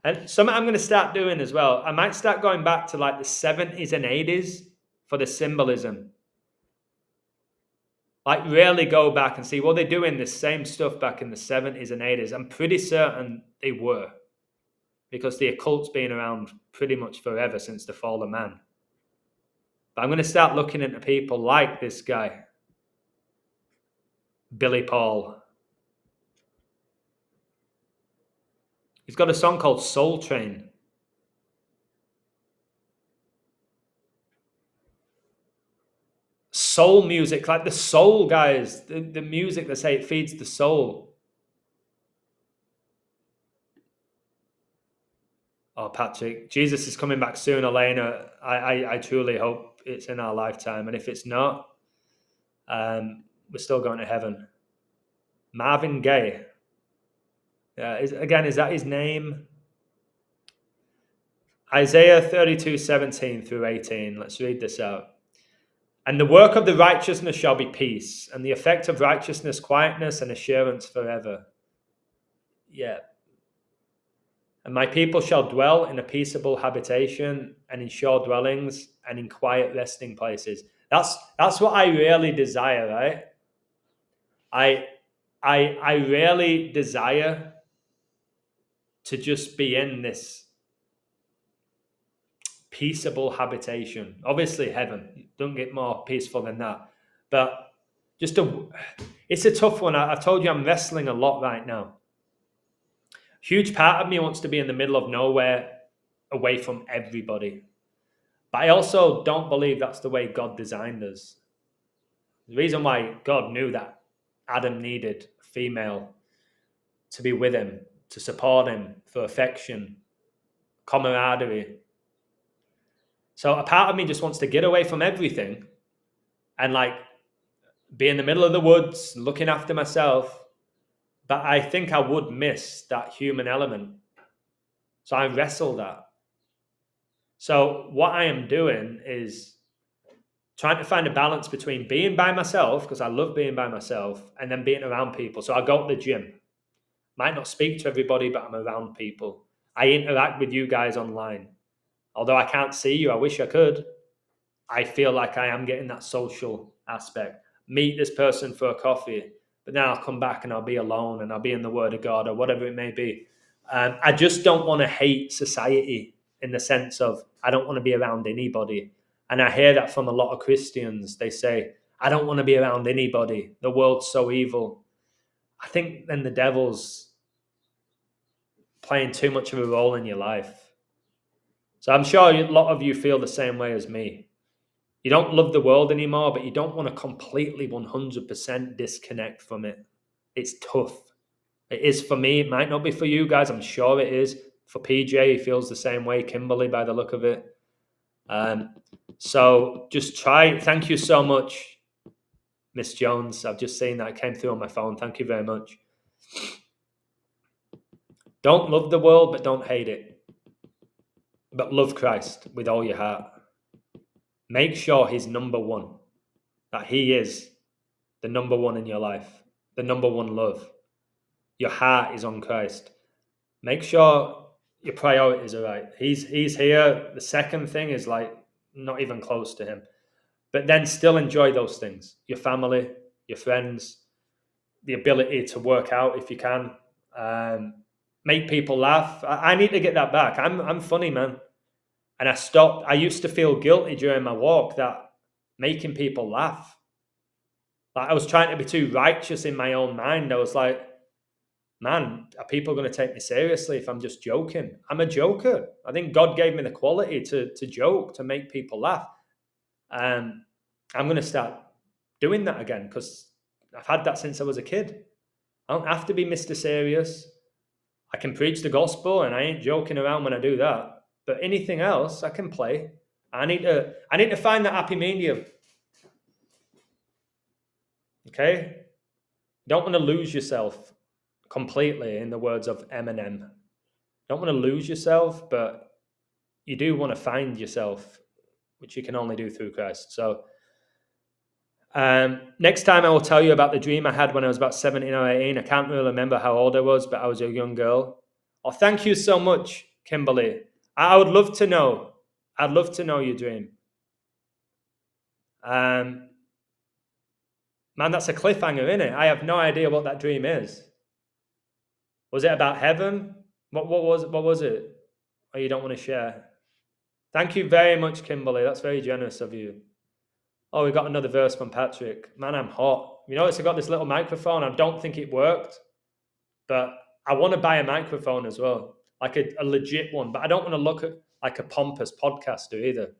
And something I'm going to start doing as well, I might start going back to like the 70s and 80s for the symbolism. Like really go back and see, well, they're doing the same stuff back in the 70s and 80s. I'm pretty certain they were, because the occult's been around pretty much forever since the fall of man. But I'm going to start looking into people like this guy, Billy Paul. He's got a song called Soul Train. Soul music, like the soul guys, the music they say it feeds the soul. Oh, Patrick, Jesus is coming back sooner or later. I truly hope it's in our lifetime. And if it's not, we're still going to heaven. Marvin Gaye. Is that his name? Isaiah 32:17 through 18. Let's read this out. And the work of the righteousness shall be peace, and the effect of righteousness, quietness and assurance forever. Yeah. And my people shall dwell in a peaceable habitation, and in sure dwellings, and in quiet resting places. That's what I really desire, right? I really desire to just be in this peaceable habitation. Obviously heaven, don't get more peaceful than that. But it's a tough one. I've told you I'm wrestling a lot right now. Huge part of me wants to be in the middle of nowhere, away from everybody. But I also don't believe that's the way God designed us. The reason why God knew that Adam needed a female to be with him, to support him, for affection, camaraderie. So a part of me just wants to get away from everything and like be in the middle of the woods, looking after myself. But I think I would miss that human element. So I wrestle that. So what I am doing is trying to find a balance between being by myself, because I love being by myself, and then being around people. So I go to the gym. Might not speak to everybody, but I'm around people. I interact with you guys online. Although I can't see you, I wish I could. I feel like I am getting that social aspect. Meet this person for a coffee, but then I'll come back and I'll be alone and I'll be in the Word of God or whatever it may be. I just don't want to hate society in the sense of I don't want to be around anybody. And I hear that from a lot of Christians. They say, I don't want to be around anybody. The world's so evil. I think then the devil's playing too much of a role in your life. So I'm sure a lot of you feel the same way as me. You don't love the world anymore, but you don't want to completely 100% disconnect from it. It's tough. It is for me. It might not be for you guys. I'm sure it is. For PJ, he feels the same way. Kimberly, by the look of it. So just try. Thank you so much, Miss Jones. I've just seen that. It came through on my phone. Thank you very much. Don't love the world, but don't hate it. But love Christ with all your heart. Make sure he's number one. That he is the number one in your life. The number one love. Your heart is on Christ. Make sure your priorities are right. He's here. The second thing is like not even close to him. But then still enjoy those things. Your family, your friends, the ability to work out if you can. Make people laugh. I need to get that back. I'm funny, man. And I used to feel guilty during my walk that making people laugh. Like I was trying to be too righteous in my own mind. I was like, man, are people going to take me seriously if I'm just joking? I'm a joker. I think God gave me the quality to joke, to make people laugh. I'm going to start doing that again because I've had that since I was a kid. I don't have to be Mr. Serious. I can preach the gospel and I ain't joking around when I do that. But anything else, I can play. I need to find that happy medium. Okay? Don't want to lose yourself completely, in the words of Eminem. Don't want to lose yourself, but you do want to find yourself, which you can only do through Christ. So next time I will tell you about the dream I had when I was about 17 or 18. I can't really remember how old I was, but I was a young girl. Oh, thank you so much, Kimberly. I would love to know. I'd love to know your dream. Man, that's a cliffhanger, isn't it? I have no idea what that dream is. Was it about heaven? What was it? Or you don't want to share? Thank you very much, Kimberly. That's very generous of you. Oh, we got another verse from Patrick. Man, I'm hot. You notice I got this little microphone. I don't think it worked, but I want to buy a microphone as well, like a legit one. But I don't want to look at like a pompous podcaster either.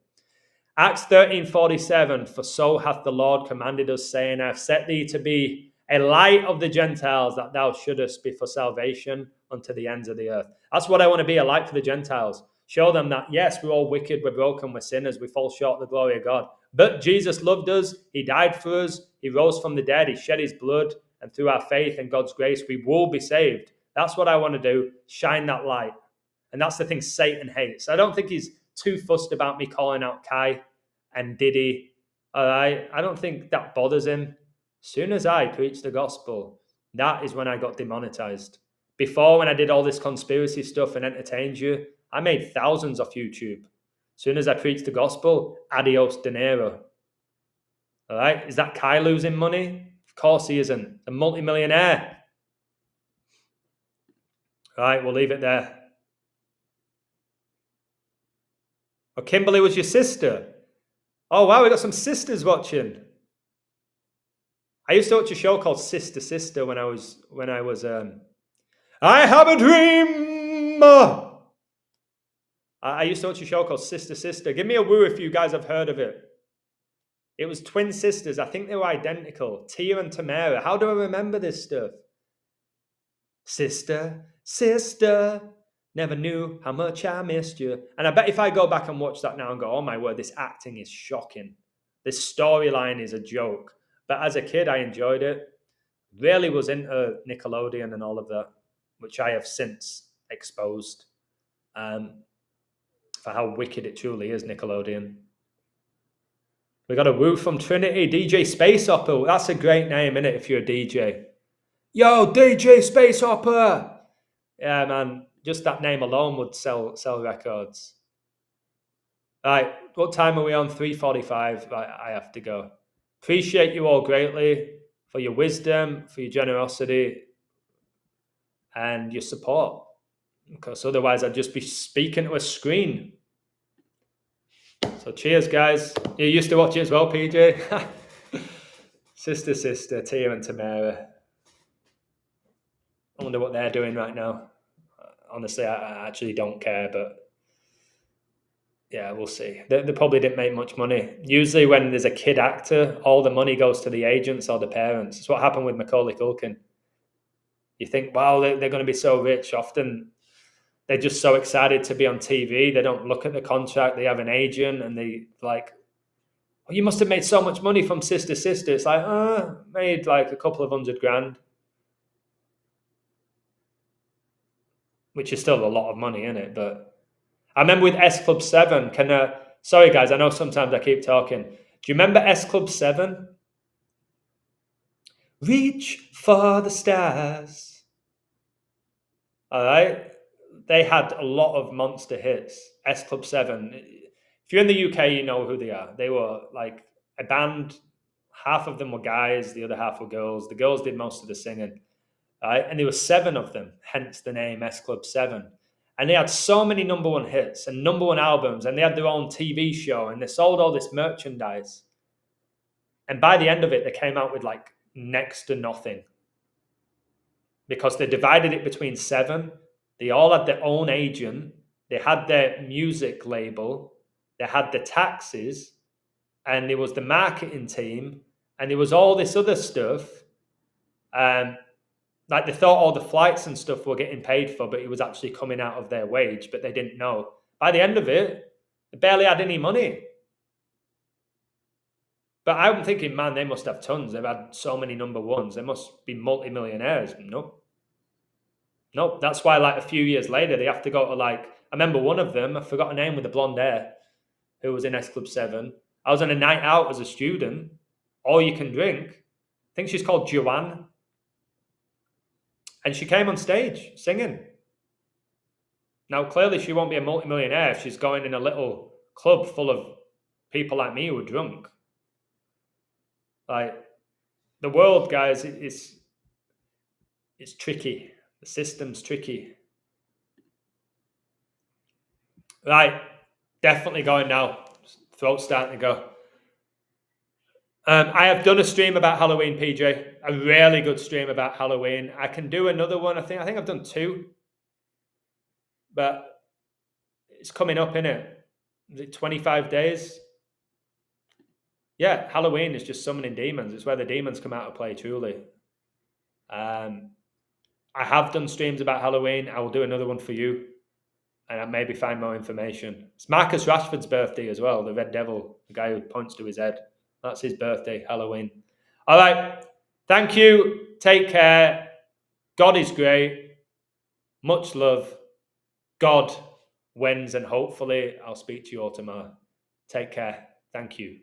Acts 13:47, for so hath the Lord commanded us, saying, I have set thee to be a light of the Gentiles, that thou shouldest be for salvation unto the ends of the earth. That's what I want to be, a light for the Gentiles. Show them that, yes, we're all wicked, we're broken, we're sinners, we fall short of the glory of God. But Jesus loved us, he died for us, he rose from the dead, he shed his blood, and through our faith and God's grace, we will be saved. That's what I want to do, shine that light. And that's the thing Satan hates. I don't think he's too fussed about me calling out Kai and Diddy. All right, I don't think that bothers him. As soon as I preach the gospel, that is when I got demonetized. Before, when I did all this conspiracy stuff and entertained you, I made thousands off YouTube. As soon as I preached the gospel, adios dinero. All right, is that Kai losing money? Of course he isn't. A multimillionaire. All right, we'll leave it there. Oh, Kimberly was your sister. Oh, wow, we got some sisters watching. I used to watch a show called Sister Sister when I was I have a dream. I used to watch a show called Sister Sister. Give me a woo if you guys have heard of it. It was twin sisters. I think they were identical. Tia and Tamara. How do I remember this stuff? Sister, sister, never knew how much I missed you. And I bet if I go back and watch that now and go, oh my word, this acting is shocking. This storyline is a joke. But as a kid, I enjoyed it. Really was into Nickelodeon and all of that, which I have since exposed for how wicked it truly is, Nickelodeon. We got a woo from Trinity, DJ Space Hopper. That's a great name, isn't it, if you're a DJ? Yo, DJ Space Hopper! Yeah, man, just that name alone would sell records. All right, what time are we on? 3:45. I have to go. Appreciate you all greatly for your wisdom, for your generosity, and your support. Because otherwise I'd just be speaking to a screen. So cheers, guys. You used to watch it as well, PJ? Sister, Tia and Tamara. I wonder what they're doing right now. Honestly, I actually don't care, but yeah, we'll see. They probably didn't make much money. Usually when there's a kid actor, all the money goes to the agents or the parents. It's what happened with Macaulay Culkin. You think, wow, they're going to be so rich. Often they're just so excited to be on TV. They don't look at the contract. They have an agent and they like, well, you must have made so much money from Sister. It's like, made like a couple of $100,000. Which is still a lot of money, isn't it? But I remember with S Club 7, sorry guys, I know sometimes I keep talking. Do you remember S Club 7? Reach for the stars. All right? They had a lot of monster hits. S Club 7. If you're in the UK, you know who they are. They were like a band. Half of them were guys, the other half were girls. The girls did most of the singing. Right? And there were 7 of them, hence the name S Club 7. And they had so many number one hits and number one albums, and they had their own TV show, and they sold all this merchandise. And by the end of it, they came out with like next to nothing. Because they divided it between 7. They all had their own agent. They had their music label. They had the taxes. And there was the marketing team. And there was all this other stuff. Like they thought all the flights and stuff were getting paid for, but it was actually coming out of their wage, but they didn't know. By the end of it, they barely had any money. But I'm thinking, man, they must have tons. They've had so many number ones. They must be multi-millionaires. Nope. That's why like a few years later, they have to go to like, I remember one of them, I forgot her name with the blonde hair, who was in S Club 7. I was on a night out as a student, all you can drink. I think she's called Joanne. And she came on stage singing. Now, clearly she won't be a multimillionaire if she's going in a little club full of people like me who are drunk. Like, the world, guys, it's tricky. The system's tricky. Right, definitely going now. Throat's starting to go. I have done a stream about Halloween, PJ. A really good stream about Halloween. I can do another one. I think I've done 2. But it's coming up, innit? Is it 25 days? Yeah, Halloween is just summoning demons. It's where the demons come out of play, truly. I have done streams about Halloween. I will do another one for you. And I'll maybe find more information. It's Marcus Rashford's birthday as well, the Red Devil, the guy who points to his head. That's his birthday, Halloween. All right. Thank you. Take care. God is great. Much love. God wins, and hopefully I'll speak to you all tomorrow. Take care. Thank you.